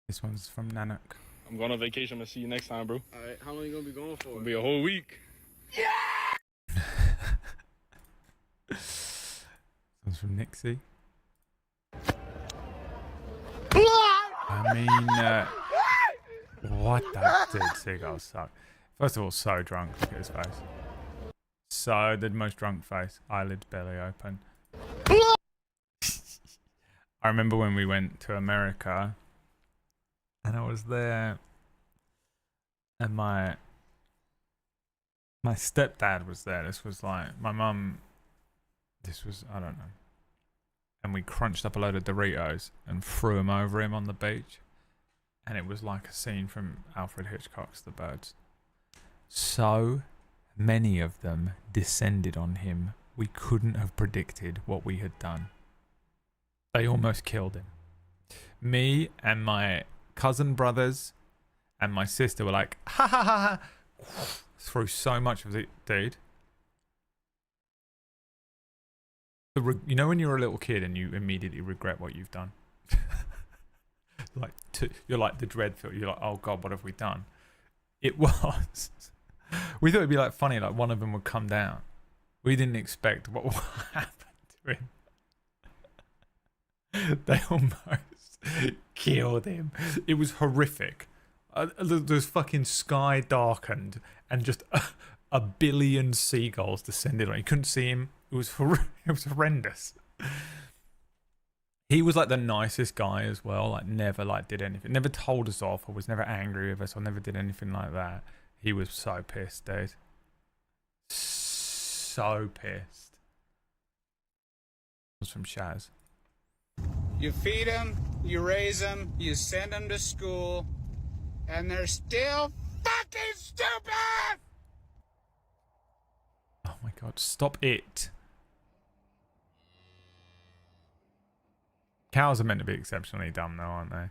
This one's from Nanook. I'm going on vacation. I'm gonna see you next time, bro. Alright, how long you gonna be going for? It'll be a whole week. This one's from Nixie. I mean, what the dude, Seagulls suck. First of all, so drunk. Look at his face. So the most drunk face. Eyelids barely open. I remember when we went to America, and I was there, and my stepdad was there. This was like my mum. This was, I don't know. And we crunched up a load of Doritos and threw them over him on the beach. And it was like a scene from Alfred Hitchcock's The Birds. So many of them descended on him. We couldn't have predicted what we had done. They almost killed him. Me and my cousin brothers and my sister were like, ha ha ha ha. Threw so much of it, dude. You know when you're a little kid and you immediately regret what you've done? You're like the Dreadfield. You're like, oh God, what have we done? It was. We thought it'd be like funny, like one of them would come down. We didn't expect what would happen to him. They almost killed him. It was horrific. The fucking sky darkened and just a billion seagulls descended on him. You couldn't see him. It was horrendous. He was like the nicest guy as well. Like never did anything. Never told us off or was never angry with us or never did anything like that. He was so pissed, dude. So pissed. It was from Shaz. You feed them, you raise them, you send them to school, and they're still fucking stupid! Oh my God, stop it. Cows are meant to be exceptionally dumb though, aren't they?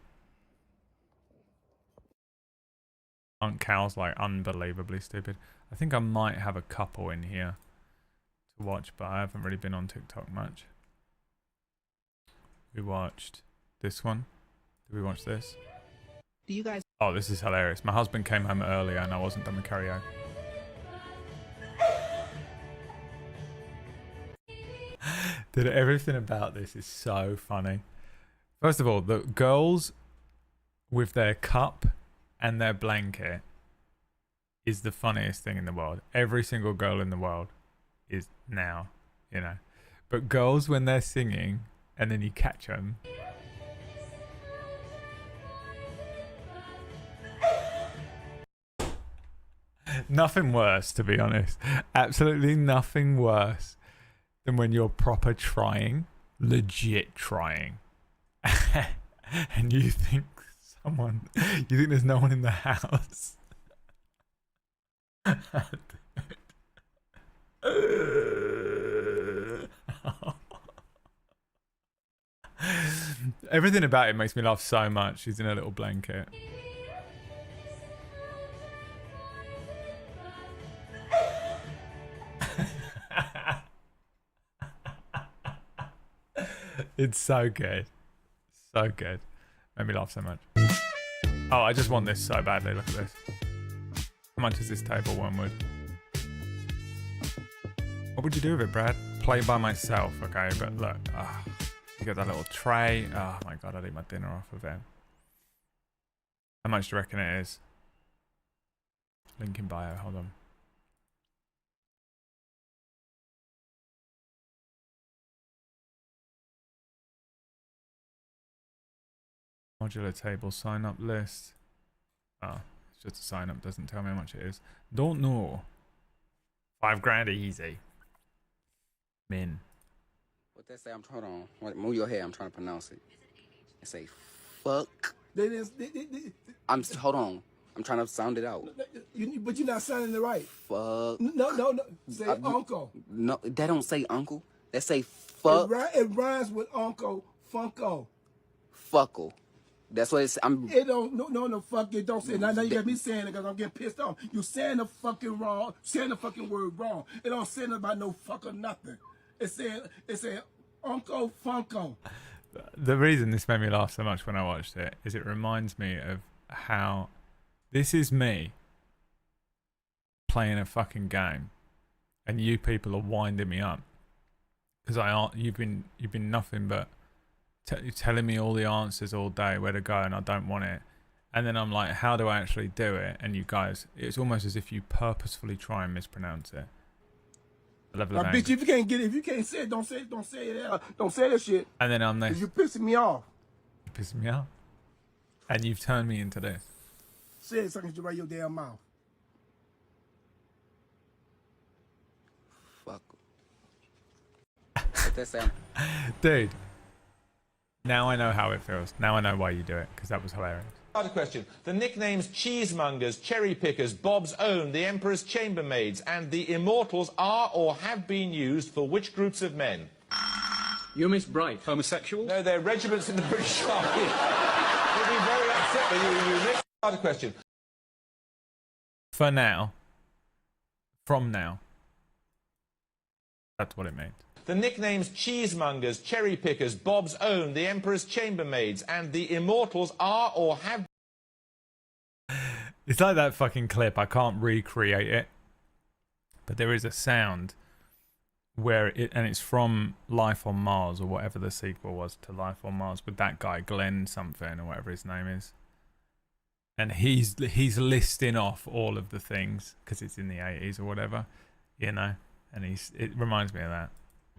Aren't cows like unbelievably stupid? I think I might have a couple in here to watch, but I haven't really been on TikTok much. We watched this one, Did we watch this? Do you guys? Oh, this is hilarious. My husband came home earlier and I wasn't done with karaoke. Dude, everything about this is so funny. First of all, the girls with their cup and their blanket is the funniest thing in the world. Every single girl in the world is now, you know. But girls when they're singing and then you catch them. Nothing worse, to be honest. Absolutely nothing worse than when you're proper trying, legit trying. And you think there's no one in the house. Everything about it makes me laugh so much. She's in a little blanket. It's so good. So good. Made me laugh so much. Oh, I just want this so badly. Look at this. How much is this table, Wormwood? What would you do with it, Brad? Play by myself, okay? But look, you got that little tray. Oh my god, I'd eat my dinner off of it. How much do you reckon it is? Link in bio, hold on. Modular table sign up list. Oh, it's just a sign up, doesn't tell me how much it is. Don't know. $5 easy. Min. What they say? Hold on. Move your head. I'm trying to pronounce it. They say fuck. Hold on. I'm trying to sound it out. But you're not sounding it right. Fuck. No. Say uncle. No, they don't say uncle. They say fuck. It rhymes with uncle. Funko. Fuckle. That's what it's. It don't. No. Fuck it. Don't say it. Now you got me saying it because I'm getting pissed off. You saying the fucking wrong. Saying the fucking word wrong. It don't say nothing about no fuck or nothing. It's saying Uncle Funko. The reason this made me laugh so much when I watched it is it reminds me of how this is me playing a fucking game, and you people are winding me up because you've been nothing but telling me all the answers all day where to go, and I don't want it. And then I'm like, how do I actually do it? And you guys, it's almost as if you purposefully try and mispronounce it. Bitch, if you can't get it, if you can't say it, don't say it. Don't say that shit. And then I'm there. You're pissing me off. You're pissing me off. And you've turned me into this. Say it so I can get right your damn mouth. Fuck. What they say? Dude. Now I know how it feels. Now I know why you do it, because that was hilarious. Other question. The nicknames Cheesemongers, Cherry Pickers, Bob's Own, the Emperor's Chambermaids, and the Immortals are or have been used for which groups of men? You Miss Bright, homosexual? No, they're regiments in the British Army. You'll be very upset with you miss. Other question. For now. From now. That's what it means. The nicknames Cheesemongers, Cherry Pickers, Bob's Own, the Emperor's Chambermaids, and the Immortals are or have... It's like that fucking clip. I can't recreate it. But there is a sound where and it's from Life on Mars, or whatever the sequel was to Life on Mars, with that guy, Glenn something, or whatever his name is. And he's listing off all of the things, because it's in the 80s or whatever, you know? And it reminds me of that.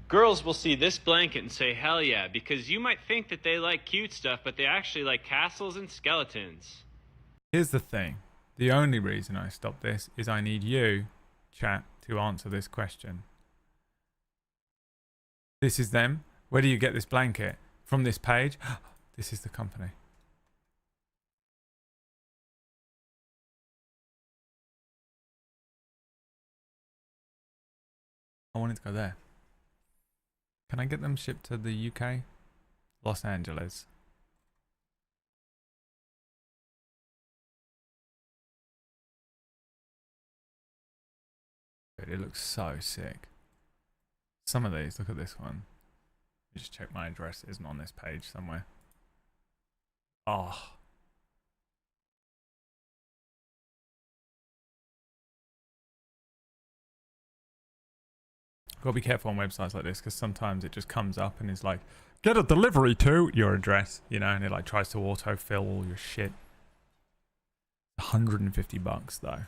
Girls will see this blanket and say, hell yeah, because you might think that they like cute stuff, but they actually like castles and skeletons. Here's the thing. The only reason I stopped this is I need you, chat, to answer this question. This is them. Where do you get this blanket? From this page? This is the company. I wanted to go there. Can I get them shipped to the UK? Los Angeles. It looks so sick. Some of these, look at this one. Just check my address, it isn't on this page somewhere. Oh. Gotta be careful on websites like this because sometimes it just comes up and it's like, get a delivery to your address, you know, and it like tries to autofill all your shit. $150 though.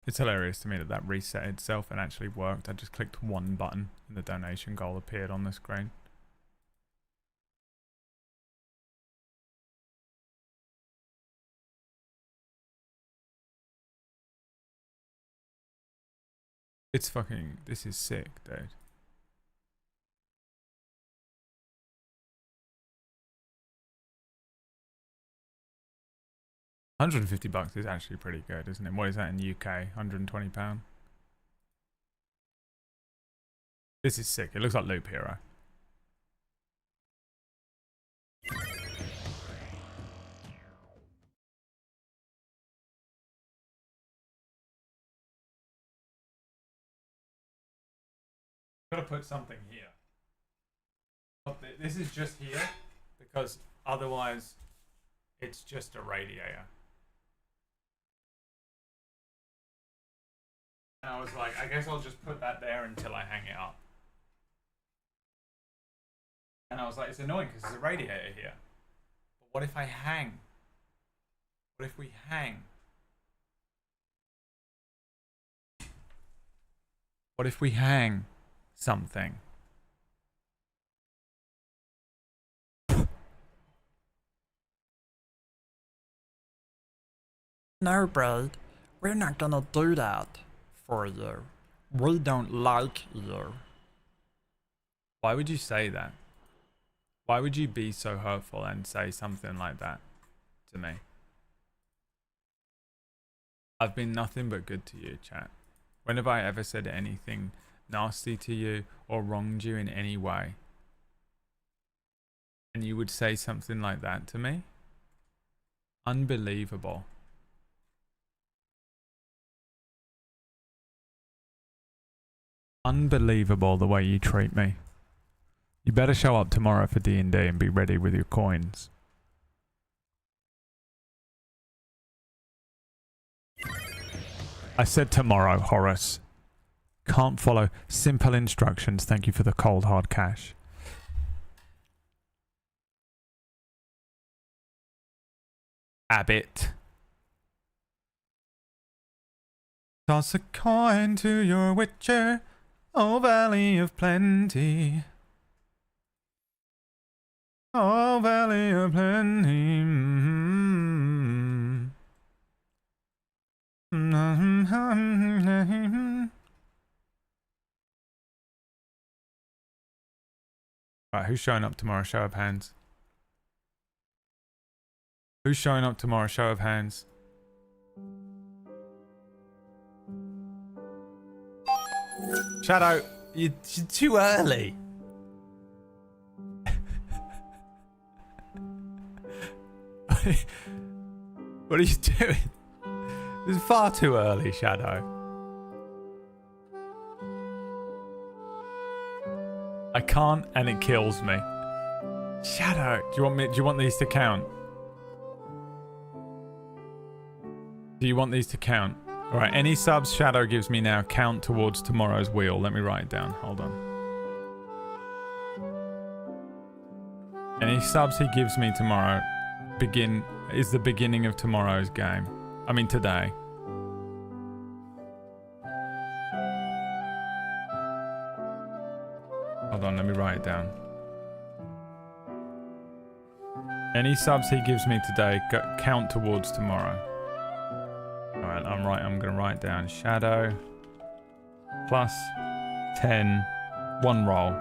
It's hilarious to me that that reset itself and actually worked. I just clicked one button and the donation goal appeared on the screen. It's fucking, this is sick, dude. $150 is actually pretty good, isn't it? What is that in UK? £120. This is sick. It looks like Loop Hero. Gotta put something here. This is just here because otherwise it's just a radiator. And I was like, I guess I'll just put that there until I hang it up. And I was like, it's annoying because there's a radiator here. But what if I hang? What if we hang? What if we hang something? No, bro. We're not gonna do that for you. We don't like you. Why would you say that? Why would you be so hurtful and say something like that to me? I've been nothing but good to you, chat. When have I ever said anything nasty to you or wronged you in any way? And you would say something like that to me? Unbelievable. Unbelievable the way you treat me. You better show up tomorrow for D&D and be ready with your coins. I said tomorrow, Horace. Can't follow simple instructions. Thank you for the cold hard cash. Abbott. Toss a coin to your witcher, oh valley of plenty. Oh valley of plenty. Right, who's showing up tomorrow? Show of hands. Who's showing up tomorrow? Show of hands. Shadow, you're too early. What are you doing? This is far too early, Shadow. I can't, and it kills me. Shadow, do you want these to count? Do you want these to count? All right, any subs Shadow gives me now count towards tomorrow's wheel. Let me write it down. Hold on. Any subs he gives me tomorrow is the beginning of tomorrow's game. I mean today. Hold on, let me write it down. Any subs he gives me today count towards tomorrow. Alright, I'm gonna write down Shadow plus 10, one roll.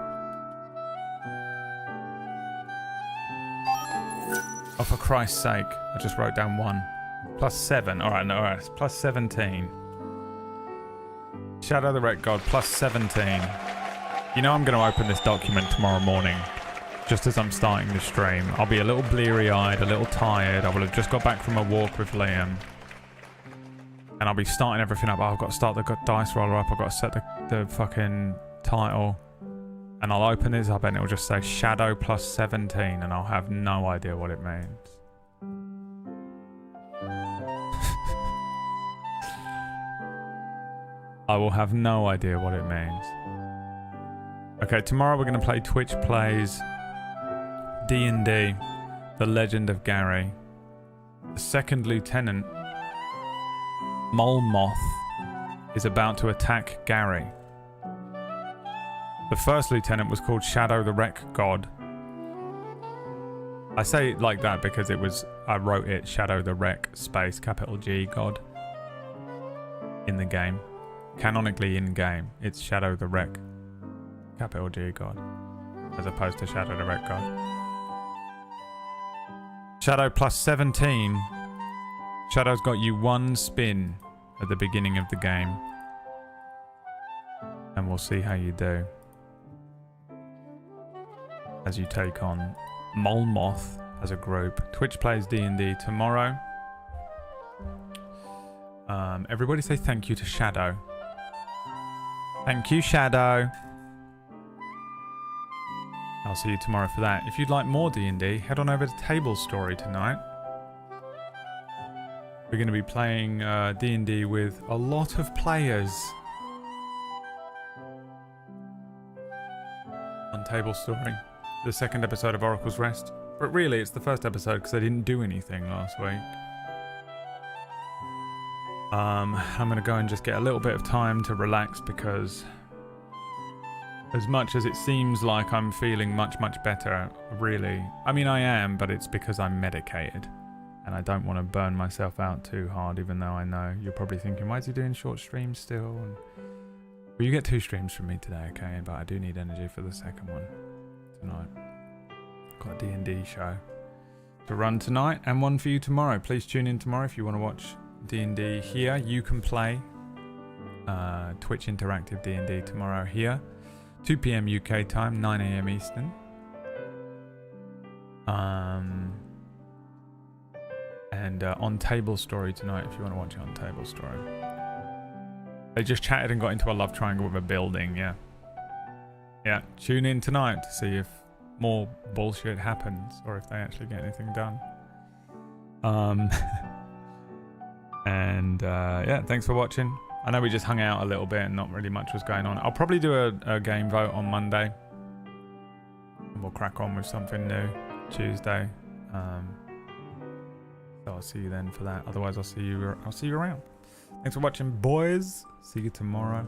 Oh, for Christ's sake, I just wrote down 1. Plus 7. Alright, no, alright, it's plus 17. Shadow the Red God plus 17. You know I'm going to open this document tomorrow morning, just as I'm starting the stream. I'll be a little bleary-eyed, a little tired. I will have just got back from a walk with Liam. And I'll be starting everything up. Oh, I've got to start the dice roller up. I've got to set the fucking title and I'll open this up and it'll just say Shadow plus 17 and I'll have no idea what it means. I will have no idea what it means. Okay, tomorrow we're going to play Twitch Plays D&D, The Legend of Gary. The second lieutenant, Molmoth, is about to attack Gary. The first lieutenant was called Shadow the Wreck God. I say it like that because I wrote it Shadow the Wreck space capital G God in the game. Canonically in game, it's Shadow the Wreck capital G God as opposed to Shadow the Wreck God. Shadow plus 17. Shadow's got you 1 spin at the beginning of the game. And we'll see how you do as you take on Molmoth as a group. Twitch Plays D&D tomorrow. Everybody say thank you to Shadow. Thank you, Shadow. I'll see you tomorrow for that. If you'd like more D&D, head on over to Table Story tonight. We're going to be playing D&D with a lot of players on Table Story. The second episode of Oracle's Rest. But really, it's the first episode because I didn't do anything last week. I'm going to go and just get a little bit of time to relax because as much as it seems like I'm feeling much, much better, really, I mean, I am, but it's because I'm medicated and I don't want to burn myself out too hard, even though I know you're probably thinking, why is he doing short streams still? And, well, you get 2 streams from me today, okay? But I do need energy for the second one tonight. Got a D&D show to run tonight and one for you tomorrow. Please tune in tomorrow if you want to watch D&D here. You can play Twitch Interactive D&D tomorrow here. 2 p.m. UK time, 9 a.m. Eastern. And on Table Story tonight, if you want to watch it on Table Story. They just chatted and got into a love triangle with a building, yeah. Yeah, tune in tonight to see if more bullshit happens or if they actually get anything done. And yeah, thanks for watching. I know we just hung out a little bit and not really much was going on. I'll probably do a game vote on Monday. And we'll crack on with something new Tuesday. So I'll see you then for that. Otherwise, I'll see you around. Thanks for watching, boys. See you tomorrow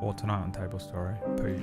or tonight on Table Story. Peace.